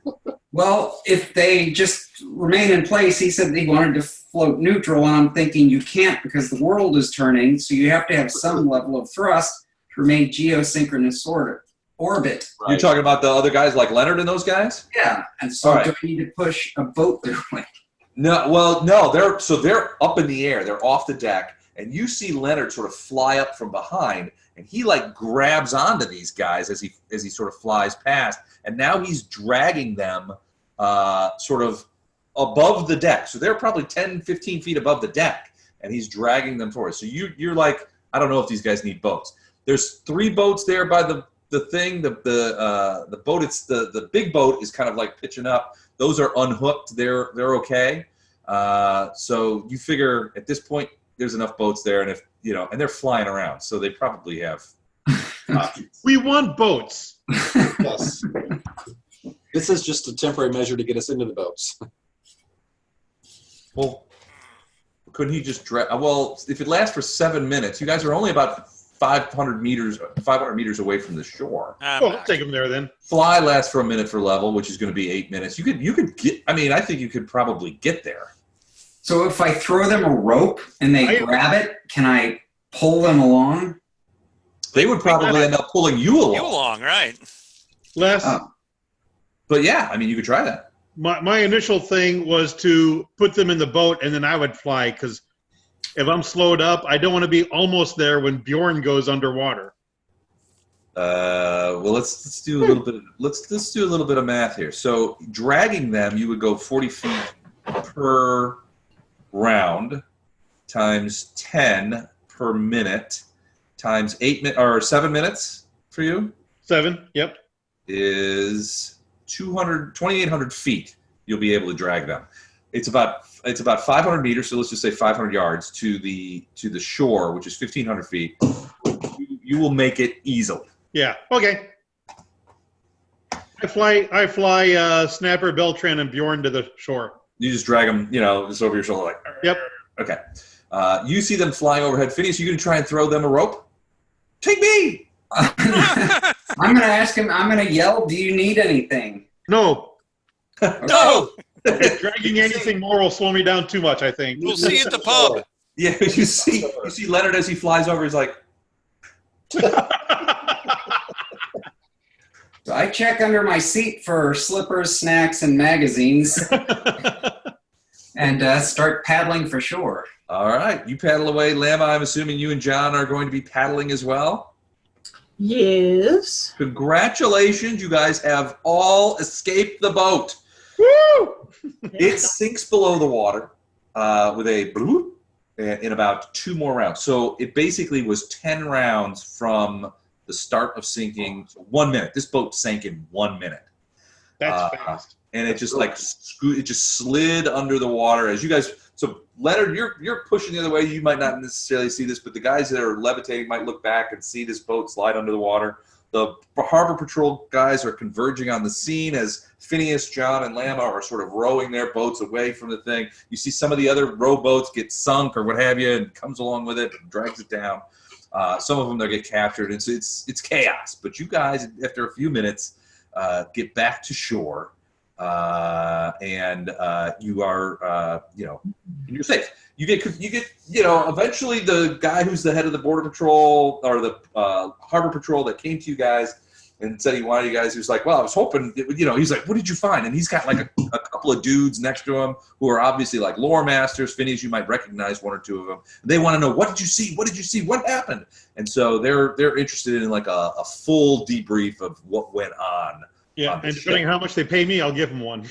[SPEAKER 5] Well, if they just remain in place, he said he wanted to float neutral, and I'm thinking you can't because the world is turning, so you have to have some level of thrust to remain geosynchronous orbit.
[SPEAKER 1] Right. You're talking about the other guys like Leonard and those guys?
[SPEAKER 5] Yeah, and so
[SPEAKER 1] Right.
[SPEAKER 5] do I need to push a boat their way?
[SPEAKER 1] No, they're up in the air. They're off the deck, and you see Leonard sort of fly up from behind, and he grabs onto these guys as he sort of flies past, and now he's dragging them sort of above the deck. So they're probably 10, 15 feet above the deck, and he's dragging them forward. So you're like, I don't know if these guys need boats. There's 3 boats there by the thing. The boat, it's the big boat is kind of pitching up. Those are unhooked. They're okay. So you figure at this point there's enough boats there, and and they're flying around, so they probably have options.
[SPEAKER 2] We want boats.
[SPEAKER 7] Yes. This is just a temporary measure to get us into the boats.
[SPEAKER 1] Well, couldn't he just drag? Well, if it lasts for 7 minutes, you guys are only about 500 meters away from the shore.
[SPEAKER 2] I'll take them there then.
[SPEAKER 1] Fly lasts for a minute for level, which is going to be 8 minutes. You could get. I mean, I think you could probably get there.
[SPEAKER 5] So if I throw them a rope and they grab it, can I pull them along?
[SPEAKER 1] They would probably end up pulling you along.
[SPEAKER 4] You along, right?
[SPEAKER 2] Les?
[SPEAKER 1] But yeah, I mean, you could try that.
[SPEAKER 2] My initial thing was to put them in the boat and then I would fly, because if I'm slowed up, I don't want to be almost there when Bjorn goes underwater.
[SPEAKER 1] Well, let's do a little bit. Let's do a little bit of math here. So dragging them, you would go 40 feet per round, times 10 per minute, times 7 minutes for you.
[SPEAKER 2] 7. Yep.
[SPEAKER 1] Is 2,800 feet. You'll be able to drag them. It's about 500 meters. So let's just say 500 yards to the shore, which is 1,500 feet. You will make it easily.
[SPEAKER 2] Yeah. Okay. I fly Snapper, Beltran, and Bjorn to the shore.
[SPEAKER 1] You just drag them, just over your shoulder, like.
[SPEAKER 2] Yep.
[SPEAKER 1] Okay. You see them flying overhead. Phineas, you going to try and throw them a rope? Take me.
[SPEAKER 5] I'm going to ask him. I'm going to yell. Do you need anything?
[SPEAKER 2] No.
[SPEAKER 4] No.
[SPEAKER 2] Dragging anything more will slow me down too much, I think.
[SPEAKER 4] We'll see you at the pub.
[SPEAKER 1] Yeah. You see Leonard as he flies over. He's like.
[SPEAKER 5] So I check under my seat for slippers, snacks, and magazines, and start paddling for shore.
[SPEAKER 1] All right, you paddle away. Lama, I'm assuming you and John are going to be paddling as well?
[SPEAKER 6] Yes.
[SPEAKER 1] Congratulations, you guys have all escaped the boat.
[SPEAKER 2] Woo!
[SPEAKER 1] It sinks below the water with a bloop in about 2 more rounds. So it basically was 10 rounds from the start of sinking. So 1 minute. This boat sank in 1 minute.
[SPEAKER 2] That's fast.
[SPEAKER 1] And it just it just slid under the water as you guys. So Leonard, you're pushing the other way. You might not necessarily see this, but the guys that are levitating might look back and see this boat slide under the water. The Harbor Patrol guys are converging on the scene as Phineas, John, and Lama are sort of rowing their boats away from the thing. You see some of the other rowboats get sunk or what have you, and comes along with it and drags it down. Some of them they get captured. It's chaos. But you guys, after a few minutes, get back to shore, and you are you're safe. You get eventually the guy who's the head of the Border Patrol or the Harbor Patrol that came to you guys and said he wanted you guys. He was like, well, I was hoping, he's like, what did you find? And he's got like a couple of dudes next to him who are obviously like lore masters. Phineas, you might recognize 1 or 2 of them. They want to know, what did you see? What did you see? What happened? And so they're interested in like a full debrief of what went on.
[SPEAKER 2] Yeah, and depending on how much they pay me, I'll give them one.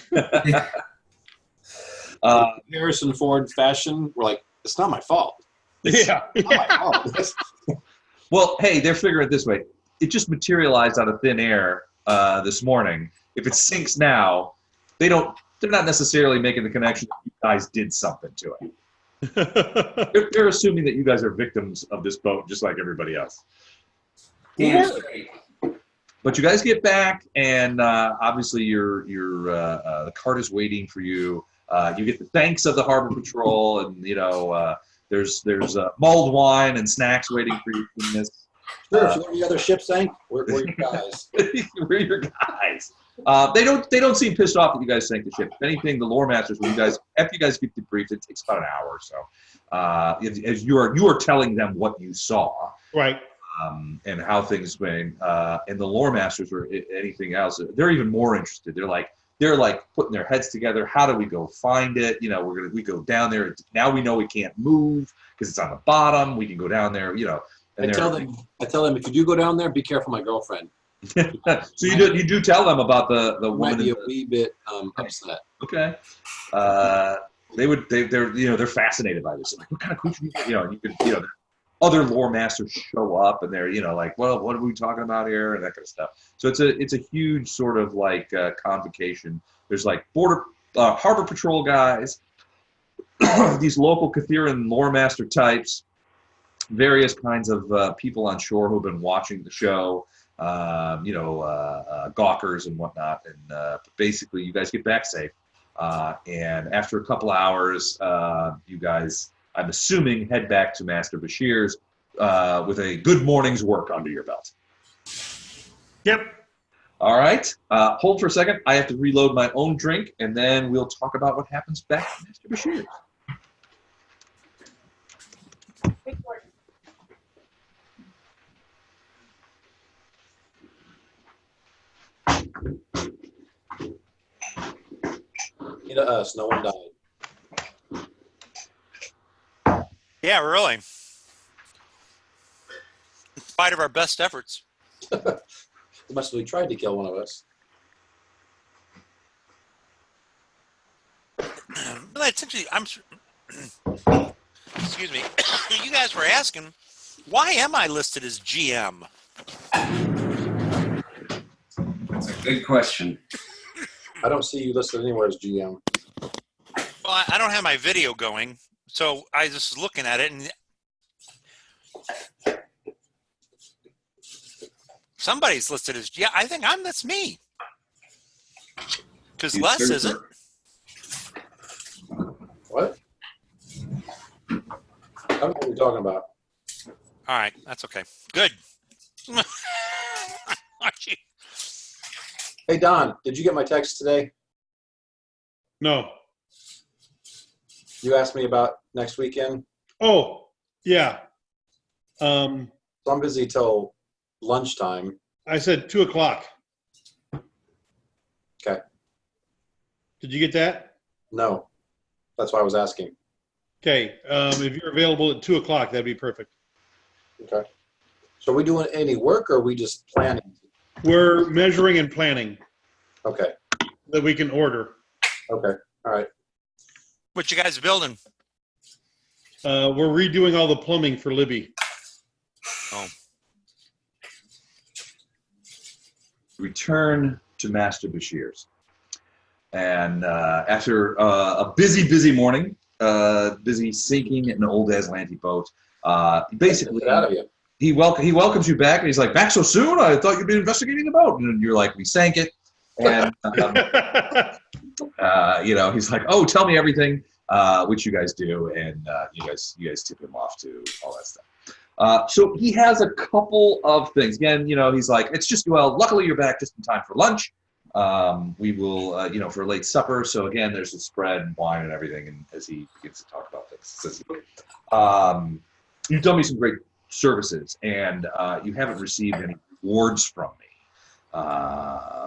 [SPEAKER 7] Harrison Ford fashion, we're like, it's not my fault.
[SPEAKER 2] Yeah.
[SPEAKER 7] Not my fault.
[SPEAKER 1] Well, hey, they're figuring it this way. It just materialized out of thin air this morning. If it sinks now, they're not necessarily making the connection that you guys did something to it. They're assuming that you guys are victims of this boat, just like everybody else.
[SPEAKER 5] Yeah.
[SPEAKER 1] But you guys get back, and obviously the cart is waiting for you. You get the thanks of the Harbor Patrol, and there's mulled wine and snacks waiting for you from this.
[SPEAKER 7] Sure, if any other ship sank, we're your guys.
[SPEAKER 1] We're your guys. They don't seem pissed off that you guys sank the ship. If anything, the lore masters, after you guys get debriefed, it takes about an hour or so. As you are telling them what you saw,
[SPEAKER 2] right,
[SPEAKER 1] and how things went, and the lore masters or anything else, they're even more interested. They're like putting their heads together. How do we go find it? We go down there. Now we know we can't move because it's on the bottom. We can go down there. And
[SPEAKER 7] I tell them if you do go down there, be careful, my girlfriend.
[SPEAKER 1] So you do tell them about the woman.
[SPEAKER 7] Might be a wee bit upset.
[SPEAKER 1] Okay. They're fascinated by this. Like, what kind of creature? Other lore masters show up and they're like, well, what are we talking about here, and that kind of stuff. So it's a huge sort of like convocation. There's like Harbor Patrol guys, these local Katheeran lore master types, various kinds of people on shore who've been watching the show, gawkers and whatnot. And basically, you guys get back safe. And after a couple hours, you guys, I'm assuming, head back to Master Bashir's. with a good morning's work under your belt.
[SPEAKER 2] Yep.
[SPEAKER 1] All right. Hold for a second. I have to reload my own drink, and then we'll talk about what happens back to Master Bashir.
[SPEAKER 7] To us, no one died.
[SPEAKER 4] Yeah, really. In spite of our best efforts.
[SPEAKER 7] Must have tried to kill one of us.
[SPEAKER 4] Well, it's actually, excuse me. You guys were asking, why am I listed as GM?
[SPEAKER 5] That's a good question.
[SPEAKER 7] I don't see you listed anywhere as GM.
[SPEAKER 4] Well, I don't have my video going, so I just was looking at it, and somebody's listed as, yeah, I think that's me. Because Les isn't.
[SPEAKER 7] What? I don't know what you're talking about.
[SPEAKER 4] All right, that's okay. Good.
[SPEAKER 7] Hey, Don, did you get my text today?
[SPEAKER 2] No.
[SPEAKER 7] You asked me about next weekend?
[SPEAKER 2] Oh, yeah.
[SPEAKER 7] So I'm busy till lunchtime.
[SPEAKER 2] I said 2 o'clock.
[SPEAKER 7] Okay.
[SPEAKER 2] Did you get that?
[SPEAKER 7] No. That's why I was asking.
[SPEAKER 2] Okay. If you're available at 2 o'clock, that'd be perfect.
[SPEAKER 7] Okay. So are we doing any work, or are we just planning?
[SPEAKER 2] We're measuring and planning.
[SPEAKER 7] Okay.
[SPEAKER 2] That we can order.
[SPEAKER 7] Okay. All right.
[SPEAKER 4] What you guys building?
[SPEAKER 2] We're redoing all the plumbing for Libby.
[SPEAKER 4] Oh.
[SPEAKER 1] Return to Master Bashir's. And after a busy morning, busy sinking an old Aslanti boat, basically
[SPEAKER 7] Get out of you.
[SPEAKER 1] he welcomes you back, and he's like, back so soon? I thought you'd been investigating the boat. And you're like, we sank it. And, he's like, oh, tell me everything, which you guys do. And you guys tip him off to all that stuff. So he has a couple of things. Again, he's like, it's just, well, luckily you're back just in time for lunch. We will, for a late supper. So again, there's a spread and wine and everything. And as he begins to talk about things, he says, you've done me some great services, and you haven't received any rewards from me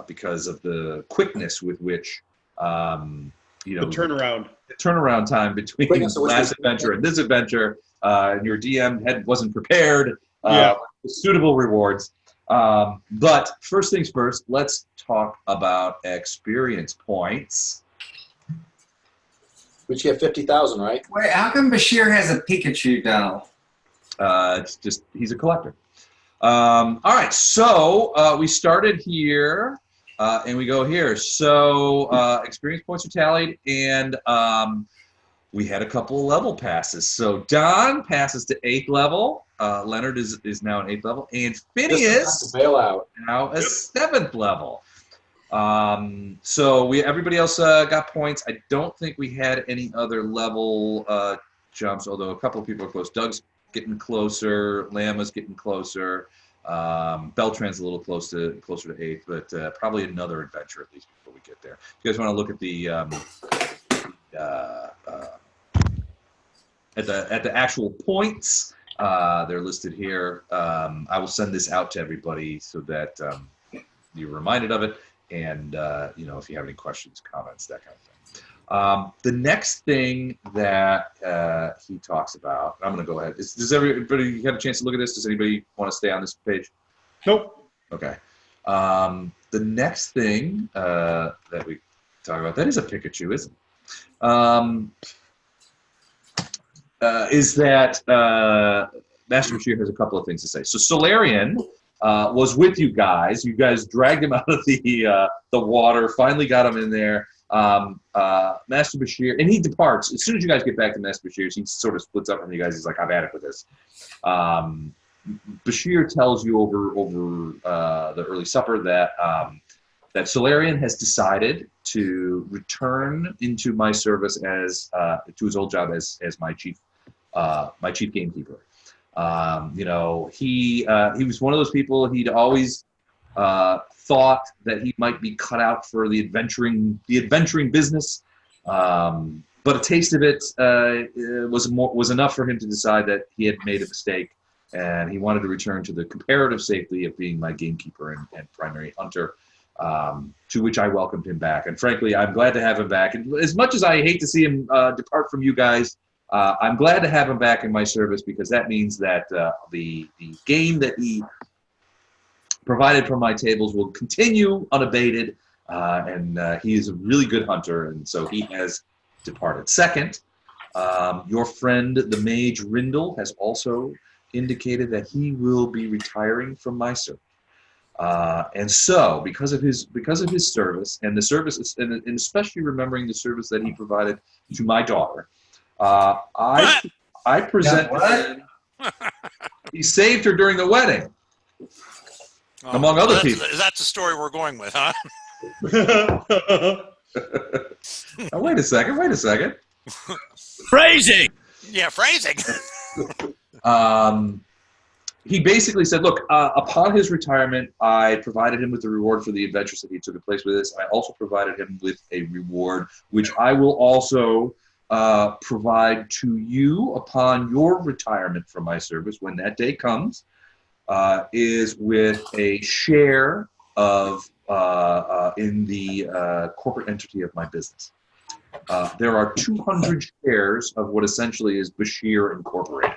[SPEAKER 1] because of the quickness with which, the turnaround time between the last adventure and this adventure, and your DM wasn't prepared with suitable rewards. But first things first, let's talk about experience points.
[SPEAKER 7] We get 50,000, right?
[SPEAKER 5] Wait, how come Bashir has a Pikachu doll?
[SPEAKER 1] It's just, he's a collector. All right, so we started here, and we go here. So experience points are tallied, and we had a couple of level passes. So Don passes to 8th level. Leonard is now an 8th level, and Phineas
[SPEAKER 7] now
[SPEAKER 1] a 7th level. So everybody else got points. I don't think we had any other level jumps, although a couple of people are close. Doug's getting closer. Lama's getting closer. Beltran's a little closer to 8th, but probably another adventure at least before we get there. If you guys want to look at the at the actual points, they're listed here. I will send this out to everybody so that you're reminded of it, and if you have any questions, comments, that kind of thing. The next thing that he talks about, I'm going to go ahead. Does everybody have a chance to look at this? Does anybody want to stay on this page?
[SPEAKER 2] Nope.
[SPEAKER 1] Okay. The next thing that we talk about, that is a Pikachu, isn't it? Is that Master Bashir has a couple of things to say. So Solarian was with you guys. You guys dragged him out of the water, finally got him in there. Master Bashir, and he departs. As soon as you guys get back to Master Bashir, he sort of splits up from you guys. He's like, I've had it with this. Bashir tells you over the early supper that that Solarian has decided to return into my service as to his old job as my chief gamekeeper. He was one of those people. He'd always thought that he might be cut out for the adventuring business, but a taste of it was enough for him to decide that he had made a mistake, and he wanted to return to the comparative safety of being my gamekeeper and primary hunter. To which I welcomed him back, and frankly, I'm glad to have him back. And as much as I hate to see him depart from you guys, I'm glad to have him back in my service, because that means that the game that he provided from my tables will continue unabated, and he is a really good hunter, and so he has departed. Second, your friend the mage Rindle has also indicated that he will be retiring from my service. And so, because of his service, and the service, and especially remembering the service that he provided to my daughter, I present. He saved her during the wedding, among other people.
[SPEAKER 4] Is that the story we're going with, huh?
[SPEAKER 1] Now, wait a second.
[SPEAKER 11] Phrasing.
[SPEAKER 4] Yeah, phrasing.
[SPEAKER 1] He basically said, look, upon his retirement, I provided him with the reward for the adventures that he took place with us. I also provided him with a reward, which I will also provide to you upon your retirement from my service, when that day comes, is with a share of in the corporate entity of my business. There are 200 shares of what essentially is Bashir Incorporated.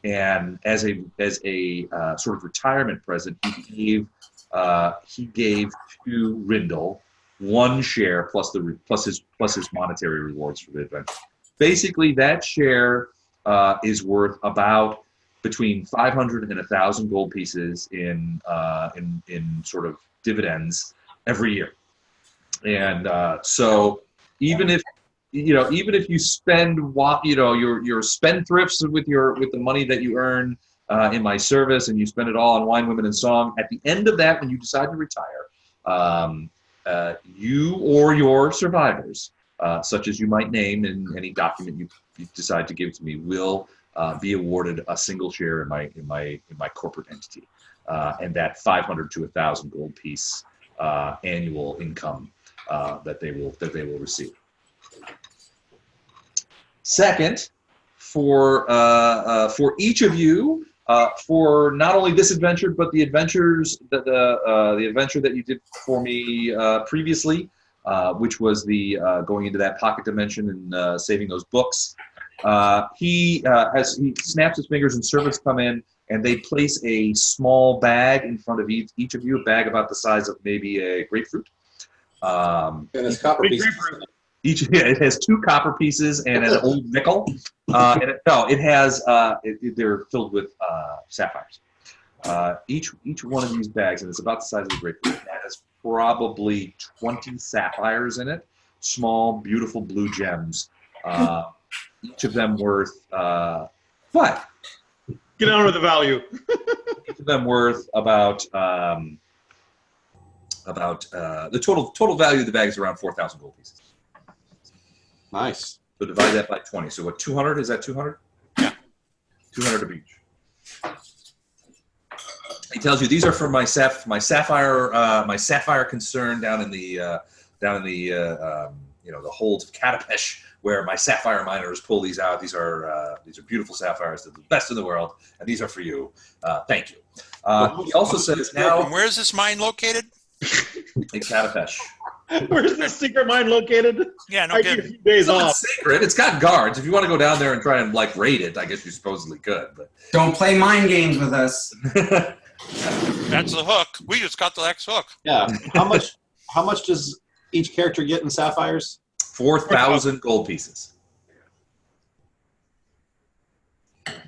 [SPEAKER 1] And as a sort of retirement present, he gave to Rindle 1 share plus his monetary rewards for the adventure. Basically, that share is worth about between 500 and 1,000 gold pieces in sort of dividends every year. And so even if you spend your spendthrifts with the money that you earn in my service, and you spend it all on wine, women, and song, at the end of that, when you decide to retire, you or your survivors, such as you might name in any document you decide to give to me, will be awarded a single share in my corporate entity, and that 500 to 1,000 gold piece annual income that they will receive. Second, for each of you, for not only this adventure but the adventures that the adventure that you did for me previously, which was the going into that pocket dimension and saving those books. He snaps his fingers and servants come in, and they place a small bag in front of each of you, a bag about the size of maybe a grapefruit.
[SPEAKER 7] And it's copper pieces.
[SPEAKER 1] It has 2 copper pieces and an old nickel. They're filled with sapphires. Each one of these bags, and it's about the size of a grapefruit, has probably 20 sapphires in it. Small, beautiful blue gems. Each of them worth what?
[SPEAKER 2] Get on with the value.
[SPEAKER 1] Each of them worth about the total value of the bag is around 4,000 gold pieces.
[SPEAKER 7] Nice.
[SPEAKER 1] So divide that by 20. So what, 200? Is that 200?
[SPEAKER 4] Yeah.
[SPEAKER 1] 200 of each. He tells you these are for my sapphire concern down in the the holds of Katapesh, where my sapphire miners pull these out. These are beautiful sapphires. They're the best in the world, and these are for you. Thank you. He also says now.
[SPEAKER 4] And where is this mine located?
[SPEAKER 1] In Katapesh.
[SPEAKER 2] Where's the secret mine located?
[SPEAKER 4] Yeah, no kidding.
[SPEAKER 1] It's not secret. It's got guards. If you want to go down there and try and raid it, I guess you supposedly could. But
[SPEAKER 5] don't play mind games with us.
[SPEAKER 4] That's the hook. We just got the next hook.
[SPEAKER 7] Yeah. How much does each character get in sapphires?
[SPEAKER 1] 4,000 gold pieces. And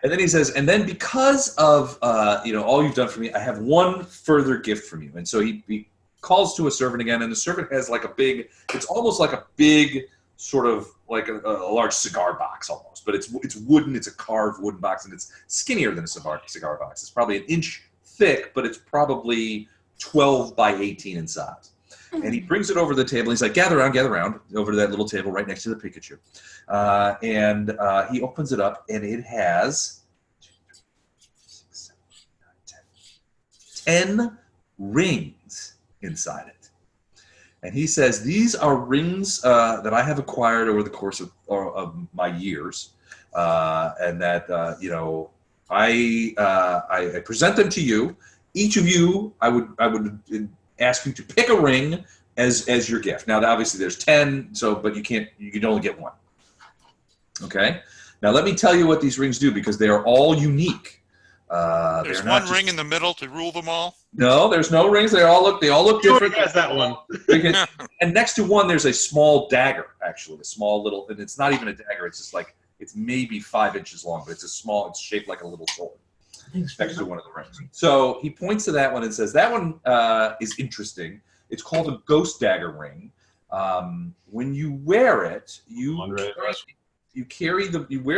[SPEAKER 1] then he says, and then because of all you've done for me, I have one further gift from you. And so he calls to a servant again, and the servant has it's almost like a big sort of like a large cigar box almost, but it's wooden. It's a carved wooden box, and it's skinnier than a cigar box. It's probably an inch thick, but it's probably 12 by 18 in size. And he brings it over the table. He's like, gather around over to that little table right next to the Pikachu. And he opens it up, and it has 10 rings inside it. And he says, these are rings that I have acquired over the course of my years. And that, I present them to you. Each of you, I would ask you to pick a ring as your gift. Now, obviously there's 10, but you can only get one. Okay? Now, let me tell you what these rings do, because they are all unique.
[SPEAKER 4] There's one ring in the middle to rule them all?
[SPEAKER 1] No, there's no rings. They all look different.
[SPEAKER 2] Has that one.
[SPEAKER 1] And next to one, there's a small dagger, actually. A small little, and it's not even a dagger. It's just like, it's maybe 5 inches long, but it's shaped like a little sword next to one of the rings. So he points to that one and says, that one is interesting. It's called a ghost dagger ring. When you wear it, you wear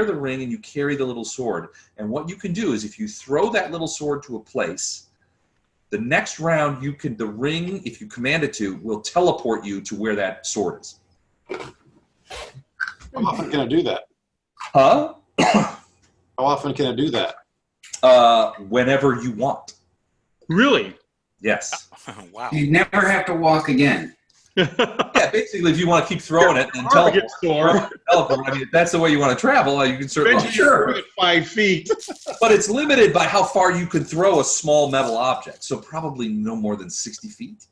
[SPEAKER 1] the ring and you carry the little sword. And what you can do is, if you throw that little sword to a place, the next round the ring, if you command it to, will teleport you to where that sword is.
[SPEAKER 7] How often can I do that?
[SPEAKER 1] Huh?
[SPEAKER 7] How often can I do that?
[SPEAKER 1] Whenever you want.
[SPEAKER 2] Really?
[SPEAKER 1] Yes.
[SPEAKER 4] Wow.
[SPEAKER 5] You never have to walk again.
[SPEAKER 1] Yeah, basically, if you want to keep throwing it and teleport, I mean, if that's the way you want to travel, you can certainly.
[SPEAKER 2] Sure. 5 feet.
[SPEAKER 1] But it's limited by how far you can throw a small metal object. So probably no more than 60 feet.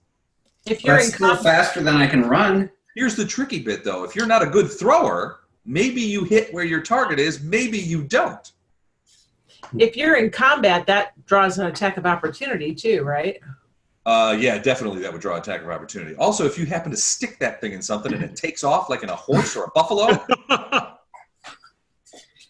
[SPEAKER 6] If you're
[SPEAKER 5] still faster than I can run.
[SPEAKER 1] Here's the tricky bit, though. If you're not a good thrower, maybe you hit where your target is. Maybe you don't.
[SPEAKER 6] If you're in combat, that draws an attack of opportunity too, right?
[SPEAKER 1] Yeah, definitely that would draw attack of opportunity. Also, if you happen to stick that thing in something and it takes off, like in a horse or a buffalo.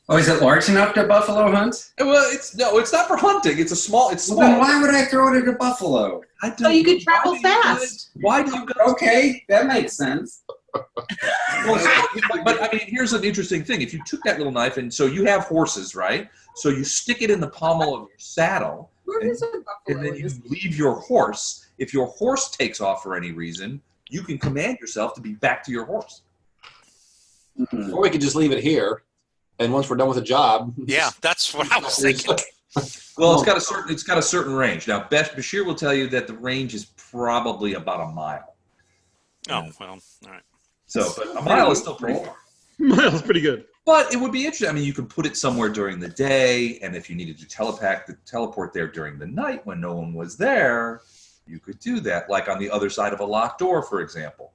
[SPEAKER 5] Oh, is it large enough to buffalo hunt?
[SPEAKER 1] Well, it's not for hunting. It's small.
[SPEAKER 5] Well, then why would I throw it at a buffalo?
[SPEAKER 6] So you could travel fast.
[SPEAKER 1] Why do you go?
[SPEAKER 5] Okay, that makes sense.
[SPEAKER 1] But I mean, here's an interesting thing. If you took that little knife, and so you have horses, right? So you stick it in the pommel of your saddle, and then you leave your horse. If your horse takes off for any reason, you can command yourself to be back to your horse.
[SPEAKER 7] Or we could just leave it here, and once we're done with the job.
[SPEAKER 4] Yeah, that's what I was thinking.
[SPEAKER 1] Well, it's got a certain range. Now, Bashir will tell you that the range is probably about a mile.
[SPEAKER 4] Oh, well, all right.
[SPEAKER 1] So, but a mile is still pretty far.
[SPEAKER 2] Mile's pretty good.
[SPEAKER 1] But it would be interesting. I mean, you could put it somewhere during the day, and if you needed to teleport there during the night when no one was there, you could do that, like on the other side of a locked door, for example.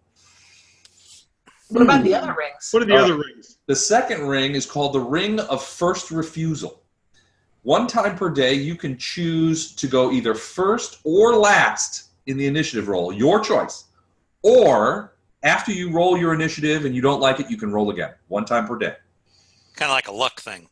[SPEAKER 6] What about the other rings?
[SPEAKER 2] What are the other rings?
[SPEAKER 1] The second ring is called the Ring of First Refusal. One time per day, you can choose to go either first or last in the initiative roll, your choice. Or after you roll your initiative and you don't like it, you can roll again, one time per day.
[SPEAKER 4] Kind of like a luck thing.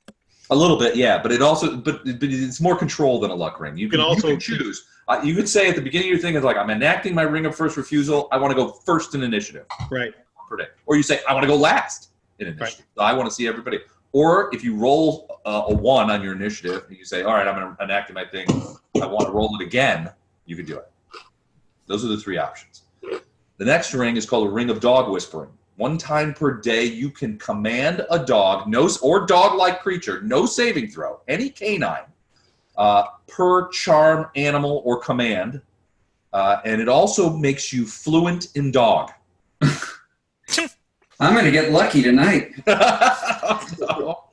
[SPEAKER 1] A little bit, yeah, but it's more control than a luck ring. You can choose. You could say at the beginning of your thing, it's like, I'm enacting my Ring of First Refusal. I want to go first in initiative.
[SPEAKER 2] Right.
[SPEAKER 1] Per day. Or you say, I want to go last in initiative. Right. So I want to see everybody. Or if you roll a 1 on your initiative and you say, all right, I'm going to enact my thing. I want to roll it again. You can do it. Those are the 3 options. The next ring is called a Ring of Dog Whispering. One time per day, you can command a dog, or dog-like creature, no saving throw, any canine, per charm, animal, or command. And it also makes you fluent in dog.
[SPEAKER 5] I'm going to get lucky tonight.
[SPEAKER 6] Oh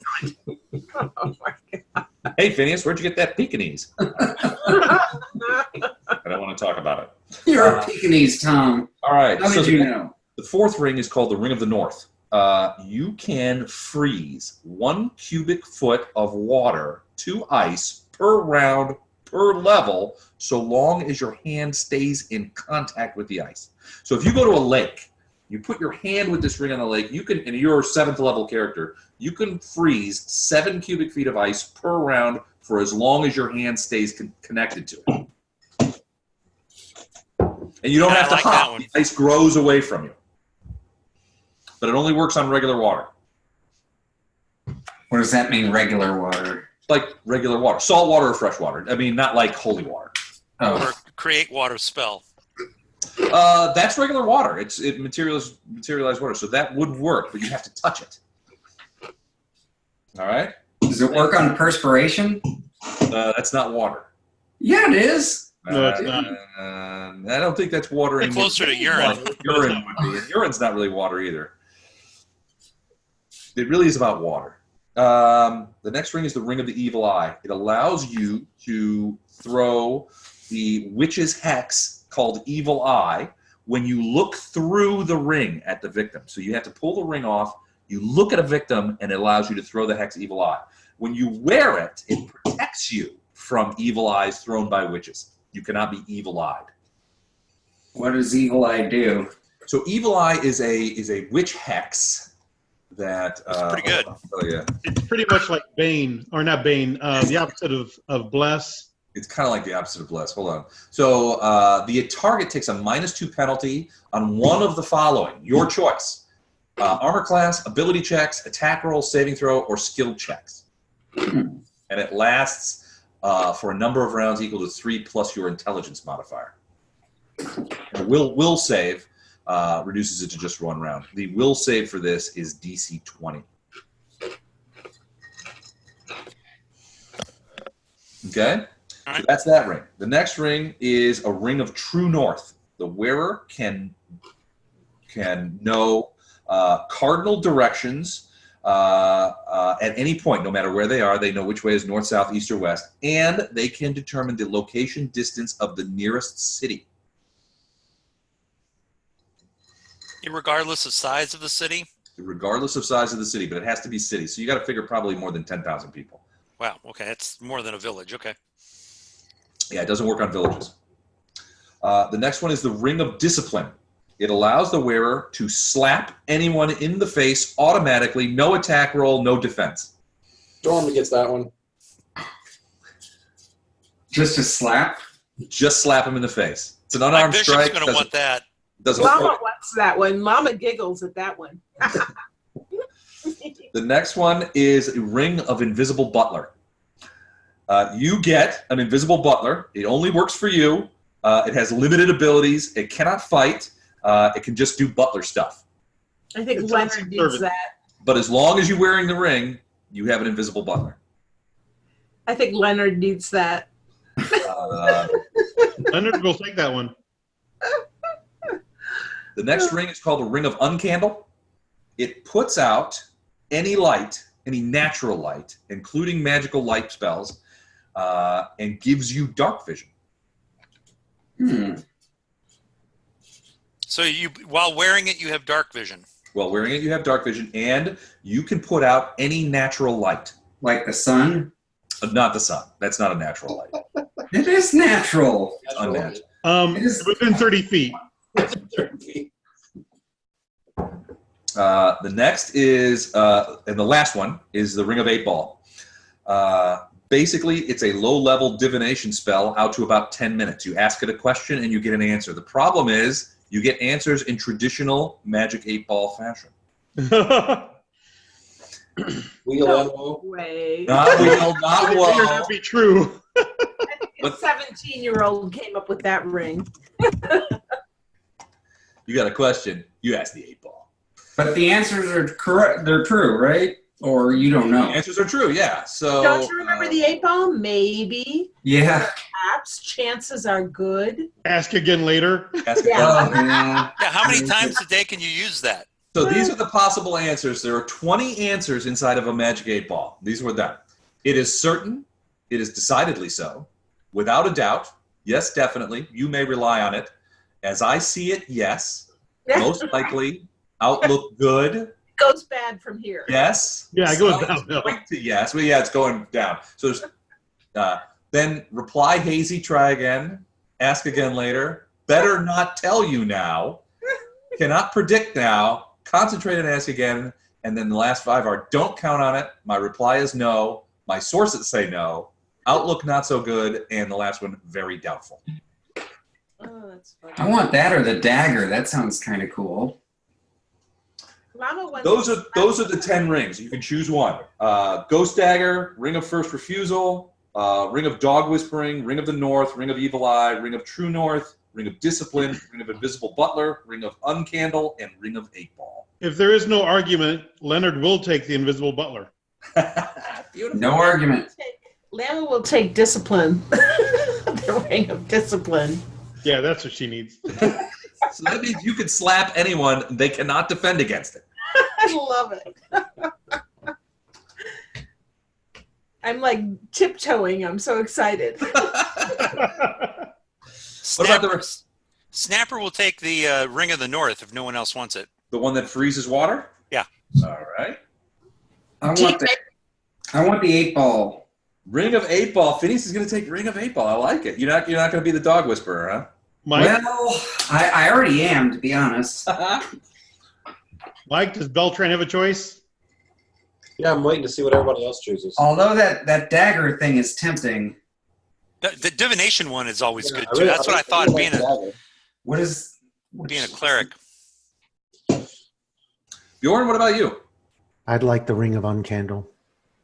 [SPEAKER 6] my God.
[SPEAKER 1] Hey, Phineas, where'd you get that Pekingese? I don't want to talk about it.
[SPEAKER 5] You're a Pekingese, Tom.
[SPEAKER 1] All right.
[SPEAKER 5] How did you know?
[SPEAKER 1] The 4th ring is called the Ring of the North. You can freeze 1 cubic foot of water to ice per round per level, so long as your hand stays in contact with the ice. So if you go to a lake, you put your hand with this ring on the lake, you can, and you're a 7th level character, you can freeze 7 cubic feet of ice per round for as long as your hand stays connected to it. And you don't have to hop. The ice grows away from you. But it only works on regular water.
[SPEAKER 5] What does that mean, regular water?
[SPEAKER 1] Like regular water. Salt water or fresh water. I mean, not like holy water.
[SPEAKER 4] Oh. Or create water spell.
[SPEAKER 1] That's regular water. It materialized water. So that would work, but you have to touch it. All right?
[SPEAKER 5] Does it work on perspiration?
[SPEAKER 1] That's not water.
[SPEAKER 5] Yeah, it is.
[SPEAKER 2] No, it's not.
[SPEAKER 1] I don't think that's water anymore.
[SPEAKER 4] Closer to urine.
[SPEAKER 1] Urine would be. And urine's not really water either. It really is about water. The next ring is the Ring of the Evil Eye. It allows you to throw the witch's hex called Evil Eye when you look through the ring at the victim. So you have to pull the ring off, you look at a victim, and it allows you to throw the hex Evil Eye. When you wear it, it protects you from evil eyes thrown by witches. You cannot be evil-eyed.
[SPEAKER 5] What does Evil Eye do?
[SPEAKER 1] So Evil Eye is a witch hex that...
[SPEAKER 4] pretty good.
[SPEAKER 1] Oh, yeah.
[SPEAKER 2] It's pretty much like Bane, or not Bane, the opposite of Bless.
[SPEAKER 1] It's kind of like the opposite of Bless. Hold on. So the target takes a -2 penalty on one of the following. Your choice. Armor class, ability checks, attack roll, saving throw, or skill checks. And it lasts for a number of rounds equal to 3 plus your intelligence modifier. And will save reduces it to just 1 round. The will save for this is DC 20. Okay? So that's that ring. The next ring is a Ring of True North. The wearer can know cardinal directions at any point, no matter where they are. They know which way is north, south, east, or west, and they can determine the location distance of the nearest city.
[SPEAKER 4] Regardless of size of the city?
[SPEAKER 1] Regardless of size of the city, but it has to be city. So you got to figure probably more than 10,000 people.
[SPEAKER 4] Wow, okay, that's more than a village, okay.
[SPEAKER 1] Yeah, it doesn't work on villages. The next one is the Ring of Discipline. It allows the wearer to slap anyone in the face automatically, no attack roll, no defense.
[SPEAKER 7] Dorm gets that one.
[SPEAKER 5] Just a slap?
[SPEAKER 1] Just slap him in the face. It's an unarmed strike.
[SPEAKER 4] Bishop's going to want that.
[SPEAKER 6] Mama wants that one. Mama giggles at that one.
[SPEAKER 1] The next one is a Ring of Invisible Butler. You get an invisible butler. It only works for you. It has limited abilities. It cannot fight. It can just do butler stuff.
[SPEAKER 6] I think Leonard needs that.
[SPEAKER 1] But as long as you're wearing the ring, you have an invisible butler.
[SPEAKER 6] I think Leonard needs that.
[SPEAKER 2] Leonard will take that one.
[SPEAKER 1] The next ring is called the Ring of Uncandle. It puts out any light, any natural light, including magical light spells, and gives you dark vision.
[SPEAKER 4] So while wearing it, you have dark vision.
[SPEAKER 1] While wearing it, you have dark vision, and you can put out any natural light.
[SPEAKER 5] Like the sun?
[SPEAKER 1] Not the sun. That's not a natural light.
[SPEAKER 5] It is natural.
[SPEAKER 1] It's unnatural.
[SPEAKER 2] Within 30 feet.
[SPEAKER 1] The next is, and the last one, is the Ring of 8 Ball. Basically, it's a low-level divination spell out to about 10 minutes. You ask it a question, and you get an answer. The problem is you get answers in traditional Magic 8 Ball fashion.
[SPEAKER 6] No way.
[SPEAKER 1] Not wheel, not whoa.
[SPEAKER 2] That would be true.
[SPEAKER 6] A 17-year-old came up with that ring.
[SPEAKER 1] You got a question, you ask the 8 Ball.
[SPEAKER 5] But the answers are correct. They're true, right? Or you don't know?
[SPEAKER 1] The answers are true, yeah. So
[SPEAKER 6] don't you remember the 8 Ball? Maybe.
[SPEAKER 5] Yeah.
[SPEAKER 6] Perhaps. Chances are good.
[SPEAKER 2] Ask again later.
[SPEAKER 4] Yeah, how many times a day can you use that?
[SPEAKER 1] So these are the possible answers. There are 20 answers inside of a Magic 8 Ball. These were done. It is certain. It is decidedly so. Without a doubt. Yes, definitely. You may rely on it. As I see it, yes. Most likely. Outlook good.
[SPEAKER 6] It goes bad from here.
[SPEAKER 1] Yes.
[SPEAKER 2] Yeah, it goes downhill.
[SPEAKER 1] Yes. Well, yeah, it's going down. So there's, then reply hazy, try again. Ask again later. Better not tell you now. Cannot predict now. Concentrate and ask again. And then the last 5 are don't count on it. My reply is no. My sources say no. Outlook not so good. And the last one, very doubtful.
[SPEAKER 6] Oh, that's funny.
[SPEAKER 5] I want that or the dagger. That sounds kind of cool.
[SPEAKER 1] Those are the 10 rings. You can choose one. Ghost Dagger, Ring of First Refusal, Ring of Dog Whispering, Ring of the North, Ring of Evil Eye, Ring of True North, Ring of Discipline, Ring of Invisible Butler, Ring of Uncandle, and Ring of 8 Ball.
[SPEAKER 2] If there is no argument, Leonard will take the Invisible Butler.
[SPEAKER 5] No argument.
[SPEAKER 6] Leonard will take Discipline. The ring of discipline.
[SPEAKER 2] Yeah, that's what she needs.
[SPEAKER 1] So that means you can slap anyone; they cannot defend against it.
[SPEAKER 6] I love it. I'm like tiptoeing. I'm so excited.
[SPEAKER 4] Snapper will take the Ring of the North if no one else wants it.
[SPEAKER 1] The one that freezes water?
[SPEAKER 4] Yeah.
[SPEAKER 1] All right.
[SPEAKER 5] I want the 8-ball.
[SPEAKER 1] Ring of 8-ball. Phineas is going to take Ring of 8-ball. I like it. You're not going to be the dog whisperer, huh?
[SPEAKER 2] Mike?
[SPEAKER 5] Well, I already am, to be honest.
[SPEAKER 2] Mike, does Beltran have a choice?
[SPEAKER 7] Yeah, I'm waiting to see what everybody else chooses.
[SPEAKER 5] Although that dagger thing is tempting.
[SPEAKER 4] The divination one is always good too. That's what I thought.
[SPEAKER 7] Really
[SPEAKER 4] Being a cleric.
[SPEAKER 1] Bjorn, what about you?
[SPEAKER 8] I'd like the Ring of Uncandle.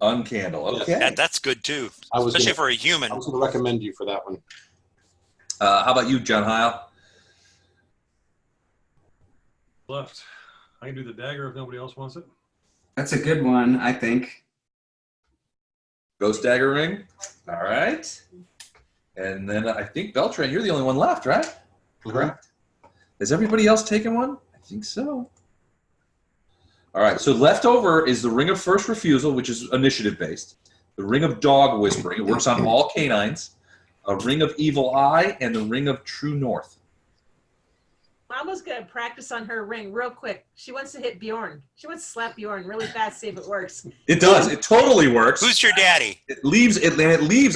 [SPEAKER 1] Uncandle. Okay.
[SPEAKER 4] That's good too, especially for a human.
[SPEAKER 7] I was going to recommend you for that one.
[SPEAKER 1] How about you, John Heil?
[SPEAKER 3] Left. I can do the dagger if nobody else wants it.
[SPEAKER 5] That's a good one, I think.
[SPEAKER 1] Ghost dagger ring. All right. And then I think Beltran, you're the only one left, right?
[SPEAKER 7] Mm-hmm.
[SPEAKER 1] Correct. Has everybody else taken one? I think so. All right. So left over is the Ring of First Refusal, which is initiative based. The Ring of Dog Whispering. It works on all canines. A Ring of Evil Eye and the Ring of True North.
[SPEAKER 6] Mama's going to practice on her ring real quick. She wants to hit Bjorn. She wants to slap Bjorn really fast, see if it works.
[SPEAKER 1] It does. It totally works.
[SPEAKER 4] Who's your daddy?
[SPEAKER 1] It leaves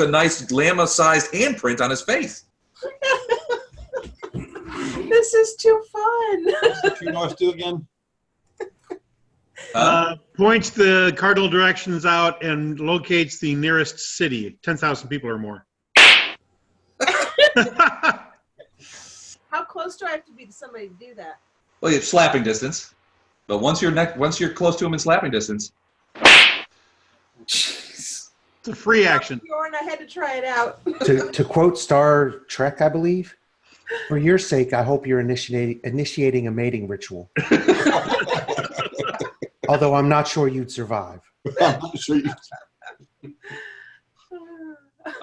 [SPEAKER 1] a nice llama-sized handprint on his face.
[SPEAKER 6] This is too fun.
[SPEAKER 7] What's the True North do again?
[SPEAKER 2] Points the cardinal directions out and locates the nearest city, 10,000 people or more.
[SPEAKER 6] How close do I have to be to somebody to do that?
[SPEAKER 1] Well, you have slapping distance. But once you're close to him in slapping distance.
[SPEAKER 2] It's a free action.
[SPEAKER 6] Bjorn, I had to try it out.
[SPEAKER 8] To quote Star Trek, I believe, for your sake, I hope you're initiating a mating ritual. Although I'm not sure you'd survive.
[SPEAKER 7] I'm not sure you.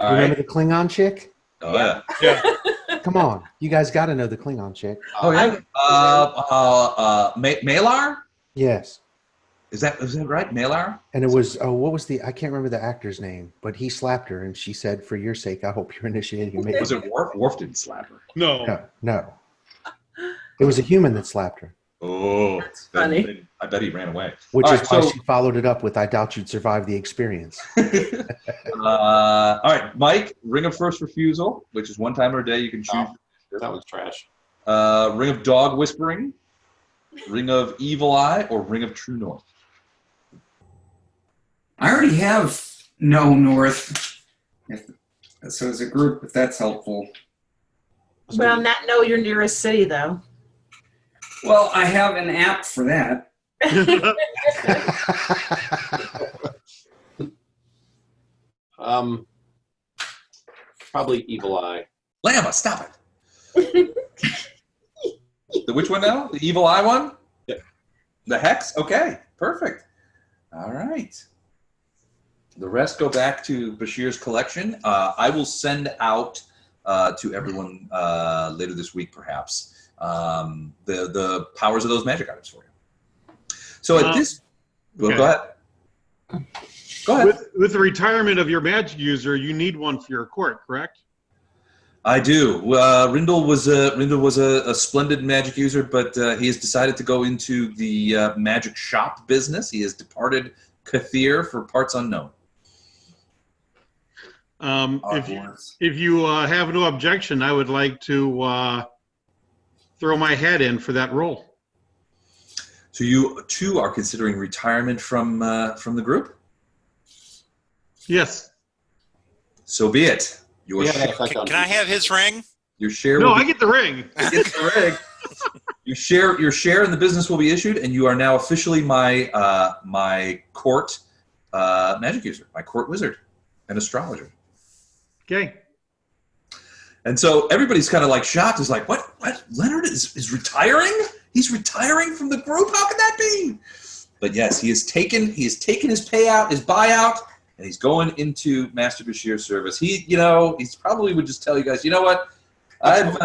[SPEAKER 8] Remember the Klingon chick?
[SPEAKER 1] Oh, yeah.
[SPEAKER 8] Come on. You guys got to know the Klingon chick.
[SPEAKER 1] Oh, yeah. Malar?
[SPEAKER 8] Yes.
[SPEAKER 1] Is that right? Malar?
[SPEAKER 8] And it was, I can't remember the actor's name, but he slapped her and she said, for your sake, I hope you're initiating a mating.
[SPEAKER 1] Was it Worf? Worf didn't slap her.
[SPEAKER 2] No.
[SPEAKER 8] No. It was a human that slapped her.
[SPEAKER 1] Oh,
[SPEAKER 6] that's funny.
[SPEAKER 1] I bet he ran away.
[SPEAKER 8] Which is why she followed it up with, I doubt you'd survive the experience.
[SPEAKER 1] All right, Mike, Ring of First Refusal, which is one time a day you can choose.
[SPEAKER 7] That was trash.
[SPEAKER 1] Ring of Dog Whispering, Ring of Evil Eye, or Ring of True North?
[SPEAKER 5] I already have No North. So as a group, if that's helpful.
[SPEAKER 6] Well, not know your nearest city, though.
[SPEAKER 5] Well, I have an app for that.
[SPEAKER 7] Probably Evil Eye.
[SPEAKER 1] Llama, stop it. Which one now? The Evil Eye one?
[SPEAKER 7] Yep.
[SPEAKER 1] The Hex? Okay, perfect. All right. The rest go back to Bashir's collection. I will send out to everyone later this week, perhaps, the powers of those magic items for you. So at this, well, go ahead. Go ahead.
[SPEAKER 2] With the retirement of your magic user, you need one for your court, correct?
[SPEAKER 1] I do. Rindle was a splendid magic user, but he has decided to go into the magic shop business. He has departed Katheer for parts unknown.
[SPEAKER 2] If you have no objection, I would like to throw my hat in for that role.
[SPEAKER 1] So you too are considering retirement from the group?
[SPEAKER 2] Yes.
[SPEAKER 1] So be it.
[SPEAKER 4] Can I have his ring?
[SPEAKER 1] Your share.
[SPEAKER 2] No, I get the ring.
[SPEAKER 1] Get the ring. Your share in the business will be issued, and you are now officially my court magic user, my court wizard, and astrologer.
[SPEAKER 2] Okay.
[SPEAKER 1] And so everybody's kind of like shocked. Is like, what? Leonard is retiring? He's retiring from the group? How can that be? But yes, he has taken his payout, his buyout, and he's going into Master Bashir's service. He's probably would just tell you guys, you know what? I've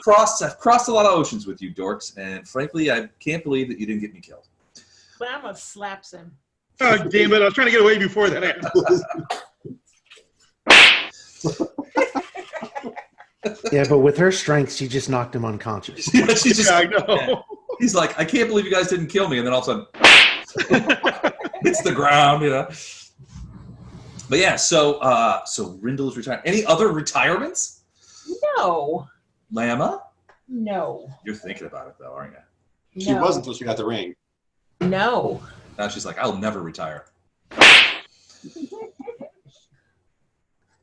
[SPEAKER 1] crossed a lot of oceans with you dorks, and frankly, I can't believe that you didn't get me killed.
[SPEAKER 6] Lama slaps him.
[SPEAKER 2] Oh, damn it. I was trying to get away before that happened.
[SPEAKER 8] Yeah, but with her strength, she just knocked him unconscious.
[SPEAKER 2] I know.
[SPEAKER 1] Yeah. He's like, I can't believe you guys didn't kill me, and then all of a sudden, hits the ground, But yeah, so Rindle is retiring. Any other retirements?
[SPEAKER 6] No.
[SPEAKER 1] Lama?
[SPEAKER 6] No.
[SPEAKER 1] You're thinking about it, though, aren't you?
[SPEAKER 7] She wasn't until she got the ring.
[SPEAKER 6] No.
[SPEAKER 1] Now she's like, I'll never retire.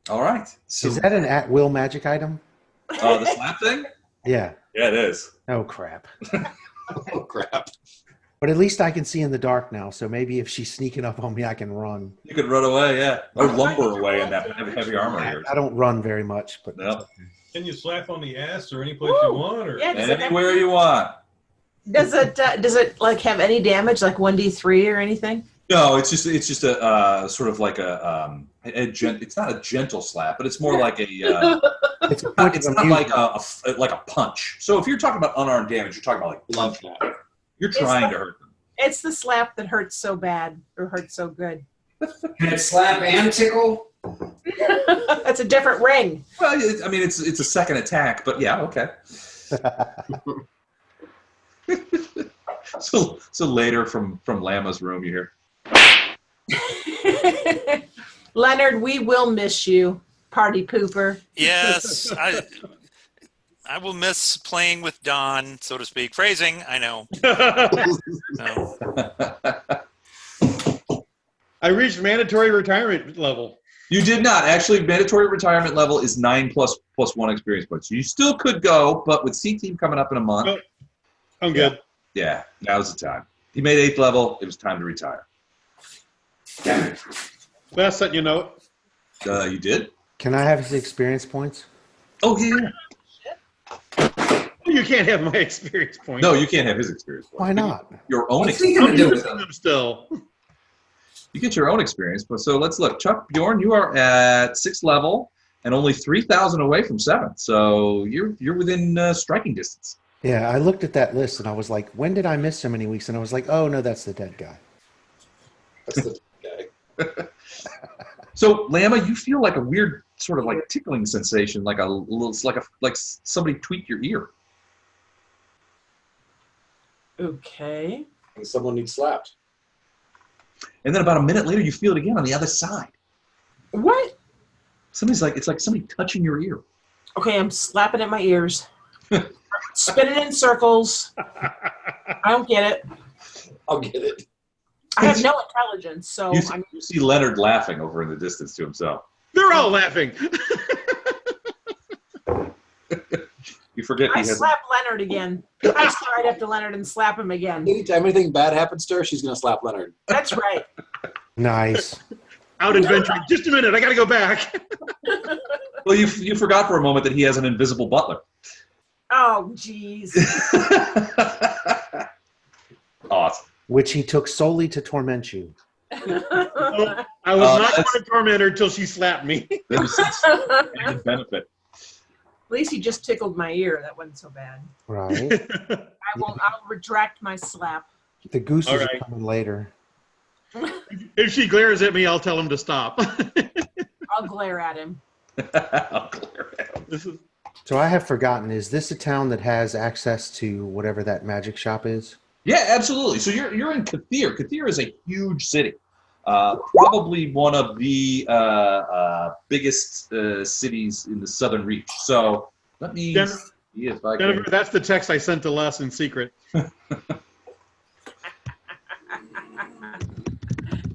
[SPEAKER 1] All right. So,
[SPEAKER 8] is that an at-will magic item?
[SPEAKER 1] the slap thing?
[SPEAKER 8] Yeah.
[SPEAKER 1] Yeah, it is.
[SPEAKER 8] Oh, crap.
[SPEAKER 7] Oh, crap.
[SPEAKER 8] But at least I can see in the dark now, so maybe if she's sneaking up on me, I can run.
[SPEAKER 1] You could run away, yeah. Or lumber away in that heavy armor of yours.
[SPEAKER 8] I don't run very much, but
[SPEAKER 1] Nope.
[SPEAKER 3] Can you slap on the ass or any place you want? Or
[SPEAKER 6] Yeah,
[SPEAKER 1] Anywhere you want.
[SPEAKER 6] Does it like have any damage, like 1d3 or anything?
[SPEAKER 1] No, it's just a sort of like it's not a gentle slap, but it's more like a
[SPEAKER 8] it's
[SPEAKER 1] not like a punch. So if you're talking about unarmed damage, you're talking about like punch. You're trying to hurt them.
[SPEAKER 6] It's the slap that hurts so bad or hurts so good.
[SPEAKER 5] Can it slap and tickle?
[SPEAKER 6] That's a different ring.
[SPEAKER 1] Well, I mean, it's a second attack, but yeah, okay. So later from Lama's room, you hear,
[SPEAKER 6] Leonard, we will miss you, party pooper.
[SPEAKER 4] Yes, I will miss playing with Don, so to speak. Phrasing, I know. No.
[SPEAKER 2] I reached mandatory retirement level.
[SPEAKER 1] You did not. Actually, mandatory retirement level is 9 plus 1 experience points. So you still could go, but with C-Team coming up in a month.
[SPEAKER 2] Oh, I'm good.
[SPEAKER 1] Yeah, now's the time. He made 8th level. It was time to retire.
[SPEAKER 2] Last that you know.
[SPEAKER 1] You did?
[SPEAKER 8] Can I have his experience points?
[SPEAKER 1] Oh, yeah.
[SPEAKER 2] You can't have my experience points.
[SPEAKER 1] No, you can't have his experience points.
[SPEAKER 8] Why not?
[SPEAKER 1] Your own
[SPEAKER 5] What's he
[SPEAKER 1] experience.
[SPEAKER 5] gonna do with them?
[SPEAKER 2] Still.
[SPEAKER 1] You get your own experience. But so let's look. Chuck Bjorn, you are at 6th level and only 3,000 away from 7th. So you're within striking distance.
[SPEAKER 8] Yeah, I looked at that list and I was like, when did I miss so many weeks? And I was like, oh, no, that's the dead guy.
[SPEAKER 7] That's the guy.
[SPEAKER 1] So Lama, you feel like a weird sort of like tickling sensation, like like somebody tweaked your ear.
[SPEAKER 6] Okay.
[SPEAKER 7] And someone needs slapped.
[SPEAKER 1] And then about a minute later, you feel it again on the other side.
[SPEAKER 6] What?
[SPEAKER 1] It's like somebody touching your ear.
[SPEAKER 6] Okay, I'm slapping at my ears. Spinning in circles. I don't get it.
[SPEAKER 7] I'll get it.
[SPEAKER 6] I have no intelligence, so
[SPEAKER 1] You see Leonard laughing over in the distance to himself.
[SPEAKER 2] They're all laughing.
[SPEAKER 1] You forget
[SPEAKER 6] I slap Leonard again. I slide up to Leonard and slap him again.
[SPEAKER 7] Anytime anything bad happens to her, she's going to slap Leonard.
[SPEAKER 6] That's right.
[SPEAKER 8] Nice.
[SPEAKER 2] Out adventuring. Just a minute. I got to go back.
[SPEAKER 1] Well, you forgot for a moment that he has an invisible butler.
[SPEAKER 6] Oh, jeez.
[SPEAKER 1] Awesome.
[SPEAKER 2] which
[SPEAKER 8] he took solely to torment you.
[SPEAKER 2] I was not going to torment her until she slapped me.
[SPEAKER 1] Benefit.
[SPEAKER 6] At least he just tickled my ear. That wasn't so bad.
[SPEAKER 8] Right.
[SPEAKER 6] I'll retract my slap.
[SPEAKER 8] The gooses are coming later.
[SPEAKER 2] If she glares at me, I'll tell him to stop.
[SPEAKER 6] I'll glare at him.
[SPEAKER 8] So I have forgotten, is this a town that has access to whatever that magic shop is?
[SPEAKER 1] Yeah, absolutely. So you're in Katheer. Katheer is a huge city. Probably one of the biggest cities in the southern reach. So let me see if I can.
[SPEAKER 2] Jennifer, that's the text I sent to Les in secret.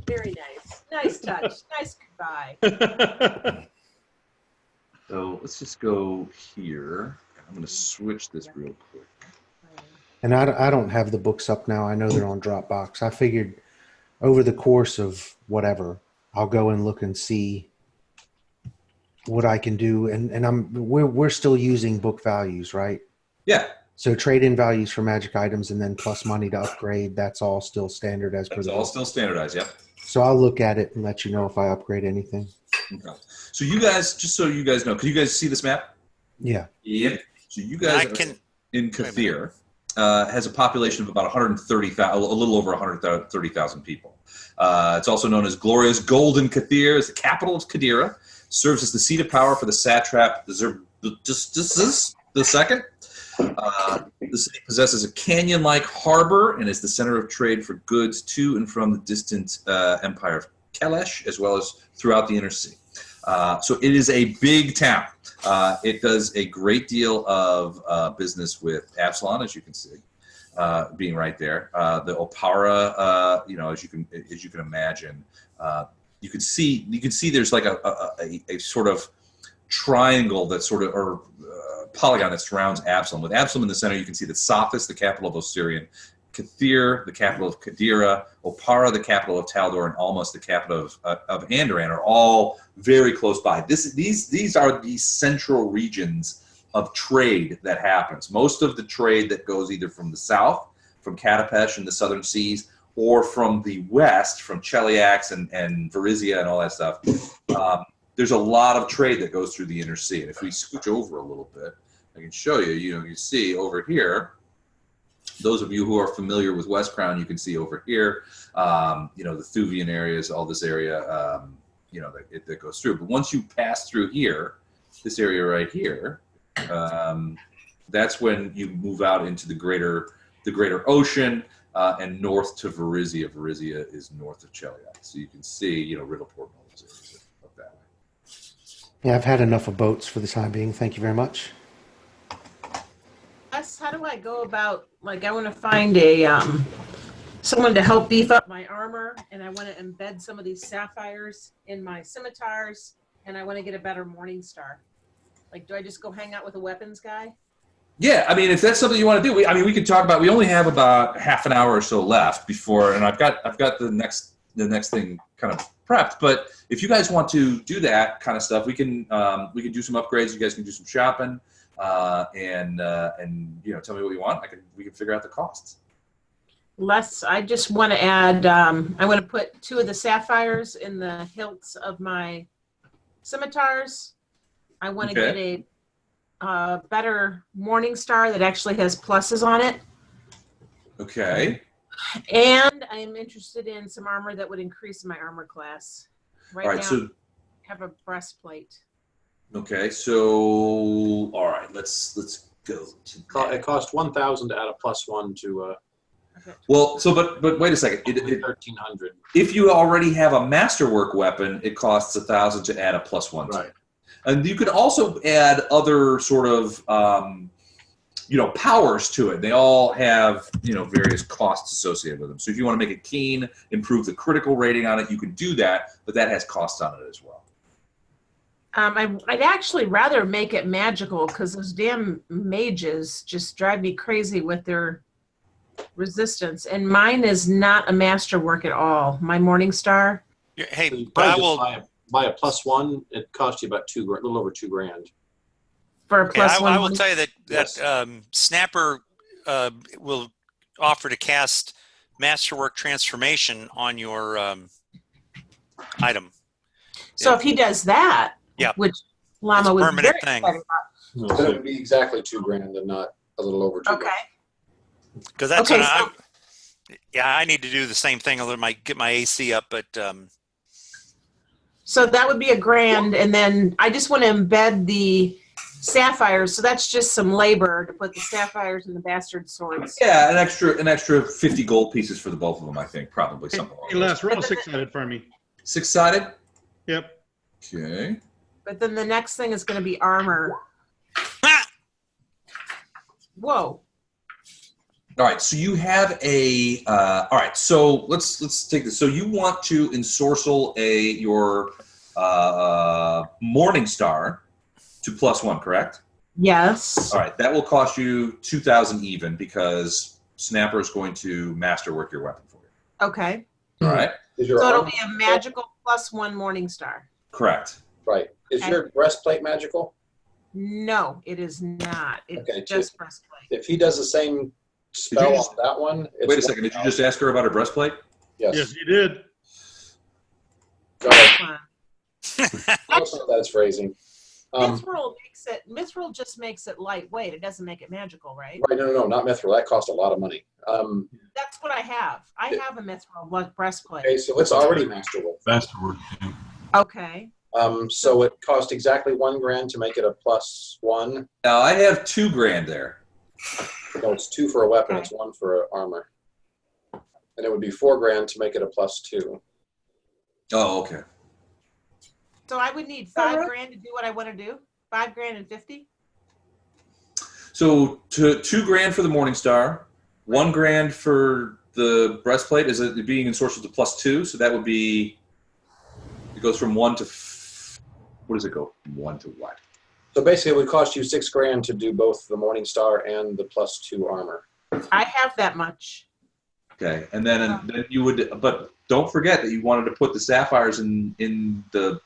[SPEAKER 6] Very nice. Nice touch. Nice goodbye.
[SPEAKER 1] So let's just go here. I'm going to switch this real quick.
[SPEAKER 8] And I don't have the books up now. I know they're on Dropbox. I figured over the course of whatever, I'll go and look and see what I can do. And we're still using book values, right?
[SPEAKER 1] Yeah.
[SPEAKER 8] So trade-in values for magic items and then plus money to upgrade. That's all still standard as per the
[SPEAKER 1] all still standardized. Yep.
[SPEAKER 8] So I'll look at it and let you know if I upgrade anything.
[SPEAKER 1] Okay. So you guys, just so you guys know, can you guys see this map?
[SPEAKER 8] Yeah.
[SPEAKER 5] Yep.
[SPEAKER 1] So you guys in Katheer has a population of about 130,000, a little over 130,000 people. It's also known as Glorious Golden Katheer. It's the capital of Kadira. Serves as the seat of power for the satrap the second. The city possesses a canyon-like harbor and is the center of trade for goods to and from the distant empire of Kelesh, as well as throughout the inner sea. So it is a big town. It does a great deal of business with Absalon, as you can see, being right there. The Opara, as you can imagine, you can see there's like a sort of triangle that sort of or polygon that surrounds Absalom. With Absalom in the center, you can see that Sophis, the capital of Osirian, Katheer, the capital of Kadira, Opara, the capital of Taldor, and Almas, the capital of Andoran, are all very close by. These are the central regions of trade that happens. Most of the trade that goes either from the south, from Katapesh and the southern seas, or from the west, from Cheliax and Varizia and all that stuff. There's a lot of trade that goes through the inner sea. And if we scooch over a little bit, I can show you, you see over here, those of you who are familiar with West Crown, you can see over here, the Thuvian areas, all this area, that goes through. But once you pass through here, this area right here, that's when you move out into the greater ocean and north to Varizia. Varizia is north of Cheliax. So you can see, Riddleport and all those areas up that way.
[SPEAKER 8] Yeah, I've had enough of boats for the time being. Thank you very much.
[SPEAKER 6] How do I go about, like, I want to find a someone to help beef up my armor, and I want to embed some of these sapphires in my scimitars, and I want to get a better morning star. Like, do I just go hang out with a weapons guy?
[SPEAKER 1] Yeah, I mean, if that's something you want to do, we could talk about. We only have about half an hour or so left before, and I've got the next thing kind of prepped. But if you guys want to do that kind of stuff, we can do some upgrades. You guys can do some shopping, and tell me what you want. We can figure out the costs.
[SPEAKER 6] I just want to add. I want to put 2 of the sapphires in the hilts of my scimitars. I want to get a better morning star that actually has pluses on it.
[SPEAKER 1] Okay.
[SPEAKER 6] And I am interested in some armor that would increase my armor class. Right now, I have a breastplate.
[SPEAKER 1] Okay, so all right, let's go.
[SPEAKER 7] It cost 1,000 to add a +1 to.
[SPEAKER 1] Well, but wait a second.
[SPEAKER 7] 1,300.
[SPEAKER 1] If you already have a masterwork weapon, it costs 1,000 to add a +1.
[SPEAKER 7] Right.
[SPEAKER 1] And you could also add other sort of, powers to it. They all have, various costs associated with them. So if you want to make it keen, improve the critical rating on it, you can do that, but that has costs on it as well.
[SPEAKER 6] I'd actually rather make it magical because those damn mages just drive me crazy with their resistance. And mine is not a masterwork at all. My morning star.
[SPEAKER 4] Hey,
[SPEAKER 7] but I will buy a +1. It costs you about a little over $2,000
[SPEAKER 6] for a +1.
[SPEAKER 4] I will tell you that Snapper will offer to cast Masterwork Transformation on your item.
[SPEAKER 6] So if he does that, which Llama was
[SPEAKER 4] permanent
[SPEAKER 6] very
[SPEAKER 4] thing.
[SPEAKER 7] So it would be exactly $2,000 and not a little over $2,000.
[SPEAKER 6] Okay.
[SPEAKER 4] Because that's I need to do the same thing. I'll get my AC up, but.
[SPEAKER 6] So that would be $1,000, and then I just want to embed the sapphires. So that's just some labor to put the sapphires in the bastard swords.
[SPEAKER 1] Yeah, an extra 50 gold pieces for the both of them. I think probably something.
[SPEAKER 2] Hey, Les, roll 6-sided for me.
[SPEAKER 1] 6-sided.
[SPEAKER 2] Yep.
[SPEAKER 1] Okay.
[SPEAKER 6] But then the next thing is going to be armor. Whoa.
[SPEAKER 1] All right, so you have a. All right, so let's take this. So you want to ensorcel your morning star to +1, correct?
[SPEAKER 6] Yes.
[SPEAKER 1] All right, that will cost you 2,000 even because Snapper is going to masterwork your weapon for you.
[SPEAKER 6] Okay.
[SPEAKER 1] All right.
[SPEAKER 6] So it'll be a magical +1 morning star.
[SPEAKER 1] Correct.
[SPEAKER 7] Right. Is your breastplate magical?
[SPEAKER 6] No, it is not. It's just breastplate.
[SPEAKER 7] If he does the same spell on that one.
[SPEAKER 1] Wait a second. Did you just ask her about her breastplate?
[SPEAKER 7] Yes.
[SPEAKER 2] Yes, you did.
[SPEAKER 7] That's phrasing.
[SPEAKER 6] Mithril just makes it lightweight. It doesn't make it magical, right?
[SPEAKER 7] Right, no, not mithril. That cost a lot of money.
[SPEAKER 6] That's what I have. I have a mithril breastplate.
[SPEAKER 7] Okay, so it's already masterwork.
[SPEAKER 3] Masterwork.
[SPEAKER 6] Okay.
[SPEAKER 7] So it cost exactly $1,000 to make it a +1.
[SPEAKER 1] Now I have $2,000 there.
[SPEAKER 7] No, it's 2 for a weapon.
[SPEAKER 6] Okay.
[SPEAKER 7] It's 1 for armor. And it would be $4,000 to make it a +2.
[SPEAKER 1] Oh, okay.
[SPEAKER 6] So I would need $5,000 to do what I want to do. $5,000 and 50.
[SPEAKER 1] So $2,000 for the Morningstar, $1,000 for the breastplate. Is it being ensorcelled to +2? So that would be. It goes from 1 to. What does it go? From 1 to what?
[SPEAKER 7] So basically, it would cost you $6,000 to do both the Morningstar and the +2 armor.
[SPEAKER 6] I have that much.
[SPEAKER 1] Okay, and then you would, but don't forget that you wanted to put the sapphires in the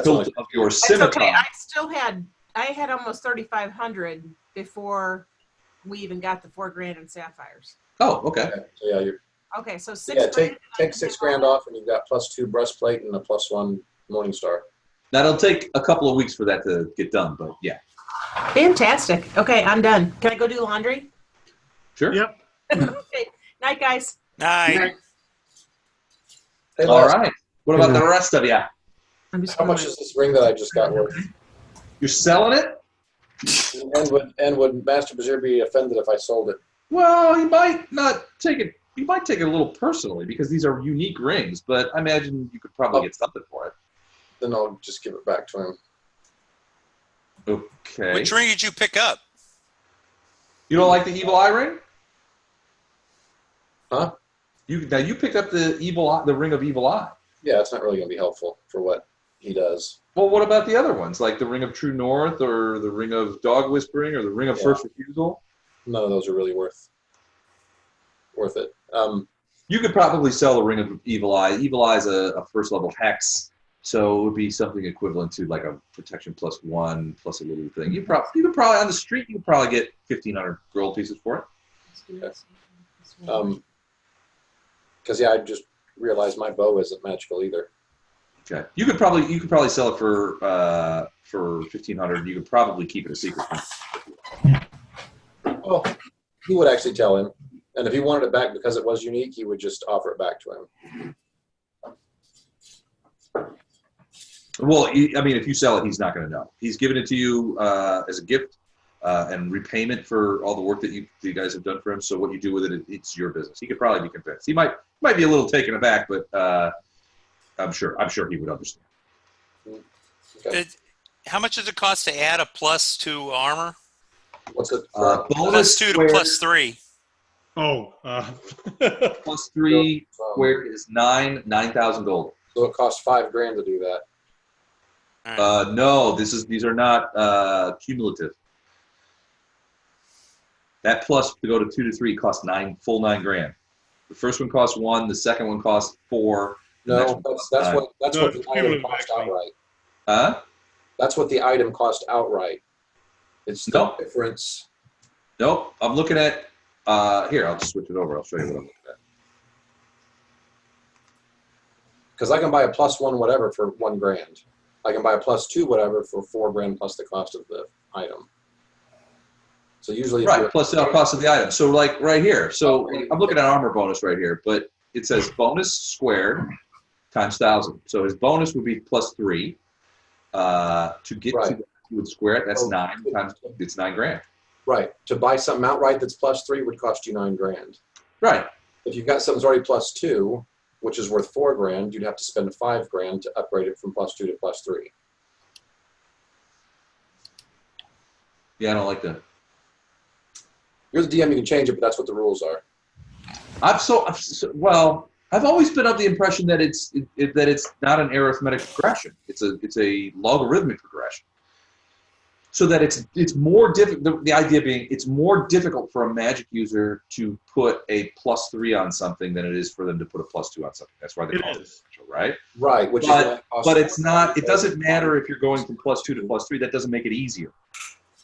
[SPEAKER 1] hilt of your scimitar.
[SPEAKER 6] That's okay. I had almost 3,500 before we even got the $4,000 in sapphires.
[SPEAKER 1] Oh, okay.
[SPEAKER 7] So yeah, you're.
[SPEAKER 6] Okay, so $6,000.
[SPEAKER 7] Yeah, take $6,000 off, and you've got +2 breastplate and a +1 Morningstar.
[SPEAKER 1] That'll take a couple of weeks for that to get done, but yeah.
[SPEAKER 6] Fantastic. Okay, I'm done. Can I go do laundry?
[SPEAKER 1] Sure.
[SPEAKER 2] Yep.
[SPEAKER 6] Okay. Night, guys.
[SPEAKER 4] Night.
[SPEAKER 7] Hey,
[SPEAKER 1] All
[SPEAKER 7] Les,
[SPEAKER 1] right. What about the rest of you?
[SPEAKER 7] how much is this ring that I just got worth?
[SPEAKER 1] You're selling it?
[SPEAKER 7] And would Master Bashir be offended if I sold it?
[SPEAKER 1] Well, he might not take it. He might take it a little personally because these are unique rings, but I imagine you could probably get something for it.
[SPEAKER 7] Then I'll just give it back to him.
[SPEAKER 1] Okay.
[SPEAKER 4] Which ring did you pick up?
[SPEAKER 1] You don't like the evil eye ring?
[SPEAKER 7] Huh?
[SPEAKER 1] You picked up the ring of evil eye.
[SPEAKER 7] Yeah, it's not really going to be helpful for what he does.
[SPEAKER 1] Well, what about the other ones, like the ring of true north, or the ring of dog whispering, or the ring of first refusal?
[SPEAKER 7] None of those are really worth it.
[SPEAKER 1] You could probably sell the ring of evil eye. Evil eye is a first level hex, so it would be something equivalent to like a protection +1 plus a little thing. You could probably on the street you could probably get 1,500 gold pieces for it.
[SPEAKER 7] Okay. Because I just realized my bow isn't magical either.
[SPEAKER 1] Okay. You could probably sell it for 1,500. You could probably keep it a secret.
[SPEAKER 7] Well, he would actually tell him, and if he wanted it back because it was unique, he would just offer it back to him.
[SPEAKER 1] Well, I mean, if you sell it, he's not going to know. He's giving it to you as a gift and repayment for all the work that you guys have done for him. So what you do with it, it's your business. He could probably be convinced. He might be a little taken aback, but I'm sure he would understand.
[SPEAKER 7] Okay.
[SPEAKER 4] How much does it cost to add a +2 armor?
[SPEAKER 7] What's it?
[SPEAKER 1] Bonus
[SPEAKER 4] +2 to +3.
[SPEAKER 2] Oh.
[SPEAKER 1] +3 squared is 9,000 gold.
[SPEAKER 7] So it costs $5,000 to do that.
[SPEAKER 4] Right.
[SPEAKER 1] No, these are not cumulative. That plus to go to 2 to 3 costs full $9,000. The first one costs 1. The second one costs 4.
[SPEAKER 7] No, that's what the item cost outright.
[SPEAKER 1] Huh?
[SPEAKER 7] That's what the item cost outright. It's the difference.
[SPEAKER 1] Nope. I'm looking at here. I'll just switch it over. I'll show you what I'm looking at.
[SPEAKER 7] Because I can buy a +1 whatever for $1,000. I can buy a +2 whatever for $4,000 plus the cost of the item. So usually,
[SPEAKER 1] plus the cost of the item. So like right here. So I'm looking at armor bonus right here, but it says bonus squared times 1,000. So his bonus would be +3. To get to that, you would square it. That's 9 times. It's $9,000.
[SPEAKER 7] Right. To buy something outright that's +3 would cost you $9,000.
[SPEAKER 1] Right.
[SPEAKER 7] If you've got something that's already +2, which is worth $4,000, you'd have to spend $5,000 to upgrade it from +2 to +3.
[SPEAKER 1] Yeah, I don't like that.
[SPEAKER 7] You're the DM, you can change it, but that's what the rules are.
[SPEAKER 1] I've always been of the impression that it's not an arithmetic progression. It's a logarithmic progression. So that it's more difficult. The idea being it's more difficult for a magic user to put a +3 on something than it is for them to put a +2 on something. That's why they call it differential, right?
[SPEAKER 7] Right.
[SPEAKER 1] But it's not. It doesn't matter if you're going from +2 to +3. That doesn't make it easier.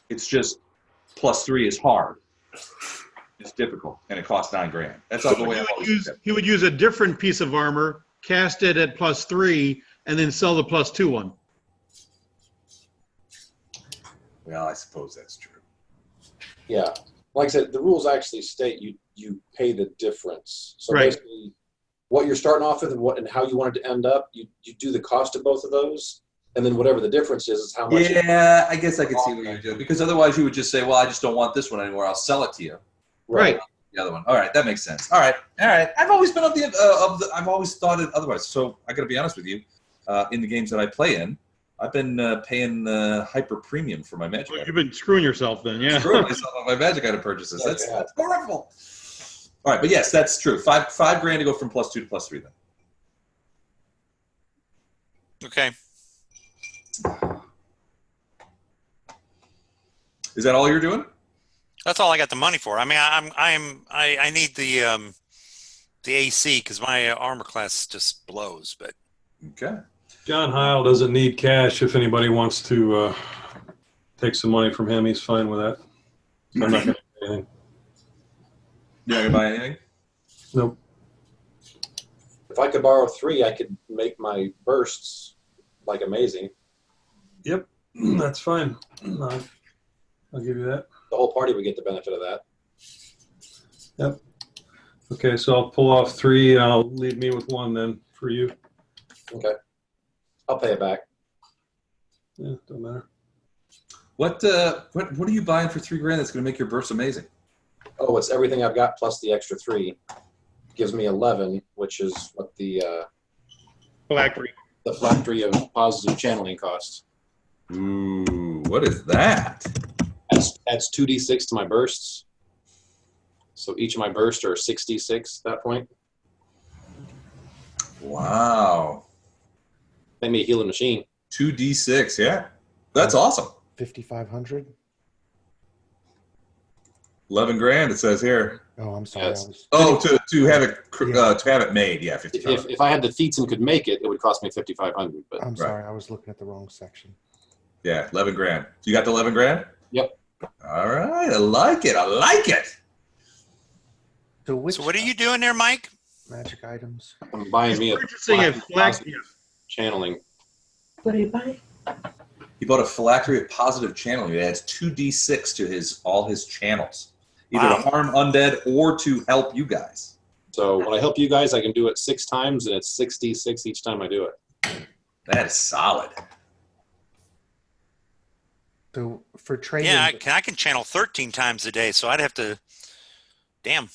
[SPEAKER 1] It's just +3 is hard. It's difficult, and it costs $9,000. That's not the way I always do it.
[SPEAKER 2] He would use a different piece of armor, cast it at +3, and then sell the +2 one.
[SPEAKER 1] Well, I suppose that's true.
[SPEAKER 7] Yeah. Like I said, the rules actually state you pay the difference. So
[SPEAKER 2] Right.
[SPEAKER 7] basically, what you're starting off with and how you want it to end up, you do the cost of both of those, and then whatever the difference is how much.
[SPEAKER 1] Yeah, I guess I could see what you're doing, because otherwise you would just say, well, I just don't want this one anymore. I'll sell it to you.
[SPEAKER 2] Right.
[SPEAKER 1] The other one. All right, that makes sense. All right. I've always been I've always thought it otherwise. So I got to be honest with you. In the games that I play in, I've been paying hyper premium for my Magic.
[SPEAKER 2] Well, you've been screwing yourself then, yeah.
[SPEAKER 1] Screwing myself on my Magic item purchases. That's horrible. All right, but yes, that's true. Five grand to go from +2 to +3 then.
[SPEAKER 4] Okay.
[SPEAKER 1] Is that all you're doing?
[SPEAKER 4] That's all I got the money for. I mean, I need the AC because my armor class just blows. But
[SPEAKER 1] okay.
[SPEAKER 3] John Heil doesn't need cash. If anybody wants to take some money from him, he's fine with that. I'm not going to do anything.
[SPEAKER 1] You're not going to buy anything?
[SPEAKER 3] Nope.
[SPEAKER 7] If I could borrow 3, I could make my bursts like amazing.
[SPEAKER 3] Yep, that's fine. I'll give you that.
[SPEAKER 7] The whole party would get the benefit of that.
[SPEAKER 3] Yep. Okay, so I'll pull off 3. I'll leave me with 1 then for you.
[SPEAKER 7] Okay. I'll pay it back.
[SPEAKER 3] Yeah, don't matter.
[SPEAKER 1] What are you buying for 3 grand that's going to make your burst amazing?
[SPEAKER 7] Oh, it's everything I've got plus the extra 3. Gives me 11, which is what the
[SPEAKER 2] phylactery
[SPEAKER 7] of positive channeling costs.
[SPEAKER 1] Ooh, what is that?
[SPEAKER 7] Adds 2d6 to my bursts. So each of my bursts are 6d6 at that point.
[SPEAKER 1] Wow.
[SPEAKER 7] Made me a healing machine.
[SPEAKER 1] 2d6, yeah. That's awesome.
[SPEAKER 8] 5,500.
[SPEAKER 1] 11 grand, it says here.
[SPEAKER 8] Oh, I'm sorry.
[SPEAKER 7] Yes.
[SPEAKER 1] To have it made, yeah, 55.
[SPEAKER 7] If I had the feats and could make it, it would cost me 5,500. But
[SPEAKER 8] I'm sorry, I was looking at the wrong section.
[SPEAKER 1] Yeah, 11 grand. You got the 11 grand?
[SPEAKER 7] Yep.
[SPEAKER 1] All right, I like it.
[SPEAKER 8] So
[SPEAKER 4] what are you doing there, Mike?
[SPEAKER 8] Magic items.
[SPEAKER 7] I'm buying me a channeling.
[SPEAKER 6] What are you buying?
[SPEAKER 1] He bought a phylactery of positive channeling. It adds 2d6 to all his channels, either to harm undead or to help you guys.
[SPEAKER 7] So when I help you guys, I can do it 6 times, and it's 6d6 each time I do it.
[SPEAKER 1] That is solid.
[SPEAKER 8] So for trading,
[SPEAKER 4] yeah, I can channel 13 times a day, so I'd have to. Damn.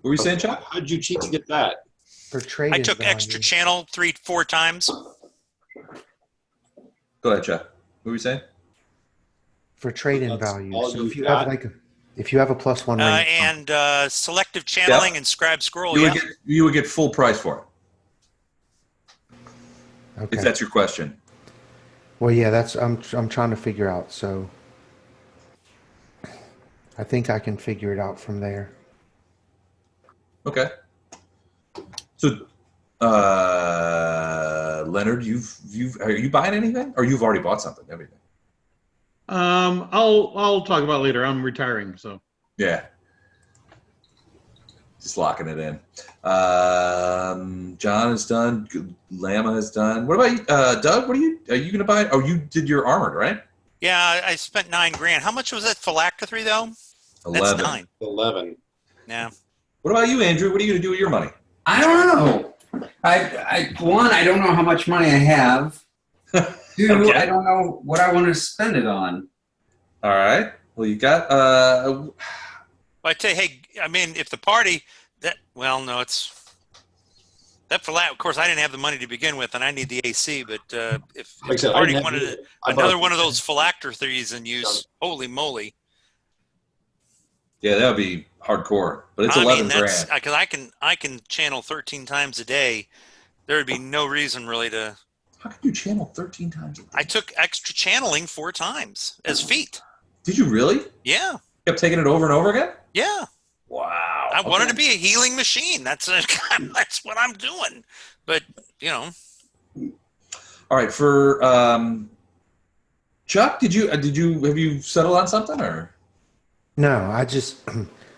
[SPEAKER 1] What were you saying, Chuck?
[SPEAKER 7] How did you cheat to get that?
[SPEAKER 8] For trading,
[SPEAKER 4] I took extra channel 3-4 times.
[SPEAKER 1] Go ahead, Chuck. What were you saying?
[SPEAKER 8] For trading value. So if you have if you have a +1 ring,
[SPEAKER 4] and selective channeling and scribe scroll,
[SPEAKER 1] you would get full price for it.
[SPEAKER 8] Okay.
[SPEAKER 1] If that's your question.
[SPEAKER 8] Well, yeah, that's I'm trying to figure out. So I think I can figure it out from there.
[SPEAKER 1] Okay. So, Leonard, are you buying anything, or you've already bought something? Everything.
[SPEAKER 2] I'll talk about it later. I'm retiring, so.
[SPEAKER 1] Yeah. Just locking it in. John is done. Lama is done. What about you, Doug? Are you going to buy? Oh, you did your armored, right?
[SPEAKER 4] Yeah, I spent 9 grand. How much was that phylactery though?
[SPEAKER 1] 11.
[SPEAKER 4] That's 9.
[SPEAKER 7] 11.
[SPEAKER 4] Yeah.
[SPEAKER 1] What about you, Andrew? What are you going to do with your money?
[SPEAKER 5] I don't know. I don't know how much money I have. 2,
[SPEAKER 1] Okay.
[SPEAKER 5] I don't know what I want to spend it on.
[SPEAKER 1] All right. Well, you got.
[SPEAKER 4] I tell you, hey, I mean, if the party it's that of course, I didn't have the money to begin with, and I need the AC. But if the party wanted another one of those phylacteries in use, holy moly!
[SPEAKER 1] Yeah, that would be hardcore, but it's 11 grand.
[SPEAKER 4] Because I can channel 13 times a day. There would be no reason really to.
[SPEAKER 1] How can you channel 13 times a day?
[SPEAKER 4] I took extra channeling 4 times as feat.
[SPEAKER 1] Did you really?
[SPEAKER 4] Yeah.
[SPEAKER 1] You kept taking it over and over again?
[SPEAKER 4] Yeah.
[SPEAKER 1] Wow.
[SPEAKER 4] I wanted to be a healing machine. That's what I'm doing. But
[SPEAKER 1] All right. For Chuck, have you settled on something, or?
[SPEAKER 8] No, I just.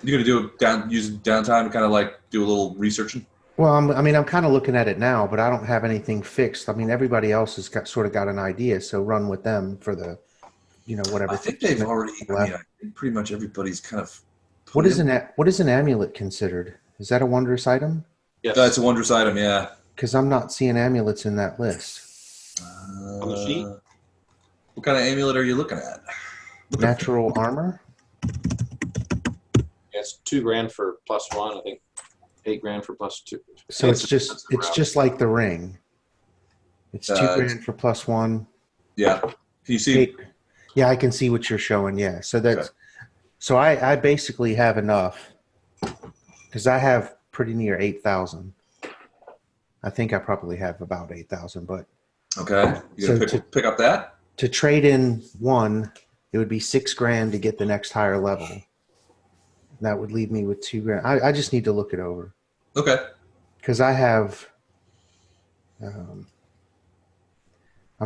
[SPEAKER 1] You're gonna use downtime to kind of like do a little researching.
[SPEAKER 8] Well, I'm kind of looking at it now, but I don't have anything fixed. I mean, everybody else has sort of got an idea, so run with them for the, whatever.
[SPEAKER 1] I think they've already. I think pretty much everybody's kind of.
[SPEAKER 8] What is an amulet considered? Is that a wondrous item?
[SPEAKER 1] Yes, it's a wondrous item. Yeah.
[SPEAKER 8] Because I'm not seeing amulets in that list.
[SPEAKER 7] On the sheet.
[SPEAKER 1] What kind of amulet are you looking at?
[SPEAKER 8] Natural armor.
[SPEAKER 7] Yeah, it's $2,000 for +1. I think $8,000 for +2.
[SPEAKER 8] So it's just like the ring. It's $2,000 for +1.
[SPEAKER 1] Yeah. Can you see?
[SPEAKER 8] Yeah, I can see what you're showing. Yeah. So that's. Okay. So I basically have enough because I have pretty near 8,000. I think I probably have about 8,000, but.
[SPEAKER 1] Okay. You gonna pick up that?
[SPEAKER 8] To trade in one, it would be $6,000 to get the next higher level. That would leave me with $2,000. I just need to look it over.
[SPEAKER 1] Okay.
[SPEAKER 8] Because I have. I'm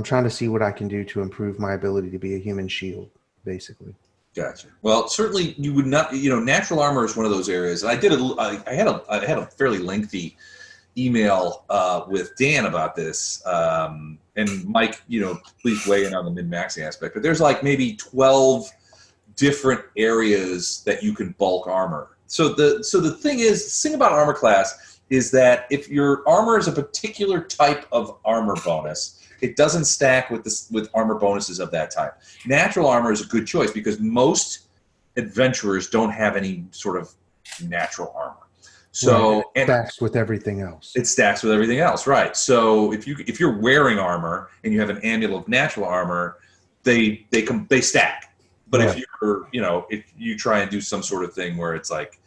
[SPEAKER 8] trying to see what I can do to improve my ability to be a human shield, basically.
[SPEAKER 1] Gotcha. Well, certainly you would not. Natural armor is one of those areas. And I had a fairly lengthy email with Dan about this. And Mike, please weigh in on the min-maxing aspect. But there's like maybe 12 different areas that you can bulk armor. So the thing about armor class is that if your armor is a particular type of armor bonus, it doesn't stack with armor bonuses of that type. Natural armor is a good choice because most adventurers don't have any sort of natural armor. So
[SPEAKER 8] right. It stacks with everything else.
[SPEAKER 1] It stacks with everything else, right? So if you're wearing armor and you have an amulet of natural armor, they stack. But right. If you try and do some sort of thing where it's like,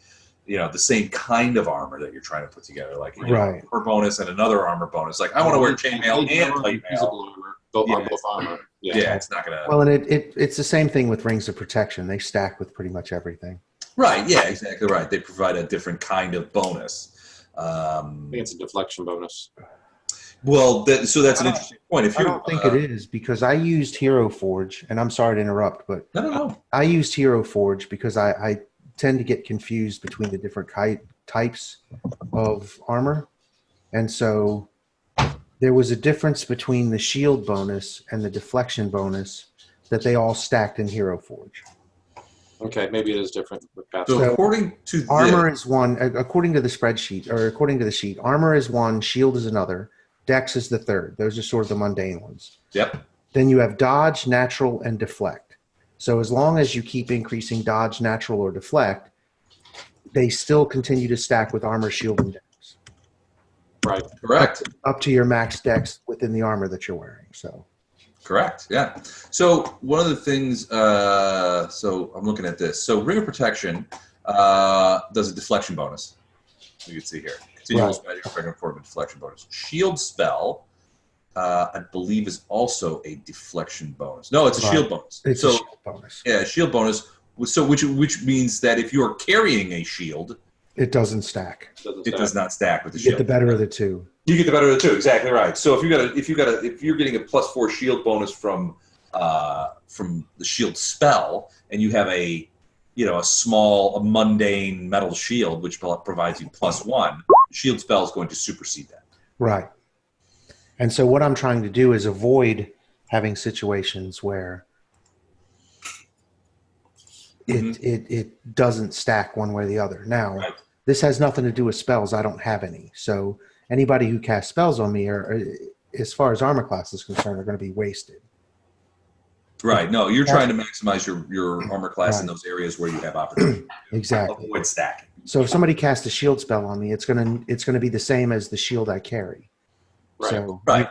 [SPEAKER 1] the same kind of armor that you're trying to put together, like
[SPEAKER 8] right.
[SPEAKER 1] armor bonus and another armor bonus. Like I want to wear chainmail and plate mail.
[SPEAKER 7] Both armor.
[SPEAKER 1] Yeah, it's not gonna.
[SPEAKER 8] Well, and it's the same thing with rings of protection. They stack with pretty much everything.
[SPEAKER 1] Right. Yeah. Exactly right. They provide a different kind of bonus.
[SPEAKER 7] I think it's a deflection bonus.
[SPEAKER 1] Well, so that's an interesting point.
[SPEAKER 8] I don't think it is because I used Hero Forge, and I'm sorry to interrupt, but
[SPEAKER 1] no.
[SPEAKER 8] I used Hero Forge because I tend to get confused between the different types of armor. And so there was a difference between the shield bonus and the deflection bonus that they all stacked in Hero Forge.
[SPEAKER 7] Okay, maybe it is different.
[SPEAKER 1] So according to
[SPEAKER 8] armor is one, according to the spreadsheet, or according to the sheet, armor is one, shield is another, dex is the third. Those are sort of the mundane ones.
[SPEAKER 1] Yep.
[SPEAKER 8] Then you have dodge, natural, and deflect. So as long as you keep increasing dodge, natural, or deflect, they still continue to stack with armor, shield, and dex.
[SPEAKER 7] Right.
[SPEAKER 1] Correct.
[SPEAKER 8] Up to your max dex within the armor that you're wearing. So.
[SPEAKER 1] Correct. Yeah. So one of the things. So I'm looking at this. So Ring of Protection does a deflection bonus. You can see here. Continuous magic effect and form of deflection bonus. Shield spell. I believe is also a deflection bonus. No, it's a shield bonus.
[SPEAKER 8] It's a shield bonus.
[SPEAKER 1] Yeah, shield bonus. So which means that if you are carrying a shield,
[SPEAKER 8] it doesn't stack.
[SPEAKER 1] It does not stack with the
[SPEAKER 8] shield.
[SPEAKER 1] shield.
[SPEAKER 8] You get the better of the two.
[SPEAKER 1] You get the better of the two. Exactly right. So if you're getting a +4 shield bonus from the shield spell, and you have a mundane metal shield which provides you +1, shield spell is going to supersede that.
[SPEAKER 8] Right. And so what I'm trying to do is avoid having situations where it doesn't stack one way or the other. Now, this has nothing to do with spells. I don't have any. So anybody who casts spells on me, are, as far as armor class is concerned, are going to be wasted.
[SPEAKER 1] Right. No, you're trying to maximize your armor class in those areas where you have opportunity.
[SPEAKER 8] Exactly.
[SPEAKER 1] Avoid stacking.
[SPEAKER 8] So if somebody casts a shield spell on me, it's gonna be the same as the shield I carry.
[SPEAKER 7] Right.
[SPEAKER 8] So,
[SPEAKER 1] right.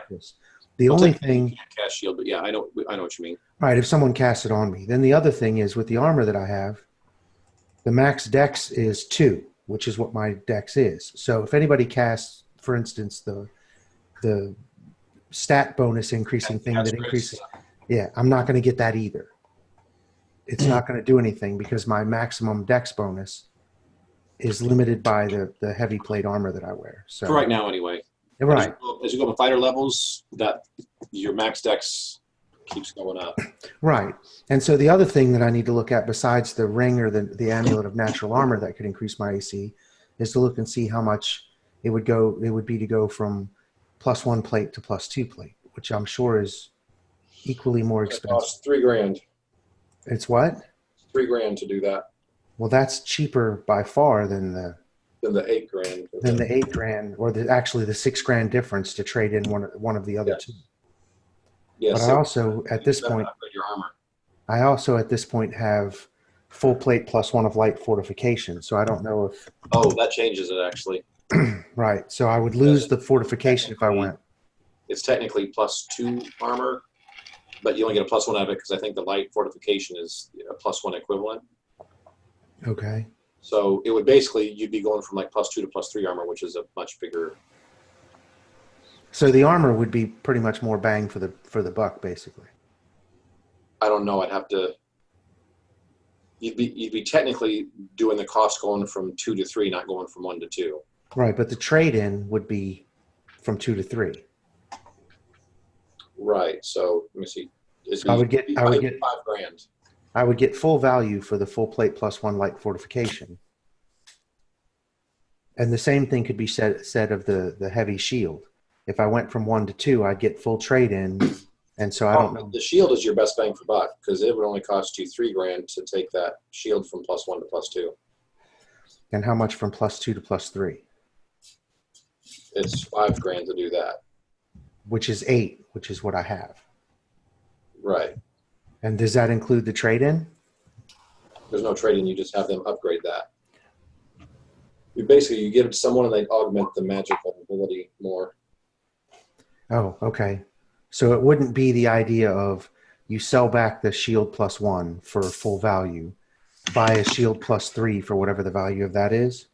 [SPEAKER 8] The only thing.
[SPEAKER 7] Cast shield, but yeah, I know what you mean.
[SPEAKER 8] Right. If someone casts it on me, then the other thing is with the armor that I have, the max dex is 2, which is what my dex is. So if anybody casts, for instance, the stat bonus increasing thing that increases, I'm not going to get that either. It's not going to do anything because my maximum dex bonus is limited by the heavy plate armor that I wear. So
[SPEAKER 7] for right now, anyway.
[SPEAKER 8] Right.
[SPEAKER 7] As you go up in fighter levels, that your max dex keeps going up.
[SPEAKER 8] Right. And so the other thing that I need to look at besides the ring or the amulet of natural armor that could increase my AC is to look and see how much it would be to go from +1 plate to +2 plate, which I'm sure is equally more
[SPEAKER 7] It
[SPEAKER 8] expensive.
[SPEAKER 7] costs $3,000.
[SPEAKER 8] It's what?
[SPEAKER 7] $3,000 to do that.
[SPEAKER 8] Well, that's cheaper by far than the
[SPEAKER 7] $8,000.
[SPEAKER 8] than the $8,000, or actually the $6,000 difference to trade in one of the other two.
[SPEAKER 7] Yes.
[SPEAKER 8] But I also at this point,
[SPEAKER 7] your armor.
[SPEAKER 8] I also at this point have full plate +1 of light fortification. So I don't know if.
[SPEAKER 7] Oh, that changes it actually.
[SPEAKER 8] Right. So I would lose the fortification if I went.
[SPEAKER 7] It's technically +2 armor, but you only get a +1 out of it because I think the light fortification is a +1 equivalent.
[SPEAKER 8] Okay.
[SPEAKER 7] So it would basically, you'd be going from like +2 to +3 armor, which is a much bigger.
[SPEAKER 8] So the armor would be pretty much more bang for the buck, basically.
[SPEAKER 7] I don't know. I'd have to. You'd be technically doing the cost going from 2 to 3, not going from 1 to 2.
[SPEAKER 8] Right, but the trade-in would be from 2 to 3.
[SPEAKER 7] Right. So let me see.
[SPEAKER 8] I would get
[SPEAKER 7] $5,000.
[SPEAKER 8] I would get full value for the full plate +1 light fortification. And the same thing could be said of the heavy shield. If I went from 1 to 2, I'd get full trade-in, and so I don't know.
[SPEAKER 7] The shield is your best bang for buck because it would only cost you $3,000 to take that shield from +1 to +2.
[SPEAKER 8] And how much from +2 to +3?
[SPEAKER 7] It's $5,000 to do that.
[SPEAKER 8] Which is 8, which is what I have.
[SPEAKER 7] Right.
[SPEAKER 8] And does that include the trade-in?
[SPEAKER 7] There's no trade-in. You just have them upgrade that. You give it to someone and they augment the magical ability more.
[SPEAKER 8] Oh, okay. So it wouldn't be the idea of you sell back the shield +1 for full value, buy a shield +3 for whatever the value of that is?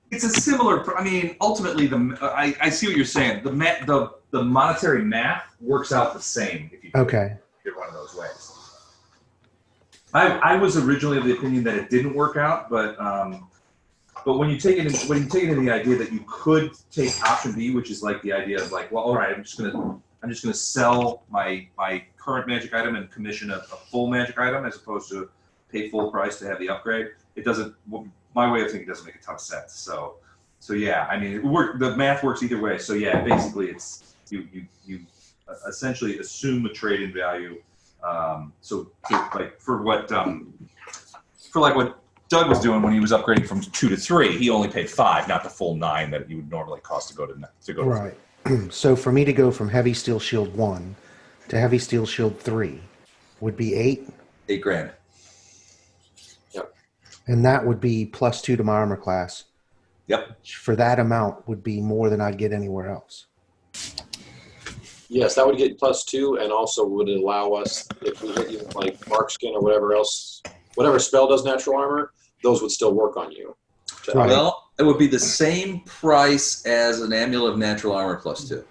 [SPEAKER 1] It's a similar. I mean, ultimately, I see what you're saying. The monetary math works out the same if you do it one of those ways. I was originally of the opinion that it didn't work out, but when you take it in the idea that you could take option B, which is like the idea of like, well, all right, I'm just gonna sell my current magic item and commission a full magic item as opposed to pay full price to have the upgrade. It doesn't. My way of thinking doesn't make a ton of sense. So yeah, I mean, the math works either way. So yeah, basically, it's you essentially assume a trade-in value. So for what Doug was doing when he was upgrading from 2 to 3, he only paid 5, not the full 9 that you would normally cost to go to
[SPEAKER 8] right. So for me to go from heavy steel shield 1 to heavy steel shield 3 would be
[SPEAKER 1] $8,000.
[SPEAKER 7] Yep.
[SPEAKER 8] And that would be +2 to my armor class.
[SPEAKER 1] Yep.
[SPEAKER 8] For that amount would be more than I'd get anywhere else.
[SPEAKER 7] Yes, that would get +2 and also would allow us, if we hit you with like Barkskin or whatever else, whatever spell does natural armor, those would still work on you.
[SPEAKER 8] Right.
[SPEAKER 1] Well, it would be the same price as an amulet of natural armor +2.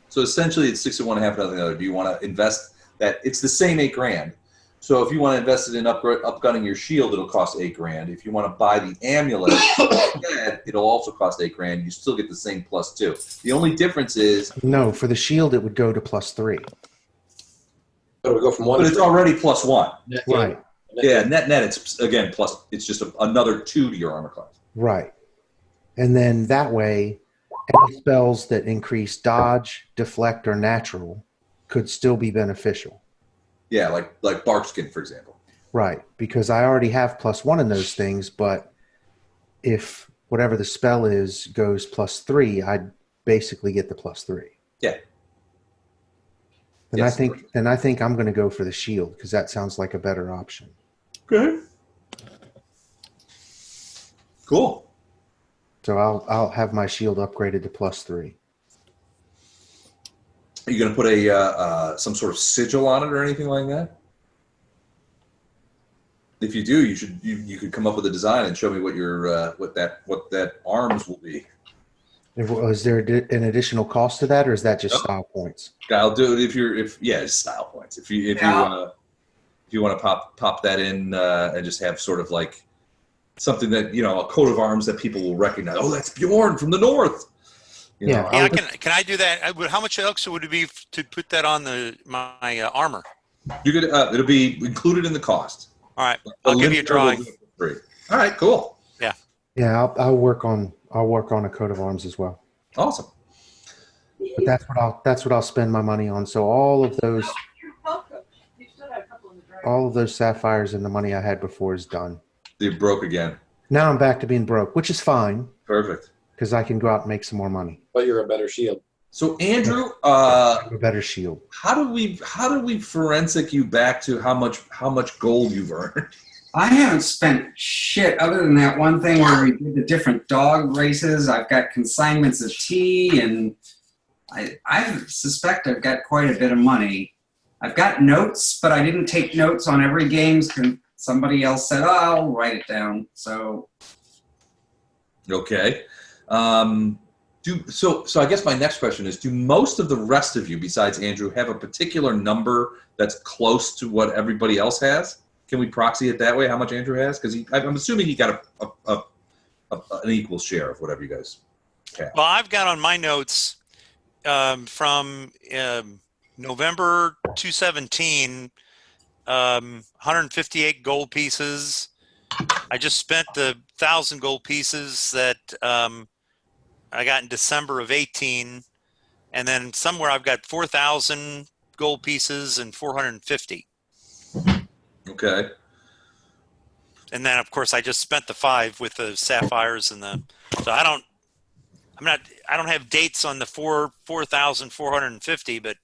[SPEAKER 1] So essentially, it's 6 of one, half of the other. Do you want to invest that? It's the same $8,000. So if you want to invest it in upgunning your shield, it'll cost $8,000. If you want to buy the amulet instead, it'll also cost $8,000. You still get the same +2. The only difference is
[SPEAKER 8] no, for the shield it would go to +3.
[SPEAKER 7] But it would go from 1
[SPEAKER 1] but
[SPEAKER 7] to
[SPEAKER 1] it's
[SPEAKER 7] 3.
[SPEAKER 1] already +1.
[SPEAKER 8] Right.
[SPEAKER 1] Yeah, net it's again plus. It's just another 2 to your armor class.
[SPEAKER 8] Right. And then that way, any spells that increase dodge, deflect, or natural could still be beneficial.
[SPEAKER 1] Yeah, like Barkskin, for example.
[SPEAKER 8] Right, because I already have +1 in those things, but if whatever the spell is goes +3, I'd basically get the +3.
[SPEAKER 1] Yeah.
[SPEAKER 8] Then
[SPEAKER 1] Yes.
[SPEAKER 8] I think I'm going to go for the shield because that sounds like a better option.
[SPEAKER 1] Okay. Cool.
[SPEAKER 8] So I'll have my shield upgraded to +3.
[SPEAKER 1] Are you going to put a some sort of sigil on it or anything like that? If you do, you could come up with a design and show me what your what that arms will be.
[SPEAKER 8] Is there an additional cost to that, or is that just style points?
[SPEAKER 1] I'll do it it's style points. If you want to pop that in and just have sort of like something that a coat of arms that people will recognize. Oh, that's Bjorn from the north.
[SPEAKER 4] Yeah, can I do that? How much extra would it be to put that on my armor?
[SPEAKER 1] You could it'll be included in the cost.
[SPEAKER 4] All right, I'll give you a drawing.
[SPEAKER 1] All right, cool.
[SPEAKER 8] Yeah, I'll work on I'll work on a coat of arms as well.
[SPEAKER 1] Awesome.
[SPEAKER 8] But that's what I'll spend my money on. So all of those sapphires and the money I had before is done.
[SPEAKER 1] You're broke again.
[SPEAKER 8] Now I'm back to being broke, which is fine.
[SPEAKER 1] Perfect.
[SPEAKER 8] Because I can go out and make some more money.
[SPEAKER 7] But you're a better shield.
[SPEAKER 1] So Andrew,
[SPEAKER 8] a better shield.
[SPEAKER 1] How do we forensic you back to how much gold you've earned?
[SPEAKER 5] I haven't spent shit other than that one thing where we did the different dog races. I've got consignments of tea, and I suspect I've got quite a bit of money. I've got notes, but I didn't take notes on every game. Somebody else said, "Oh, I'll write it down." So,
[SPEAKER 1] okay. So I guess my next question is: do most of the rest of you, besides Andrew, have a particular number that's close to what everybody else has? Can we proxy it that way? How much Andrew has? Because I'm assuming he got an equal share of whatever you guys have.
[SPEAKER 4] Well, I've got on my notes from November 2017, 158 gold pieces. I just spent the 1,000 gold pieces that I got in December of 18, and then somewhere I've got 4,000 gold pieces and 450.
[SPEAKER 1] Okay.
[SPEAKER 4] And then of course I just spent the 5 with the sapphires and so I don't have dates on the 4,450, but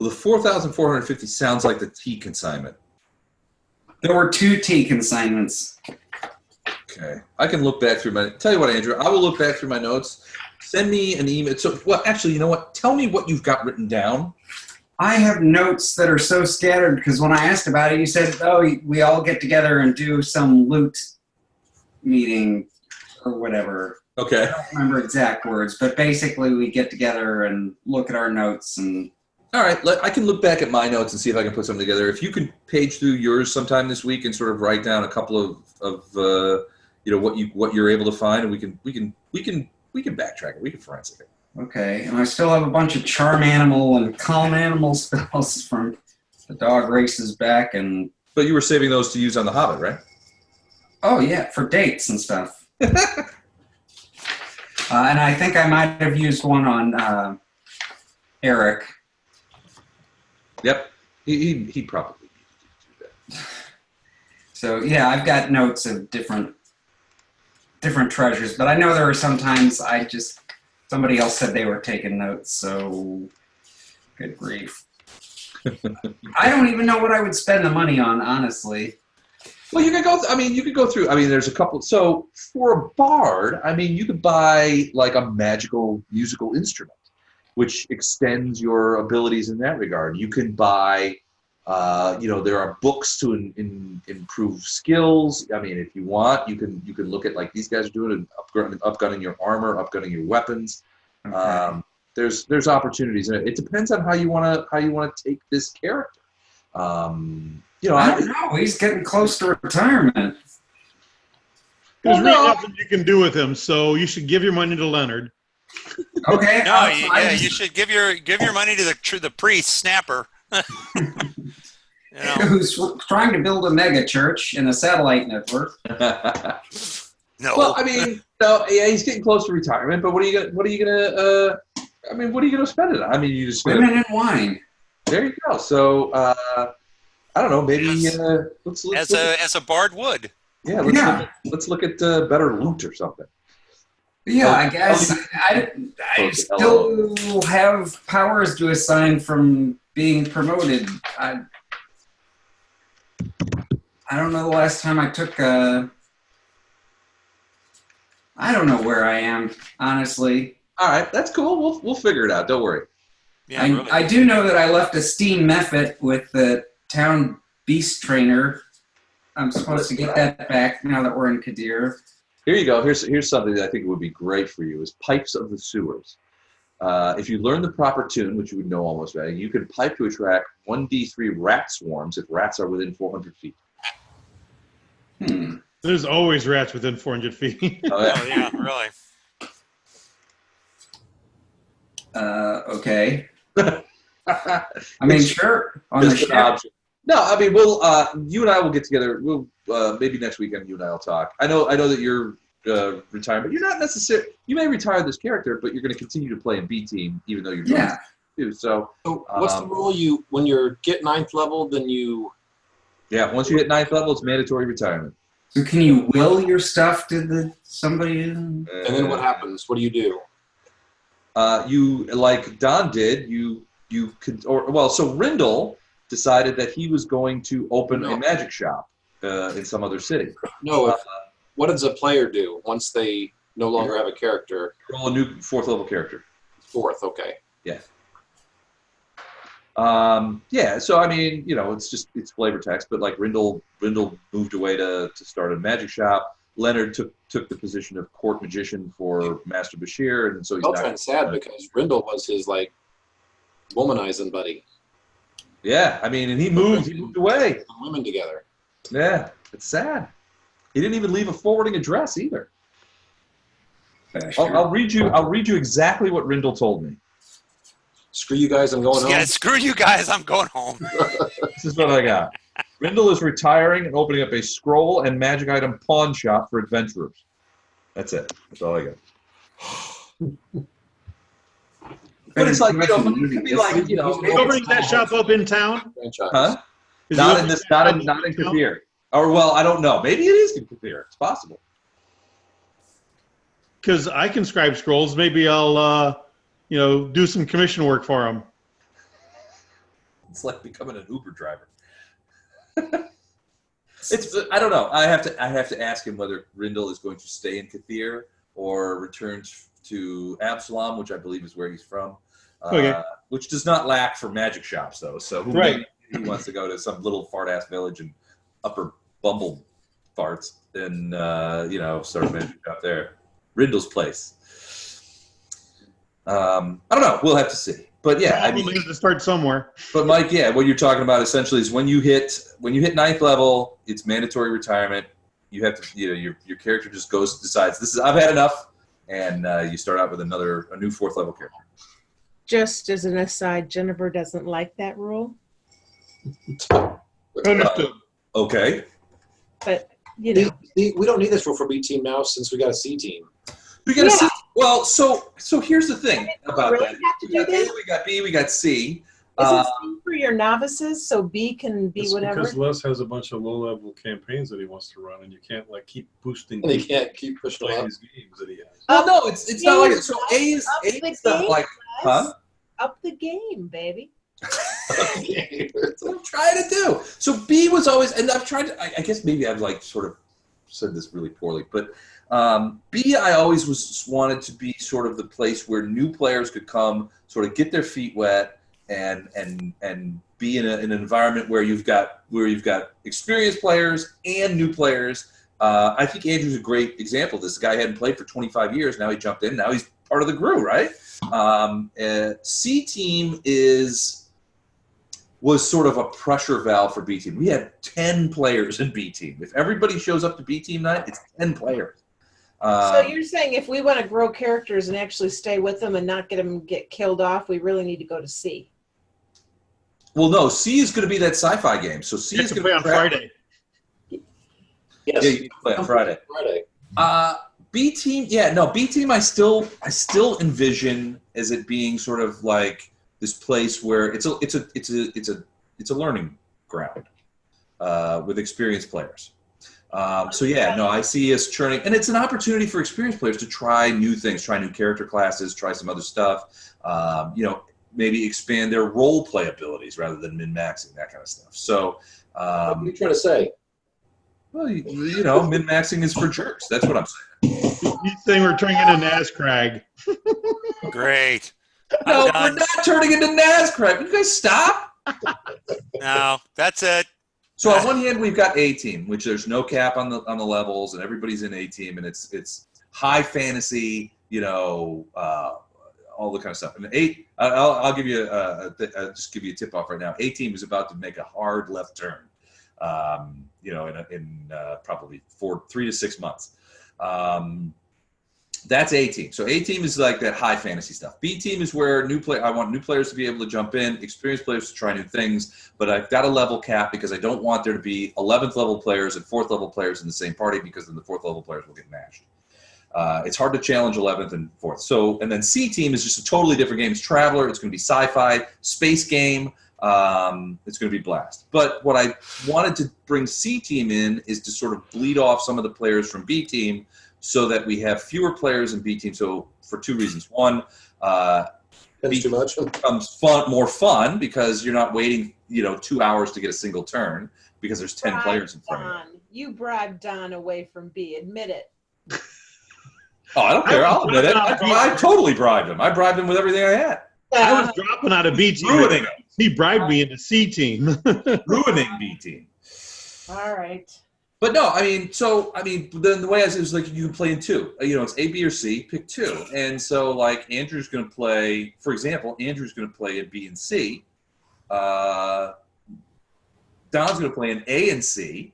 [SPEAKER 1] the 4,450 sounds like the tea consignment.
[SPEAKER 5] There were 2 tea consignments.
[SPEAKER 1] Okay. I can look back through tell you what, Andrew, I will look back through my notes. Send me an email. So, well, actually, you know what? Tell me what you've got written down.
[SPEAKER 5] I have notes that are so scattered because when I asked about it, you said, "Oh, we all get together and do some loot meeting or whatever."
[SPEAKER 1] Okay.
[SPEAKER 5] I don't remember exact words, but basically we get together and look at our notes and.
[SPEAKER 1] All right, I can look back at my notes and see if I can put something together. If you can page through yours sometime this week and sort of write down a couple of what you're able to find, and we can backtrack it. We can forensic it.
[SPEAKER 5] Okay, and I still have a bunch of charm animal and calm animal spells from the dog races back, and.
[SPEAKER 1] But you were saving those to use on the Hobbit, right?
[SPEAKER 5] Oh yeah, for dates and stuff. And I think I might have used one on Eric.
[SPEAKER 1] Yep, he probably needed to do that.
[SPEAKER 5] So yeah, I've got notes of different treasures, but I know there are sometimes somebody else said they were taking notes, so good grief. I don't even know what I would spend the money on, honestly.
[SPEAKER 1] Well, you could go through. I mean, there's a couple. So for a bard, I mean, you could buy like a magical musical instrument, which extends your abilities in that regard. You can buy, there are books to improve skills. I mean, if you want, you can look at like these guys are doing and upgunning your armor, upgunning your weapons. Okay. There's opportunities in it. It depends on how you want to take this character. I
[SPEAKER 5] don't know. He's getting close to retirement.
[SPEAKER 2] There's really nothing you can do with him, so you should give your money to Leonard.
[SPEAKER 5] Okay.
[SPEAKER 4] No, you should give your money to the priest Snapper.
[SPEAKER 5] Who's trying to build a mega church in a satellite network?
[SPEAKER 4] No.
[SPEAKER 1] Well, I mean, no, yeah, he's getting close to retirement. But what are you gonna spend it on? I mean, you just
[SPEAKER 5] women and wine.
[SPEAKER 1] There you go. So I don't know. Maybe let's
[SPEAKER 4] as a bard would.
[SPEAKER 1] Yeah. Let's look at better loot or something.
[SPEAKER 5] Yeah, I guess I still have powers to assign from being promoted. I don't know the last time I took I don't know where I am, honestly.
[SPEAKER 1] All right, that's cool. We'll figure it out. Don't worry.
[SPEAKER 4] Yeah,
[SPEAKER 5] I do know that I left a steam mephit with the town beast trainer. I'm supposed to get that back now that we're in Katheer.
[SPEAKER 1] Here you go. Here's something that I think would be great for you is Pipes of the Sewers. If you learn the proper tune, which you would know almost right, you can pipe to attract 1d3 rat swarms if rats are within 400 feet.
[SPEAKER 2] There's always rats within 400 feet.
[SPEAKER 4] Oh yeah, really.
[SPEAKER 5] Okay. I mean, sure. On the ship.
[SPEAKER 1] No, I mean, you and I will get together. We'll maybe next weekend. You and I will talk. I know that you're retirement. You're not necessarily. You may retire this character, but you're going to continue to play in B team, even though you're going to. So
[SPEAKER 7] what's the rule? When you get 9th level, then you.
[SPEAKER 1] Yeah, once you hit 9th level, it's mandatory retirement.
[SPEAKER 5] So can you will your stuff to somebody? And
[SPEAKER 7] then what happens? What do you do?
[SPEAKER 1] You, like Don did, you could, so Rindle decided that he was going to open a magic shop in some other city.
[SPEAKER 7] No, what does a player do once they no longer have a character?
[SPEAKER 1] Roll a new 4th level character.
[SPEAKER 7] 4th, okay.
[SPEAKER 1] Yeah. So I mean, it's flavor text, but like Rindle moved away to start a magic shop. Leonard took the position of court magician for Master Bashir, and so he's
[SPEAKER 7] kind of sad because Rindle was his like womanizing buddy.
[SPEAKER 1] Yeah, I mean, and he moved away.
[SPEAKER 7] Women together.
[SPEAKER 1] Yeah, it's sad. He didn't even leave a forwarding address either. I'll read you exactly what Rindle told me.
[SPEAKER 7] Screw you guys, I'm going home.
[SPEAKER 4] Yeah, screw you guys, I'm going home.
[SPEAKER 1] This is what I got. Rindle is retiring and opening up a scroll and magic item pawn shop for adventurers. That's it. That's all I got. But it's like, it could be like,
[SPEAKER 2] opening that shop up in town?
[SPEAKER 1] Huh? Not in Katheer. Or, I don't know. Maybe it is in Katheer. It's possible.
[SPEAKER 2] Because I can scribe scrolls. Maybe I'll, do some commission work for them.
[SPEAKER 1] It's like becoming an Uber driver. I don't know. I have to ask him whether Rindle is going to stay in Katheer or return to Absalom, which I believe is where he's from. Which does not lack for magic shops, though. So maybe he wants to go to some little fart-ass village in Upper Bumble Farts and start a magic shop there. Rindle's place. I don't know. We'll have to see. But yeah,
[SPEAKER 2] I mean, to start somewhere.
[SPEAKER 1] But Mike, what you're talking about essentially is when you hit 9th level, it's mandatory retirement. You have to, your character just decides I've had enough, and you start out with a new 4th level character.
[SPEAKER 6] Just as an aside, Jennifer doesn't like that rule.
[SPEAKER 1] Okay.
[SPEAKER 6] But
[SPEAKER 7] we don't need this rule for B team now since we got a C team.
[SPEAKER 1] We got a C. Well, so here's the thing about
[SPEAKER 6] really
[SPEAKER 1] that.
[SPEAKER 6] Have to do that?
[SPEAKER 1] We got B, we got C.
[SPEAKER 6] Is it C for your novices, so B can be whatever?
[SPEAKER 3] Because Les has a bunch of low-level campaigns that he wants to run, and you can't keep boosting.
[SPEAKER 7] And he can't keep pushing
[SPEAKER 3] his games that he has.
[SPEAKER 1] Well, no, it's not like it. So A is stuff like,
[SPEAKER 6] up the game, baby.
[SPEAKER 1] That's what I'm trying to do. So B was always, and I've tried to. I guess maybe I've sort of said this really poorly, but B, I always wanted to be sort of the place where new players could come, sort of get their feet wet, and be in an environment where you've got experienced players and new players. I think Andrew's a great example of this. The guy hadn't played for 25 years. Now he jumped in. Now he's part of the crew, right? C team was sort of a pressure valve for B team. We had 10 players in B team. If everybody shows up to B team night, it's 10 players.
[SPEAKER 6] So you're saying if we want to grow characters and actually stay with them and not get killed off, we really need to go to C.
[SPEAKER 1] Well, no, C is going to be that sci-fi game. So C is going to
[SPEAKER 2] play on Friday.
[SPEAKER 7] Yes.
[SPEAKER 1] Yeah, you can play on Friday. B team, B team. I still envision as it being sort of like this place where it's a learning ground with experienced players. I see us churning, and it's an opportunity for experienced players to try new things, try new character classes, try some other stuff. Maybe expand their role play abilities rather than min-maxing, that kind of stuff. So,
[SPEAKER 7] what are you trying to say?
[SPEAKER 1] Well, min-maxing is for jerks. That's what I'm saying.
[SPEAKER 2] He's saying we're turning into Nazcrag.
[SPEAKER 4] Great.
[SPEAKER 1] No, we're not turning into Nazcrag. You guys stop.
[SPEAKER 4] No, that's it.
[SPEAKER 1] So on one hand, we've got A team, which there's no cap on the levels, and everybody's in A team, and it's high fantasy, all the kind of stuff. And I'll give you just give you a tip off right now. A team is about to make a hard left turn, in probably 3 to 6 months. That's A team. So A team is like that high fantasy stuff. B team is where I want new players to be able to jump in, experienced players to try new things, but I've got a level cap because I don't want there to be 11th level players and 4th level players in the same party because then the 4th level players will get matched. It's hard to challenge 11th and 4th. So, and then C Team is just a totally different game. It's Traveler. It's going to be sci-fi, space game. It's going to be blast. But what I wanted to bring C Team in is to sort of bleed off some of the players from B Team so that we have fewer players in B Team. So for two reasons. One,
[SPEAKER 7] That's too much.
[SPEAKER 1] becomes more fun because you're not waiting, 2 hours to get a single turn because there's 10 players in front of you.
[SPEAKER 6] You bribed Don away from B. Admit it.
[SPEAKER 1] Oh, I don't care. I'll admit it. I totally bribed him. I bribed him with everything I had.
[SPEAKER 2] I was dropping out of B Team.
[SPEAKER 1] Ruining him.
[SPEAKER 2] He bribed me into C Team.
[SPEAKER 1] Ruining B Team.
[SPEAKER 6] All right.
[SPEAKER 1] But no, then the way I said it was like you can play in two. It's A, B, or C. Pick two. And so like Andrew's going to play, for example, Andrew's going to play in B and C. Don's going to play in A and C.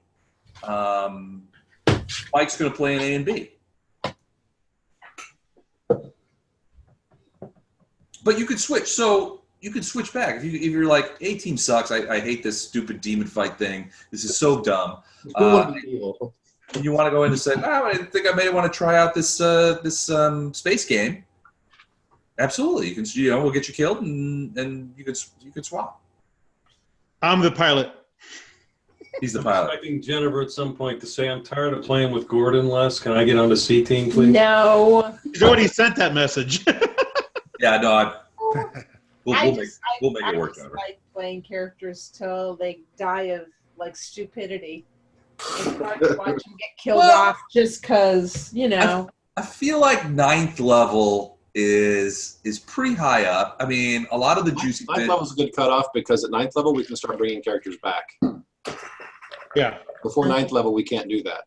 [SPEAKER 1] Mike's going to play in A and B. But you could switch. So you could switch back. If you're like, A Team sucks. I hate this stupid demon fight thing. This is so dumb. You want to go in and say, I think I may want to try out this space game. Absolutely. You can, we'll get you killed and you can swap.
[SPEAKER 2] I'm the pilot.
[SPEAKER 1] He's the
[SPEAKER 3] I'm
[SPEAKER 1] pilot.
[SPEAKER 3] expecting Jennifer at some point to say, I'm tired of playing with Gordon less. Can I get on the C Team, please?
[SPEAKER 6] No.
[SPEAKER 2] He's already sent that message.
[SPEAKER 1] Yeah, no, we'll make it work.
[SPEAKER 6] I just like playing characters till they die of like stupidity. It's hard to watch them get killed off just because,
[SPEAKER 1] I feel like 9th level is pretty high up. I mean, a lot of the juicy
[SPEAKER 7] 9th level is a good cutoff because at 9th level we can start bringing characters back.
[SPEAKER 2] Yeah.
[SPEAKER 7] Before 9th level we can't do that.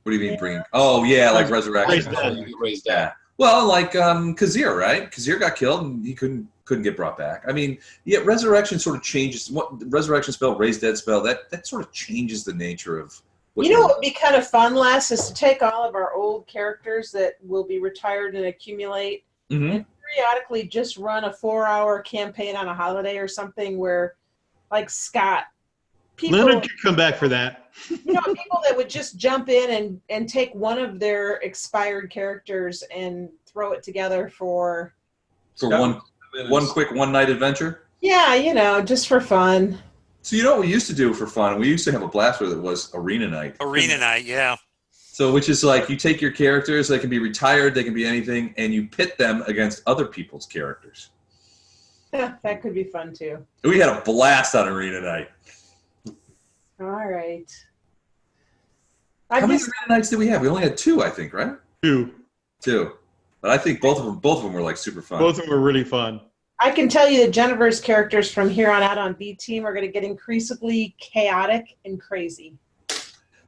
[SPEAKER 1] What do you mean bringing? Oh yeah, like resurrection.
[SPEAKER 7] Raised dead.
[SPEAKER 1] Well, like Katheer, right? Katheer got killed and he couldn't get brought back. I mean, yeah, resurrection sort of changes. What resurrection spell, raise dead spell, that sort of changes the nature of.
[SPEAKER 6] What would be kind of fun, Les, is to take all of our old characters that will be retired and accumulate, and periodically just run a 4-hour campaign on a holiday or something where, like Scott.
[SPEAKER 2] Leonard could come back for that.
[SPEAKER 6] People that would just jump in and take one of their expired characters and throw it together for
[SPEAKER 1] one quick one-night adventure.
[SPEAKER 6] Yeah, just for fun.
[SPEAKER 1] So what we used to do for fun? We used to have a blast with it was arena night.
[SPEAKER 4] Arena night, yeah.
[SPEAKER 1] So which is like you take your characters, they can be retired, they can be anything, and you pit them against other people's characters.
[SPEAKER 6] Yeah, that could be fun too.
[SPEAKER 1] We had a blast on arena night.
[SPEAKER 6] All right.
[SPEAKER 1] How many arena nights did we have? We only had 2, I think, right?
[SPEAKER 2] 2.
[SPEAKER 1] But I think both of them were like super fun.
[SPEAKER 2] Both of them were really fun.
[SPEAKER 6] I can tell you that Jennifer's characters from here on out on B Team are going to get increasingly chaotic and crazy.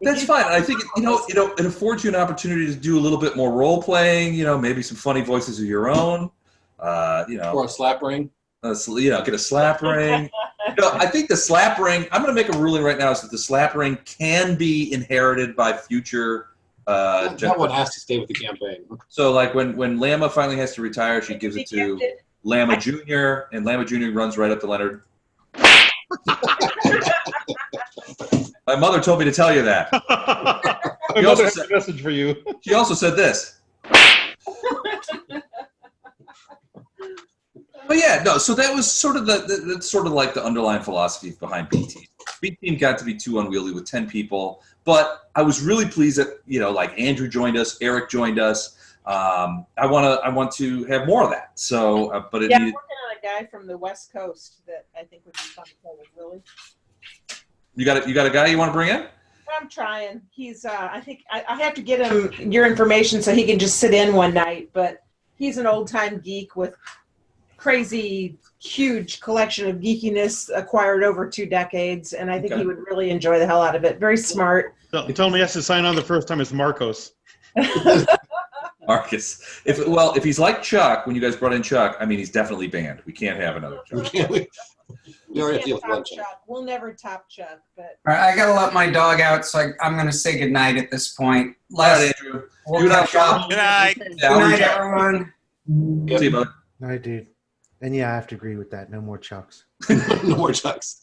[SPEAKER 1] That's fine. I think it affords you an opportunity to do a little bit more role playing. Maybe some funny voices of your own.
[SPEAKER 7] Or a slap ring.
[SPEAKER 1] Get a slap ring. I think the slap ring. I'm going to make a ruling right now is that the slap ring can be inherited by future.
[SPEAKER 7] That one has to stay with the campaign.
[SPEAKER 1] So, like when Lama finally has to retire, she gives it to Lama Jr. and Lama Jr. runs right up to Leonard. My mother told me to tell you that.
[SPEAKER 2] My mother has a message for you.
[SPEAKER 1] She also said this. But yeah, no. So that was sort of that's sort of like the underlying philosophy behind B Team. B Team got to be too unwieldy with 10 people, but I was really pleased that like Andrew joined us, Eric joined us. I want to have more of that. So, but it
[SPEAKER 6] I'm
[SPEAKER 1] needed.
[SPEAKER 6] working on a guy from the West Coast that I think would be fun to play with. Really.
[SPEAKER 1] You got a guy you want to bring in?
[SPEAKER 6] I'm trying. He's. I think I have to get him your information so he can just sit in one night. But he's an old time geek with crazy, huge collection of geekiness acquired over 2 decades, and I think he would really enjoy the hell out of it. Very smart.
[SPEAKER 2] He told me he has to sign on the first time. It's Marcos.
[SPEAKER 1] Marcus. If he's like Chuck, when you guys brought in Chuck, I mean, he's definitely banned. We can't have another Chuck.
[SPEAKER 6] Chuck. We'll never top Chuck. But
[SPEAKER 5] all right, I gotta let my dog out, so I'm gonna say goodnight at this point.
[SPEAKER 1] All right, Andrew.
[SPEAKER 5] Good
[SPEAKER 4] night.
[SPEAKER 5] Good night, everyone.
[SPEAKER 1] See you, bud.
[SPEAKER 8] Night, dude. And yeah, I have to agree with that. No more Chucks.
[SPEAKER 7] No more Chucks.